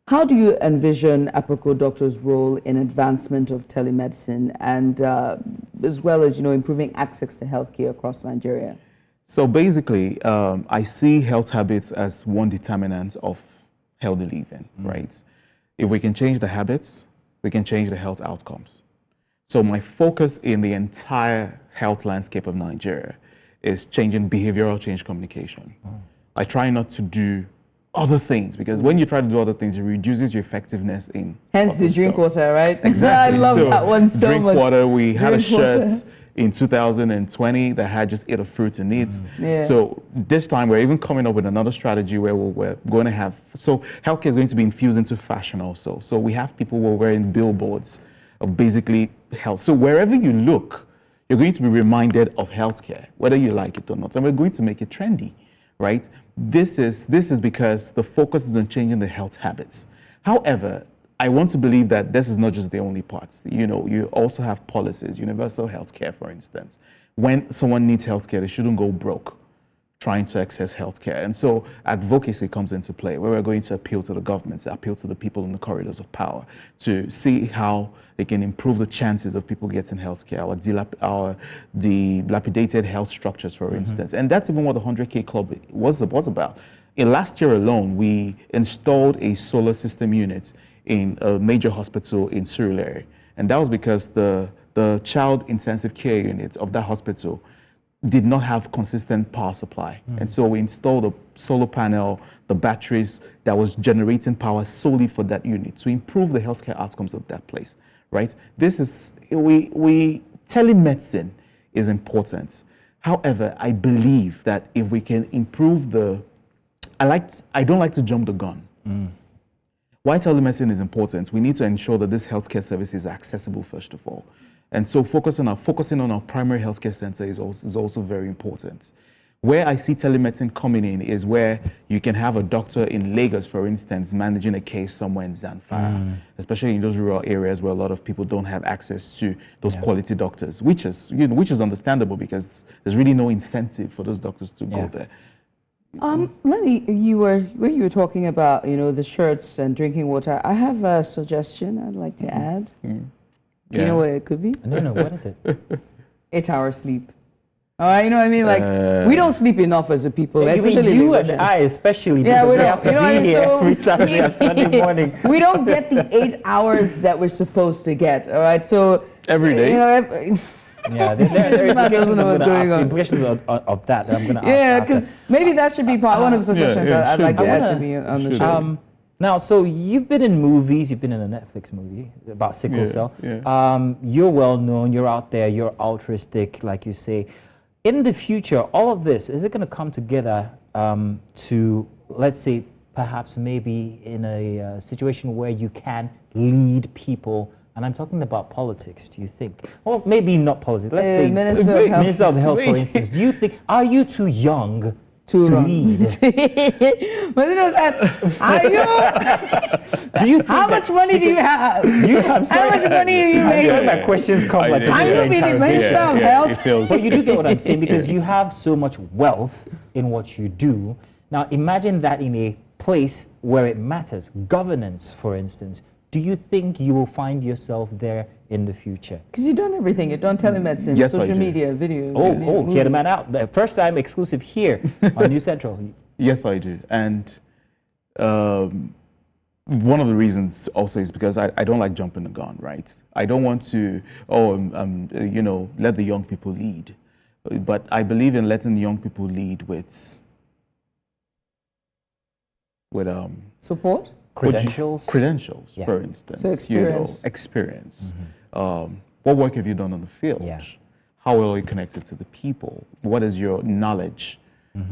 How do you envision Apico Doctor's role in advancement of telemedicine and as well as, improving access to healthcare across Nigeria? So basically, I see health habits as one determinant of healthy living, right? If we can change the habits, we can change the health outcomes. So my focus in the entire health landscape of Nigeria is changing behavioral change communication. I try not to do other things, because when you try to do other things, it reduces your effectiveness in. Hence the drink water, right? Exactly. I love that one so drink much. Drink water. We had a shirt in 2020 that had just 8 of fruits in it. So this time we're even coming up with another strategy where we're going to have, so healthcare is going to be infused into fashion also. So we have people who are wearing billboards of basically health. So wherever you look, you're going to be reminded of healthcare, whether you like it or not. And we're going to make it trendy, right? This is because the focus is on changing the health habits. However, I want to believe that this is not just the only part. You also have policies, universal health care, for instance. When someone needs health care, they shouldn't go broke trying to access health care. And so advocacy comes into play, where we're going to appeal to the government, to appeal to the people in the corridors of power, to see how they can improve the chances of people getting health care, our dilapidated health structures, for instance. And that's even what the 100K Club was about. In last year alone, we installed a solar system unit in a major hospital in Surulere. And that was because the child intensive care unit of that hospital did not have consistent power supply. And so we installed a solar panel, the batteries that was generating power solely for that unit to improve the healthcare outcomes of that place, right? This is, telemedicine is important. However, I believe that if we can improve I don't like to jump the gun. Why telemedicine is important, we need to ensure that this healthcare service is accessible first of all. And so focusing on our primary healthcare center is also very important. Where I see telemedicine coming in is where you can have a doctor in Lagos, for instance, managing a case somewhere in Zamfara, especially in those rural areas where a lot of people don't have access to those quality doctors, which is understandable because there's really no incentive for those doctors to go there. When you were talking about, the shirts and drinking water, I have a suggestion I'd like to add. You know what it could be? No, what is it? 8 hours sleep. You know what I mean? Like, we don't sleep enough as a people, especially you and I, especially. Yeah, we have don't. to be here every Saturday and Sunday morning. We don't get the 8 hours that we're supposed to get. All right, so every day. Yeah, there are implications of that I'm going to ask. Yeah, because maybe that should be one of the suggestions I'd like to add to me on the show. Now, so you've been in movies, you've been in a Netflix movie about sickle cell. You're well known, you're out there, you're altruistic, like you say. In the future, all of this, is it going to come together to, let's say, perhaps maybe in a situation where you can lead people? And I'm talking about politics, do you think? Well, maybe not politics. Let's say Minister of Health, for instance. Do you think, are you too young to lead? How much money do you have? How much money are you making? My questions come like I'm going to be the Minister of Health. But you do get what I'm saying, because you have so much wealth in what you do. Now, imagine that in a place where it matters. Governance, for instance. Do you think you will find yourself there in the future? Because you've done everything. You've done telemedicine, social media, videos. Hear the man out. The first time exclusive here on News Central. Yes, I do. And one of the reasons also is because I don't like jumping the gun, right? I don't want to, let the young people lead. But I believe in letting young people lead with support? Credentials, for instance. So experience. Experience. What work have you done on the field? How well are you connected to the people? What is your knowledge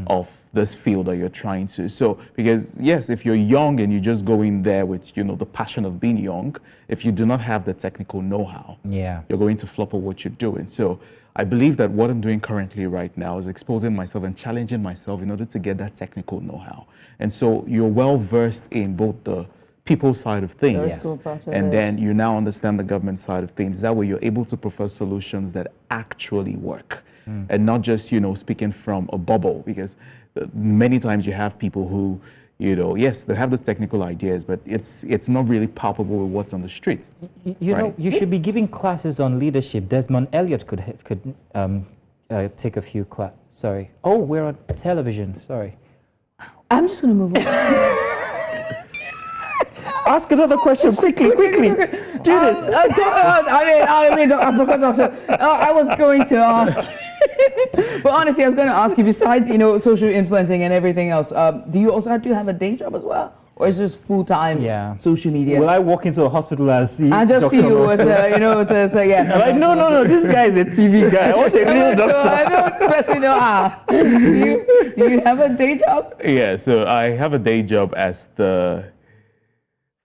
of this field that you're trying to? So, because yes, if you're young and you just go in there with, the passion of being young, if you do not have the technical know-how, you're going to flop at what you're doing. So I believe that what I'm doing currently right now is exposing myself and challenging myself in order to get that technical know-how. And so you're well versed in both the people side of things, and then you now understand the government side of things. That way you're able to propose solutions that actually work, and not just, speaking from a bubble, because many times you have people who, yes, they have those technical ideas, but it's not really palpable with what's on the street. You should be giving classes on leadership. Desmond Elliott could take a few classes. Sorry. Oh, we're on television. Sorry. I'm just going to move on. Ask another question quickly. Judith. I forgot, doctor. I was going to ask. But honestly, I was going to ask you, besides, social influencing and everything else, do you also have to have a day job as well? Or is this full-time social media? Will I walk into a hospital and see I just Dr. see you with yes. I'm like, no, this guy is a TV guy. I want a real doctor. I don't especially know. Do you have a day job? Yeah, so I have a day job as the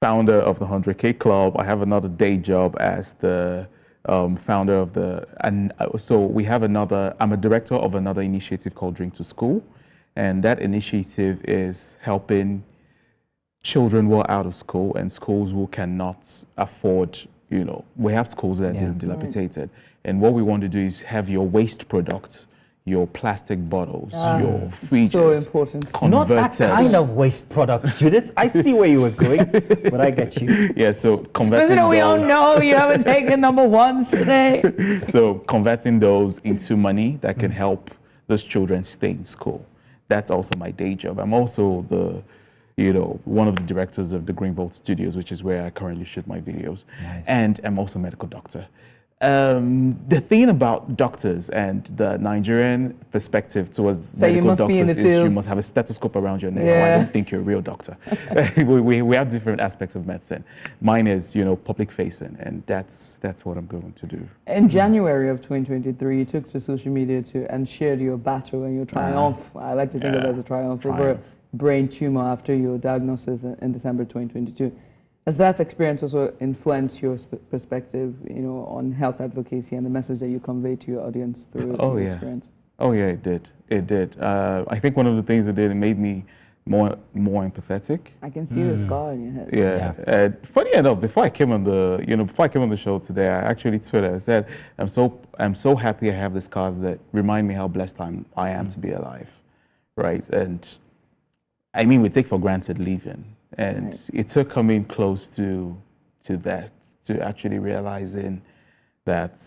founder of the 100K Club. I have another day job as the founder of I'm a director of another initiative called Drink to School. And that initiative is helping children who are out of school and schools who cannot afford, we have schools that are dilapidated. And what we want to do is have your waste products, your plastic bottles, your fridges, so important. Not that kind of waste product, Judith. I see where you were going, but I get you. Yeah, so converting we all know you haven't taken number ones today. So converting those into money that can help those children stay in school. That's also my day job. I'm also one of the directors of the Greenbolt Studios, which is where I currently shoot my videos. Nice. And I'm also a medical doctor. The thing about doctors and the Nigerian perspective towards So you medical must be in doctors the is you field. must have a stethoscope around your neck. Yeah. I don't think you're a real doctor. we have different aspects of medicine. Mine is, public facing, and that's what I'm going to do. In January of 2023, you took to social media and shared your battle and your triumph. I like to think of it as a triumph over a brain tumor after your diagnosis in December 2022. Has that experience also influenced your perspective, on health advocacy and the message that you convey to your audience through your experience? Oh yeah, it did. It did. I think one of the things it did, it made me more empathetic. I can see the scar in your head. Yeah. Funny enough, before I came on the show today, I actually tweeted. I said, I'm so happy I have the scars that remind me how blessed I am to be alive, right? And I mean, we take for granted living. And it took coming close to that, to actually realizing that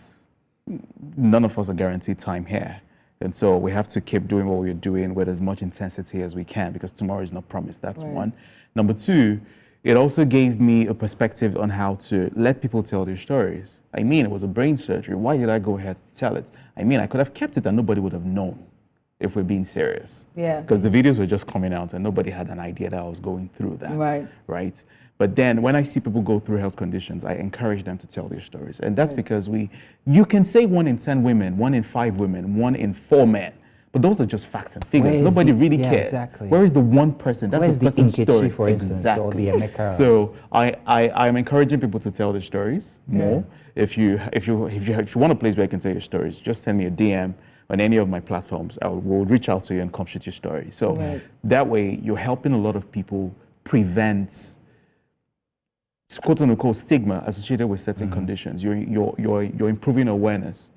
none of us are guaranteed time here. And so we have to keep doing what we're doing with as much intensity as we can, because tomorrow is not promised. That's one. Number two, it also gave me a perspective on how to let people tell their stories. I mean, it was a brain surgery. Why did I go ahead to tell it? I mean, I could have kept it and nobody would have known, if we're being serious. Yeah. Because the videos were just coming out and nobody had an idea that I was going through that. Right. But then when I see people go through health conditions, I encourage them to tell their stories. And that's because you can say 1 in 10 women, 1 in 5 women, 1 in 4 men, but those are just facts and figures. Nobody really cares. Exactly. Where is the one person? That's Where's the person's Nkechi, story. for instance, or the Emeka? So I'm encouraging people to tell their stories more. If you want a place where you can tell your stories, just send me a DM on any of my platforms. We'll reach out to you and come shoot your story. So that way, you're helping a lot of people prevent quote unquote stigma associated with certain conditions. You're improving awareness.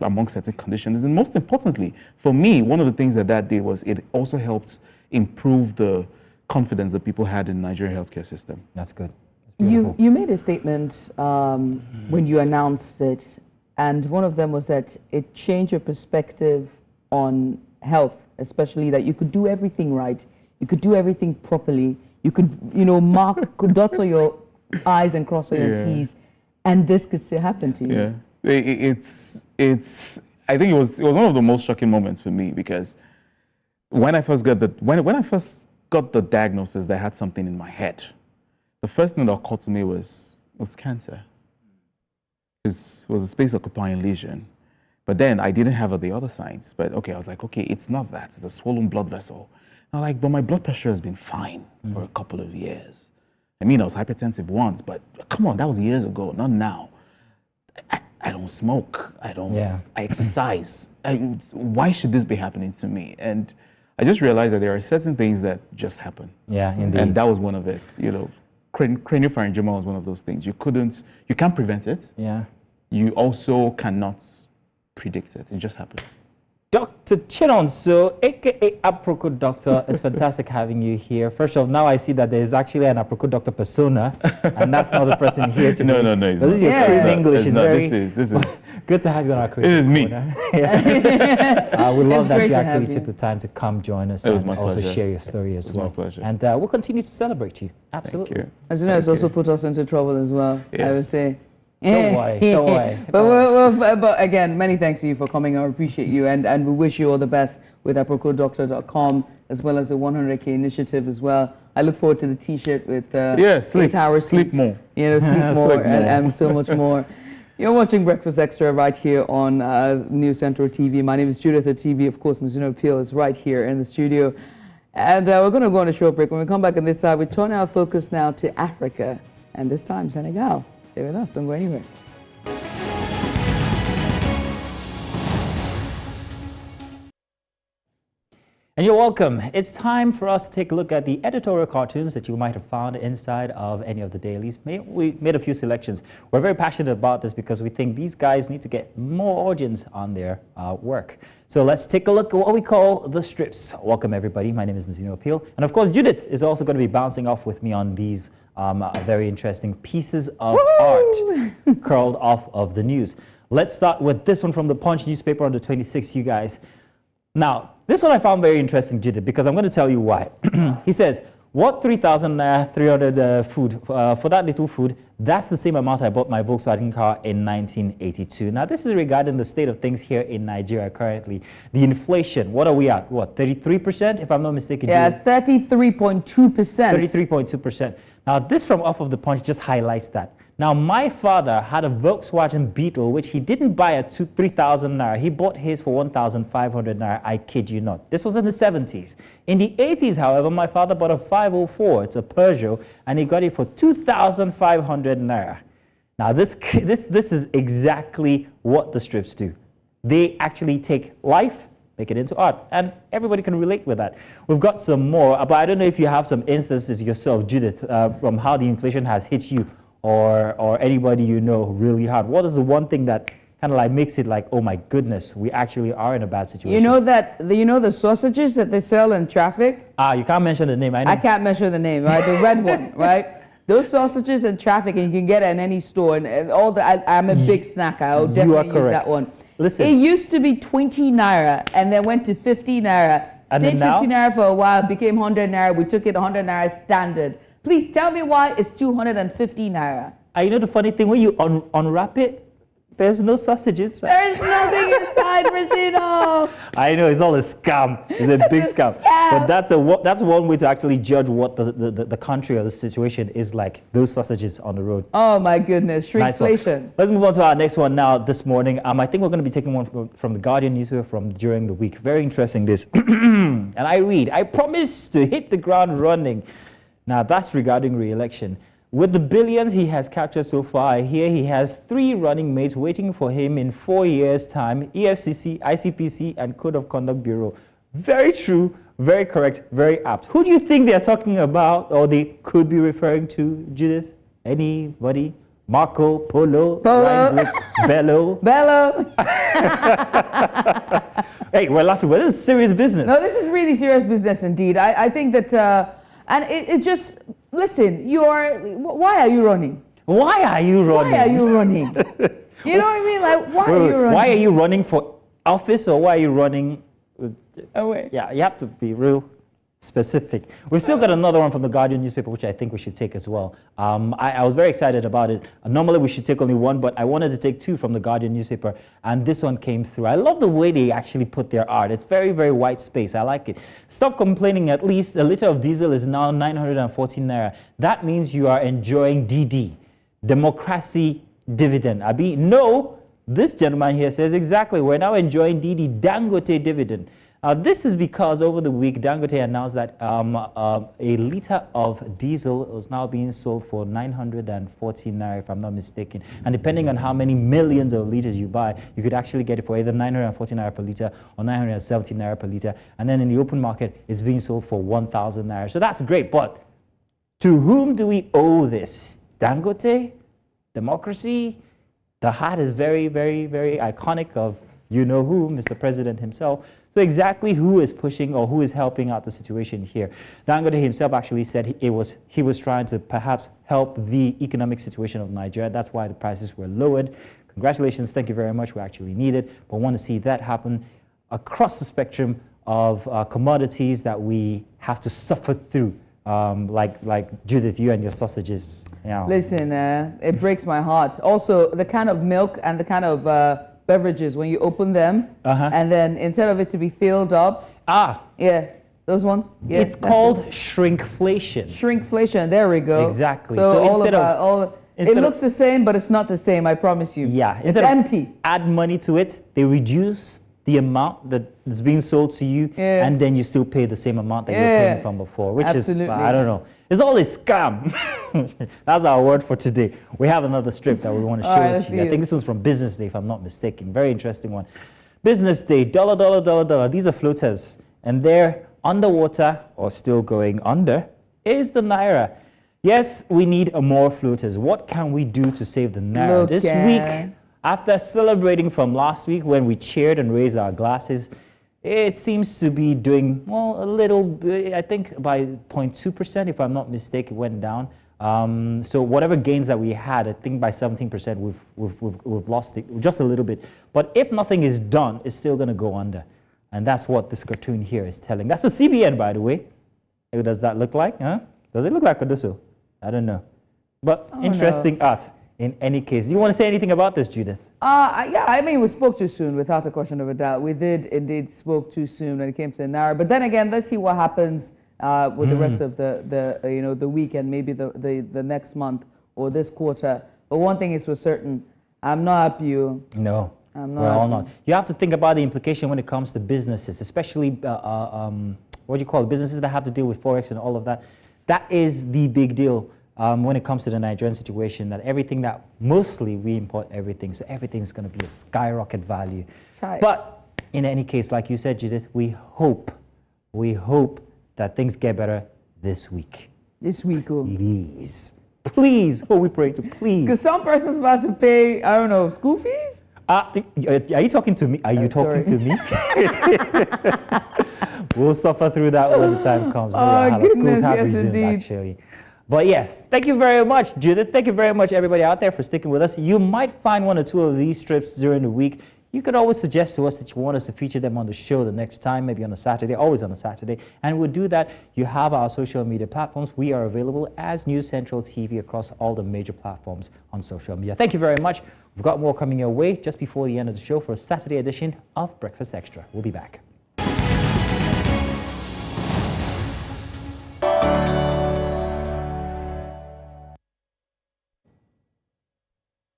Among certain conditions. And most importantly, for me, one of the things that did was it also helped improve the confidence that people had in the Nigerian healthcare system. That's good. You made a statement when you announced it, and one of them was that it changed your perspective on health, especially that you could do everything right, you could do everything properly, you could, mark dots on your I's and cross on your T's, and this could still happen to you. Yeah. I think it was one of the most shocking moments for me, because when I first got the diagnosis that I had something in my head, the first thing that occurred to me was cancer. It was a space occupying lesion. But then I didn't have the other signs. But I was like, okay, it's not that. It's a swollen blood vessel. And I'm like, but my blood pressure has been fine for a couple of years. I mean, I was hypertensive once, but come on, that was years ago, not now. I don't smoke. I exercise. Why should this be happening to me? And I just realized that there are certain things that just happen. Yeah, indeed. And that was one of it. Craniopharyngioma was one of those things. You can't prevent it. Yeah. You also cannot predict it. It just happens. Dr. Chinonso, aka Aproko Doctor, it's fantastic having you here. First off, now I see that there is actually an Aproko Doctor persona, and that's not the person here today. No. This is your cream English. It's very this is good to have you on our cream. This is me. We love that you actually took the time to come join us and also pleasure. share your story as well. My pleasure. And we'll continue to celebrate you. Absolutely. Thank you. As you know, it's also put us into trouble as well, I would say. Don't worry. But again, many thanks to you for coming. I appreciate you, and we wish you all the best with aprocodoctor.com, as well as the 100K initiative as well. I look forward to the T-shirt with 8 hours sleep more. Sleep more, and so much more. You're watching Breakfast Extra right here on News Central TV. My name is Judith at TV. Of course, Mzino Peel is right here in the studio. And we're going to go on a short break. When we come back on this side, we turn our focus now to Africa, and this time Senegal. Stay with us. Don't go anywhere. And you're welcome. It's time for us to take a look at the editorial cartoons that you might have found inside of any of the dailies. We made a few selections. We're very passionate about this because we think these guys need to get more audience on their work. So let's take a look at what we call the strips. Welcome, everybody. My name is Mzino Peel. And of course, Judith is also going to be bouncing off with me on these very interesting pieces of art curled off of the news. Let's start with this one from the Punch newspaper on the 26th, you guys. Now, this one I found very interesting, Judith, because I'm going to tell you why. He says, what 3,300 food, for that little food, That's the same amount I bought my Volkswagen car in 1982. Now, this is regarding the state of things here in Nigeria currently. The inflation, what are we at? What, 33%, if I'm not mistaken? Yeah, 33.2%. 33.2%. Now, this from Off of the Punch just highlights that. Now, my father had a Volkswagen Beetle, which he didn't buy at 3,000 naira. He bought his for 1,500 naira. I kid you not. This was in the 70s. In the 80s, however, my father bought a 504. It's a Peugeot, and he got it for 2,500 naira. Now, this is exactly what the strips do. They actually take life, make it into art, and everybody can relate with that. We've got some more, but I don't know if you have some instances yourself, Judith, from how the inflation has hit you or anybody you know really hard. What is the one thing that kind of like makes it like, oh my goodness, we actually are in a bad situation? You know that the sausages that they sell in traffic? You can't mention the name. I can't mention the name, right? The red one, right? Those sausages in traffic, and you can get it in any store, and all the. I'm a big snacker. I'll definitely use that one. Listen, it used to be 20 naira, and then went to 50 naira. Stayed 50 naira for a while, became 100 naira. We took it 100 naira standard. Please tell me why it's 250 naira. You know the funny thing, when you unwrap it, there's no sausage inside. There's nothing inside, Rosino. I know, it's all a scam. It's a big scam. But that's one way to actually judge what the country or the situation is like, those sausages on the road. Oh my goodness, shrinkflation. Nice. Let's move on to our next one now this morning. I think we're going to be taking one from the Guardian newspaper from during the week. Very interesting this. And I read, I promise to hit the ground running. Now that's regarding re-election. With the billions he has captured so far, I hear he has 3 running mates waiting for him in 4 years' time: EFCC, ICPC, and Code of Conduct Bureau. Very true, very correct, very apt. Who do you think they are talking about, or they could be referring to, Judith? Anybody? Marco Polo? Rhymes with Bello? Bello. Hey, we're laughing, but this is serious business. No, this is really serious business indeed. I think that, and it just... Listen, why are you running? Why are you running? Why are you running? You know what I mean? Like, why are you running? Why are you running for office, or why are you running? Away. Yeah, you have to be real specific. We've still got another one from the Guardian newspaper, which I think we should take as well. I was very excited about it. Normally we should take only one, but I wanted to take 2 from the Guardian newspaper, and this one came through. I love the way they actually put their art. It's very, very white space. I like it. Stop complaining. At least a liter of diesel is now 914 naira. That means you are enjoying DD, democracy dividend. No, this gentleman here says exactly. We're now enjoying DD, Dangote dividend. This is because over the week, Dangote announced that a liter of diesel was now being sold for 914 naira, if I'm not mistaken. And depending on how many millions of liters you buy, you could actually get it for either 914 naira per liter or 970 naira per liter. And then in the open market, it's being sold for 1,000 naira. So that's great. But to whom do we owe this? Dangote? Democracy? The hat is very, very, very iconic of you know who, Mr. President himself. So exactly who is pushing or who is helping out the situation here? Dangote himself actually said he was trying to perhaps help the economic situation of Nigeria. That's why the prices were lowered. Congratulations, thank you very much. We actually need it, but want to see that happen across the spectrum of commodities that we have to suffer through, like Judith, you and your sausages. You know. Listen, it breaks my heart. Also, the kind of milk and the kind of beverages, when you open them, and then instead of it to be filled up, yeah, those ones. Yeah, it's called shrinkflation. Shrinkflation. There we go. Exactly. So it looks the same, but it's not the same. I promise you. Yeah, it's empty. Add money to it. They reduce the amount that is being sold to you, and then you still pay the same amount that you were paying from before, which is, I don't know. It's all a scam. That's our word for today. We have another strip that we want to show to you. I think this one's from Business Day, if I'm not mistaken. Very interesting one. Business Day, dollar, dollar, dollar, dollar. These are floaters, and they're underwater or still going under. Is the Naira. Yes, we need more floaters. What can we do to save the Naira? This week, after celebrating from last week when we cheered and raised our glasses, it seems to be doing, well, a little bit, I think by 0.2%, if I'm not mistaken, it went down. So whatever gains that we had, I think by 17%, we've lost it just a little bit. But if nothing is done, it's still going to go under. And that's what this cartoon here is telling. That's the CBN, by the way. Does that look like? Huh? Does it look like Kodoso? I don't know. But interesting art in any case. Do you want to say anything about this, Judith? Yeah, I mean, we spoke too soon, without a question of a doubt. We did indeed spoke too soon when it came to the Naira. But then again, let's see what happens with the rest of the week and maybe the next month or this quarter. But one thing is for certain, I'm not happy. No, I'm not. We're all not. You have to think about the implication when it comes to businesses, especially what do you call it? Businesses that have to deal with forex and all of that. That is the big deal. When it comes to the Nigerian situation, that everything that mostly we import everything, so everything's going to be a skyrocket value. Right. But in any case, like you said, Judith, we hope that things get better this week. This week, Please, who we pray to, please. Because some person's about to pay, I don't know, school fees? Are you talking to me? Are you talking to me? We'll suffer through that when the time comes. Goodness, schools have yes, resumed, indeed. actually. But yes, thank you very much, Judith. Thank you very much, everybody out there, for sticking with us. You might find one or two of these strips during the week. You could always suggest to us that you want us to feature them on the show the next time, maybe on a Saturday, always on a Saturday. And we'll do that. You have our social media platforms. We are available as News Central TV across all the major platforms on social media. Thank you very much. We've got more coming your way just before the end of the show for a Saturday edition of Breakfast Extra. We'll be back.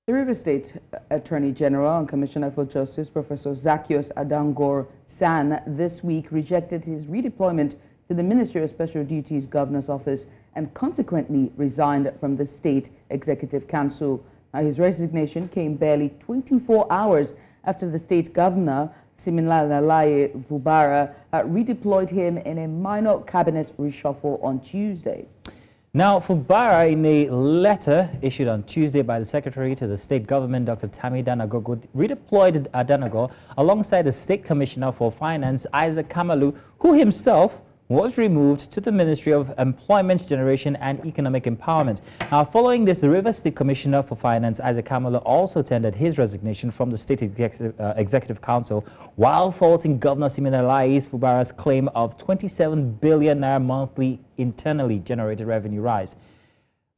The River State Attorney General and Commissioner for Justice, Professor Zaccheaus Adangor San, this week rejected his redeployment to the Ministry of Special Duties Governor's Office and consequently resigned from the State Executive Council. His resignation came barely 24 hours after the state governor, Siminalayi Fubara, redeployed him in a minor cabinet reshuffle on Tuesday. Now, Fubara, in a letter issued on Tuesday by the Secretary to the State Government, Dr. Tammy Danagogo, redeployed Adanago alongside the State Commissioner for Finance, Isaac Kamalu, who himself was removed to the Ministry of Employment Generation and Economic Empowerment. Now, following this, the Rivers State Commissioner for Finance, Isaac Kamalu, also tendered his resignation from the State Executive Council while faulting Governor Siminalayi Fubara's claim of 27 billion naira monthly internally generated revenue rise.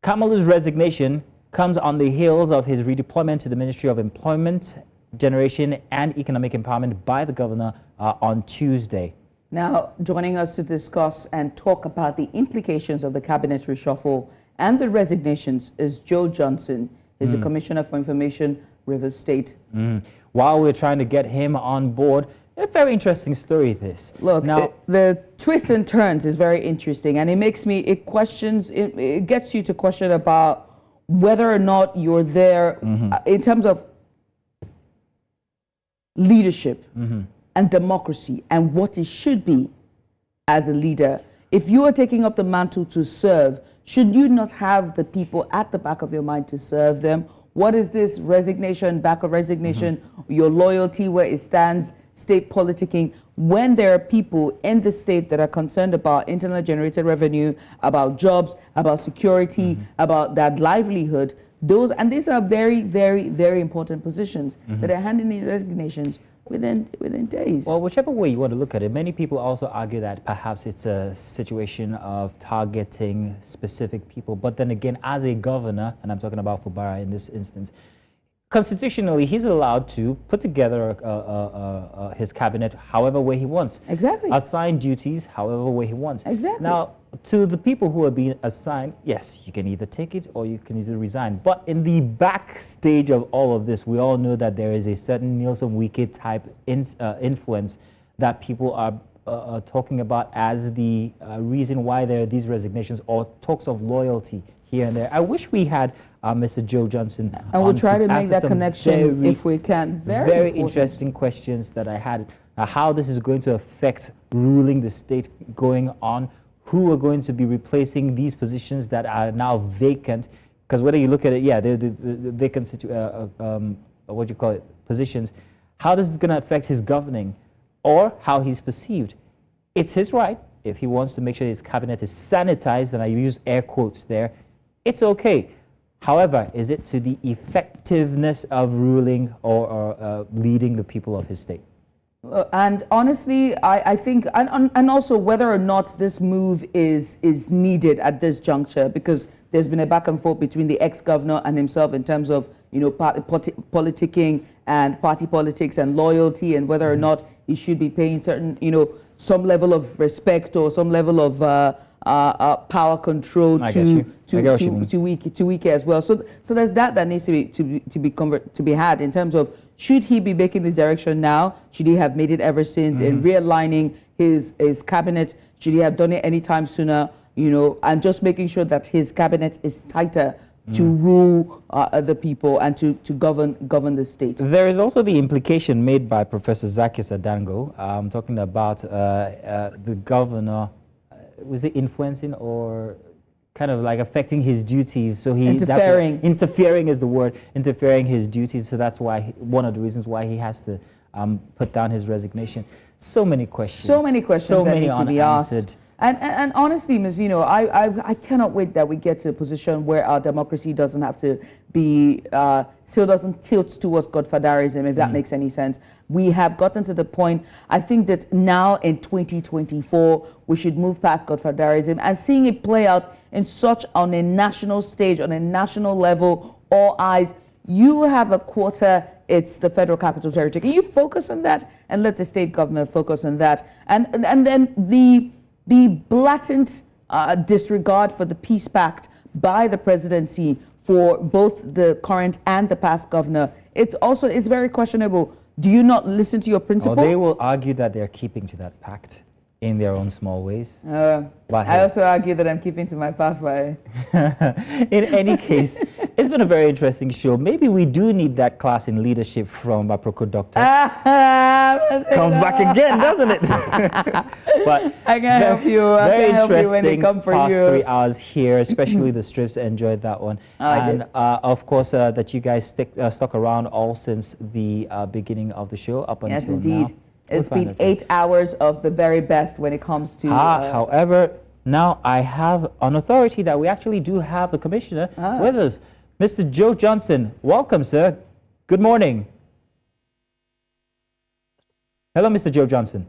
Kamalu's resignation comes on the heels of his redeployment to the Ministry of Employment Generation and Economic Empowerment by the governor on Tuesday. Now, joining us to discuss and talk about the implications of the cabinet reshuffle and the resignations is Joe Johnson. He's the Commissioner for Information, Rivers State. While we're trying to get him on board, a very interesting story, this. Look, now, the twists and turns is very interesting, and it gets you to question about whether or not you're there in terms of leadership. And democracy and what it should be as a leader. If you are taking up the mantle to serve, should you not have the people at the back of your mind to serve them? What is this resignation, back of resignation, your loyalty, where it stands, state politicking, when there are people in the state that are concerned about internally generated revenue, about jobs, about security, about that livelihood? These are very, very, very important positions that are handing in resignations within days. Well, whichever way you want to look at it, many people also argue that perhaps it's a situation of targeting specific people. But then again, as a governor, and I'm talking about Fubara in this instance, constitutionally, he's allowed to put together his cabinet however way he wants. Exactly. Assign duties however way he wants. Exactly. Now, to the people who are being assigned, yes, you can either take it or you can either resign. But in the backstage of all of this, we all know that there is a certain Nielsen Wiki type influence that people are talking about as the reason why there are these resignations or talks of loyalty here and there. I wish we had Mr. Joe Johnson. And we'll try to make that connection if we can. Very interesting questions that I had. How this is going to affect ruling the state going on, who are going to be replacing these positions that are now vacant. Because whether you look at it, the vacant positions, how this is going to affect his governing or how he's perceived. It's his right. If he wants to make sure his cabinet is sanitized, and I use air quotes there, it's okay. However, is it to the effectiveness of ruling or leading the people of his state? And honestly, I think, and also whether or not this move is needed at this juncture, because there's been a back and forth between the ex-governor and himself in terms of, you know, politicking and party politics and loyalty, and whether or not he should be paying certain, you know, some level of respect or some level of power control to Wike as well. So there's that needs to be had in terms of, should he be making this direction now? Should he have made it ever since in realigning his cabinet? Should he have done it anytime sooner? You know, and just making sure that his cabinet is tighter to rule the people and to govern the state. There is also the implication made by Professor Zakis Adango, talking about the governor, was it influencing or kind of like affecting his duties? So he interfering is the word, interfering his duties. So that's why one of the reasons why he has to put down his resignation. So many questions. So many questions that need to be asked. And honestly, Ms. You know, I cannot wait that we get to a position where our democracy doesn't have to be, still doesn't tilt towards godfatherism, if that makes any sense. We have gotten to the point, I think that now in 2024, we should move past godfatherism and seeing it play out in such on a national stage, on a national level, all eyes. You have a quarter, it's the Federal Capital Territory. Can you focus on that and let the state government focus on that? And then the blatant disregard for the peace pact by the presidency for both the current and the past governor, it's very questionable. Do you not listen to your principal? They will argue that they're keeping to that pact in their own small ways. I also argue that I'm keeping to my pathway. In any case, it's been a very interesting show. Maybe we do need that class in leadership from Aproko Doctor. Comes back again, doesn't it? But I can help you. I can help you when they come for past you. 3 hours here, especially the strips. Enjoyed that one. And of course, that you guys stuck around all since the beginning of the show up until now. Yes, indeed. It's been 8 hours of the very best when it comes to... however, now I have an authority that we actually do have the commissioner with us. Mr. Joe Johnson, welcome, sir. Good morning. Hello, Mr. Joe Johnson.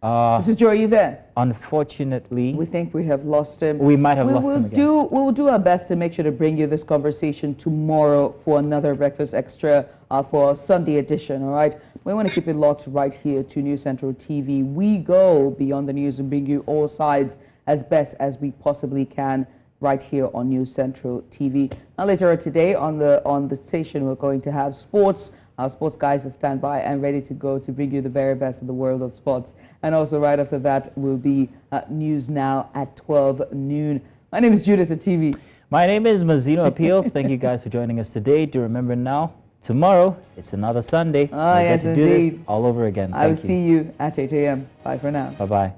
Mr. Joe, are you there? Unfortunately, we think we have lost him. We might have lost him again. We will do our best to make sure to bring you this conversation tomorrow for another Breakfast Extra for Sunday edition, all right? We want to keep it locked right here to News Central TV. We go beyond the news and bring you all sides as best as we possibly can right here on News Central TV. Now later today on the station, we're going to have sports. Our sports guys are standby and ready to go to bring you the very best of the world of sports. And also right after that will be News Now at 12 noon. My name is Judith at TV. My name is Mazino Appeal. Thank you guys for joining us today. Do remember now, tomorrow, it's another Sunday. Yes, get to do this all over again. I will see you at 8 a.m. Bye for now. Bye-bye.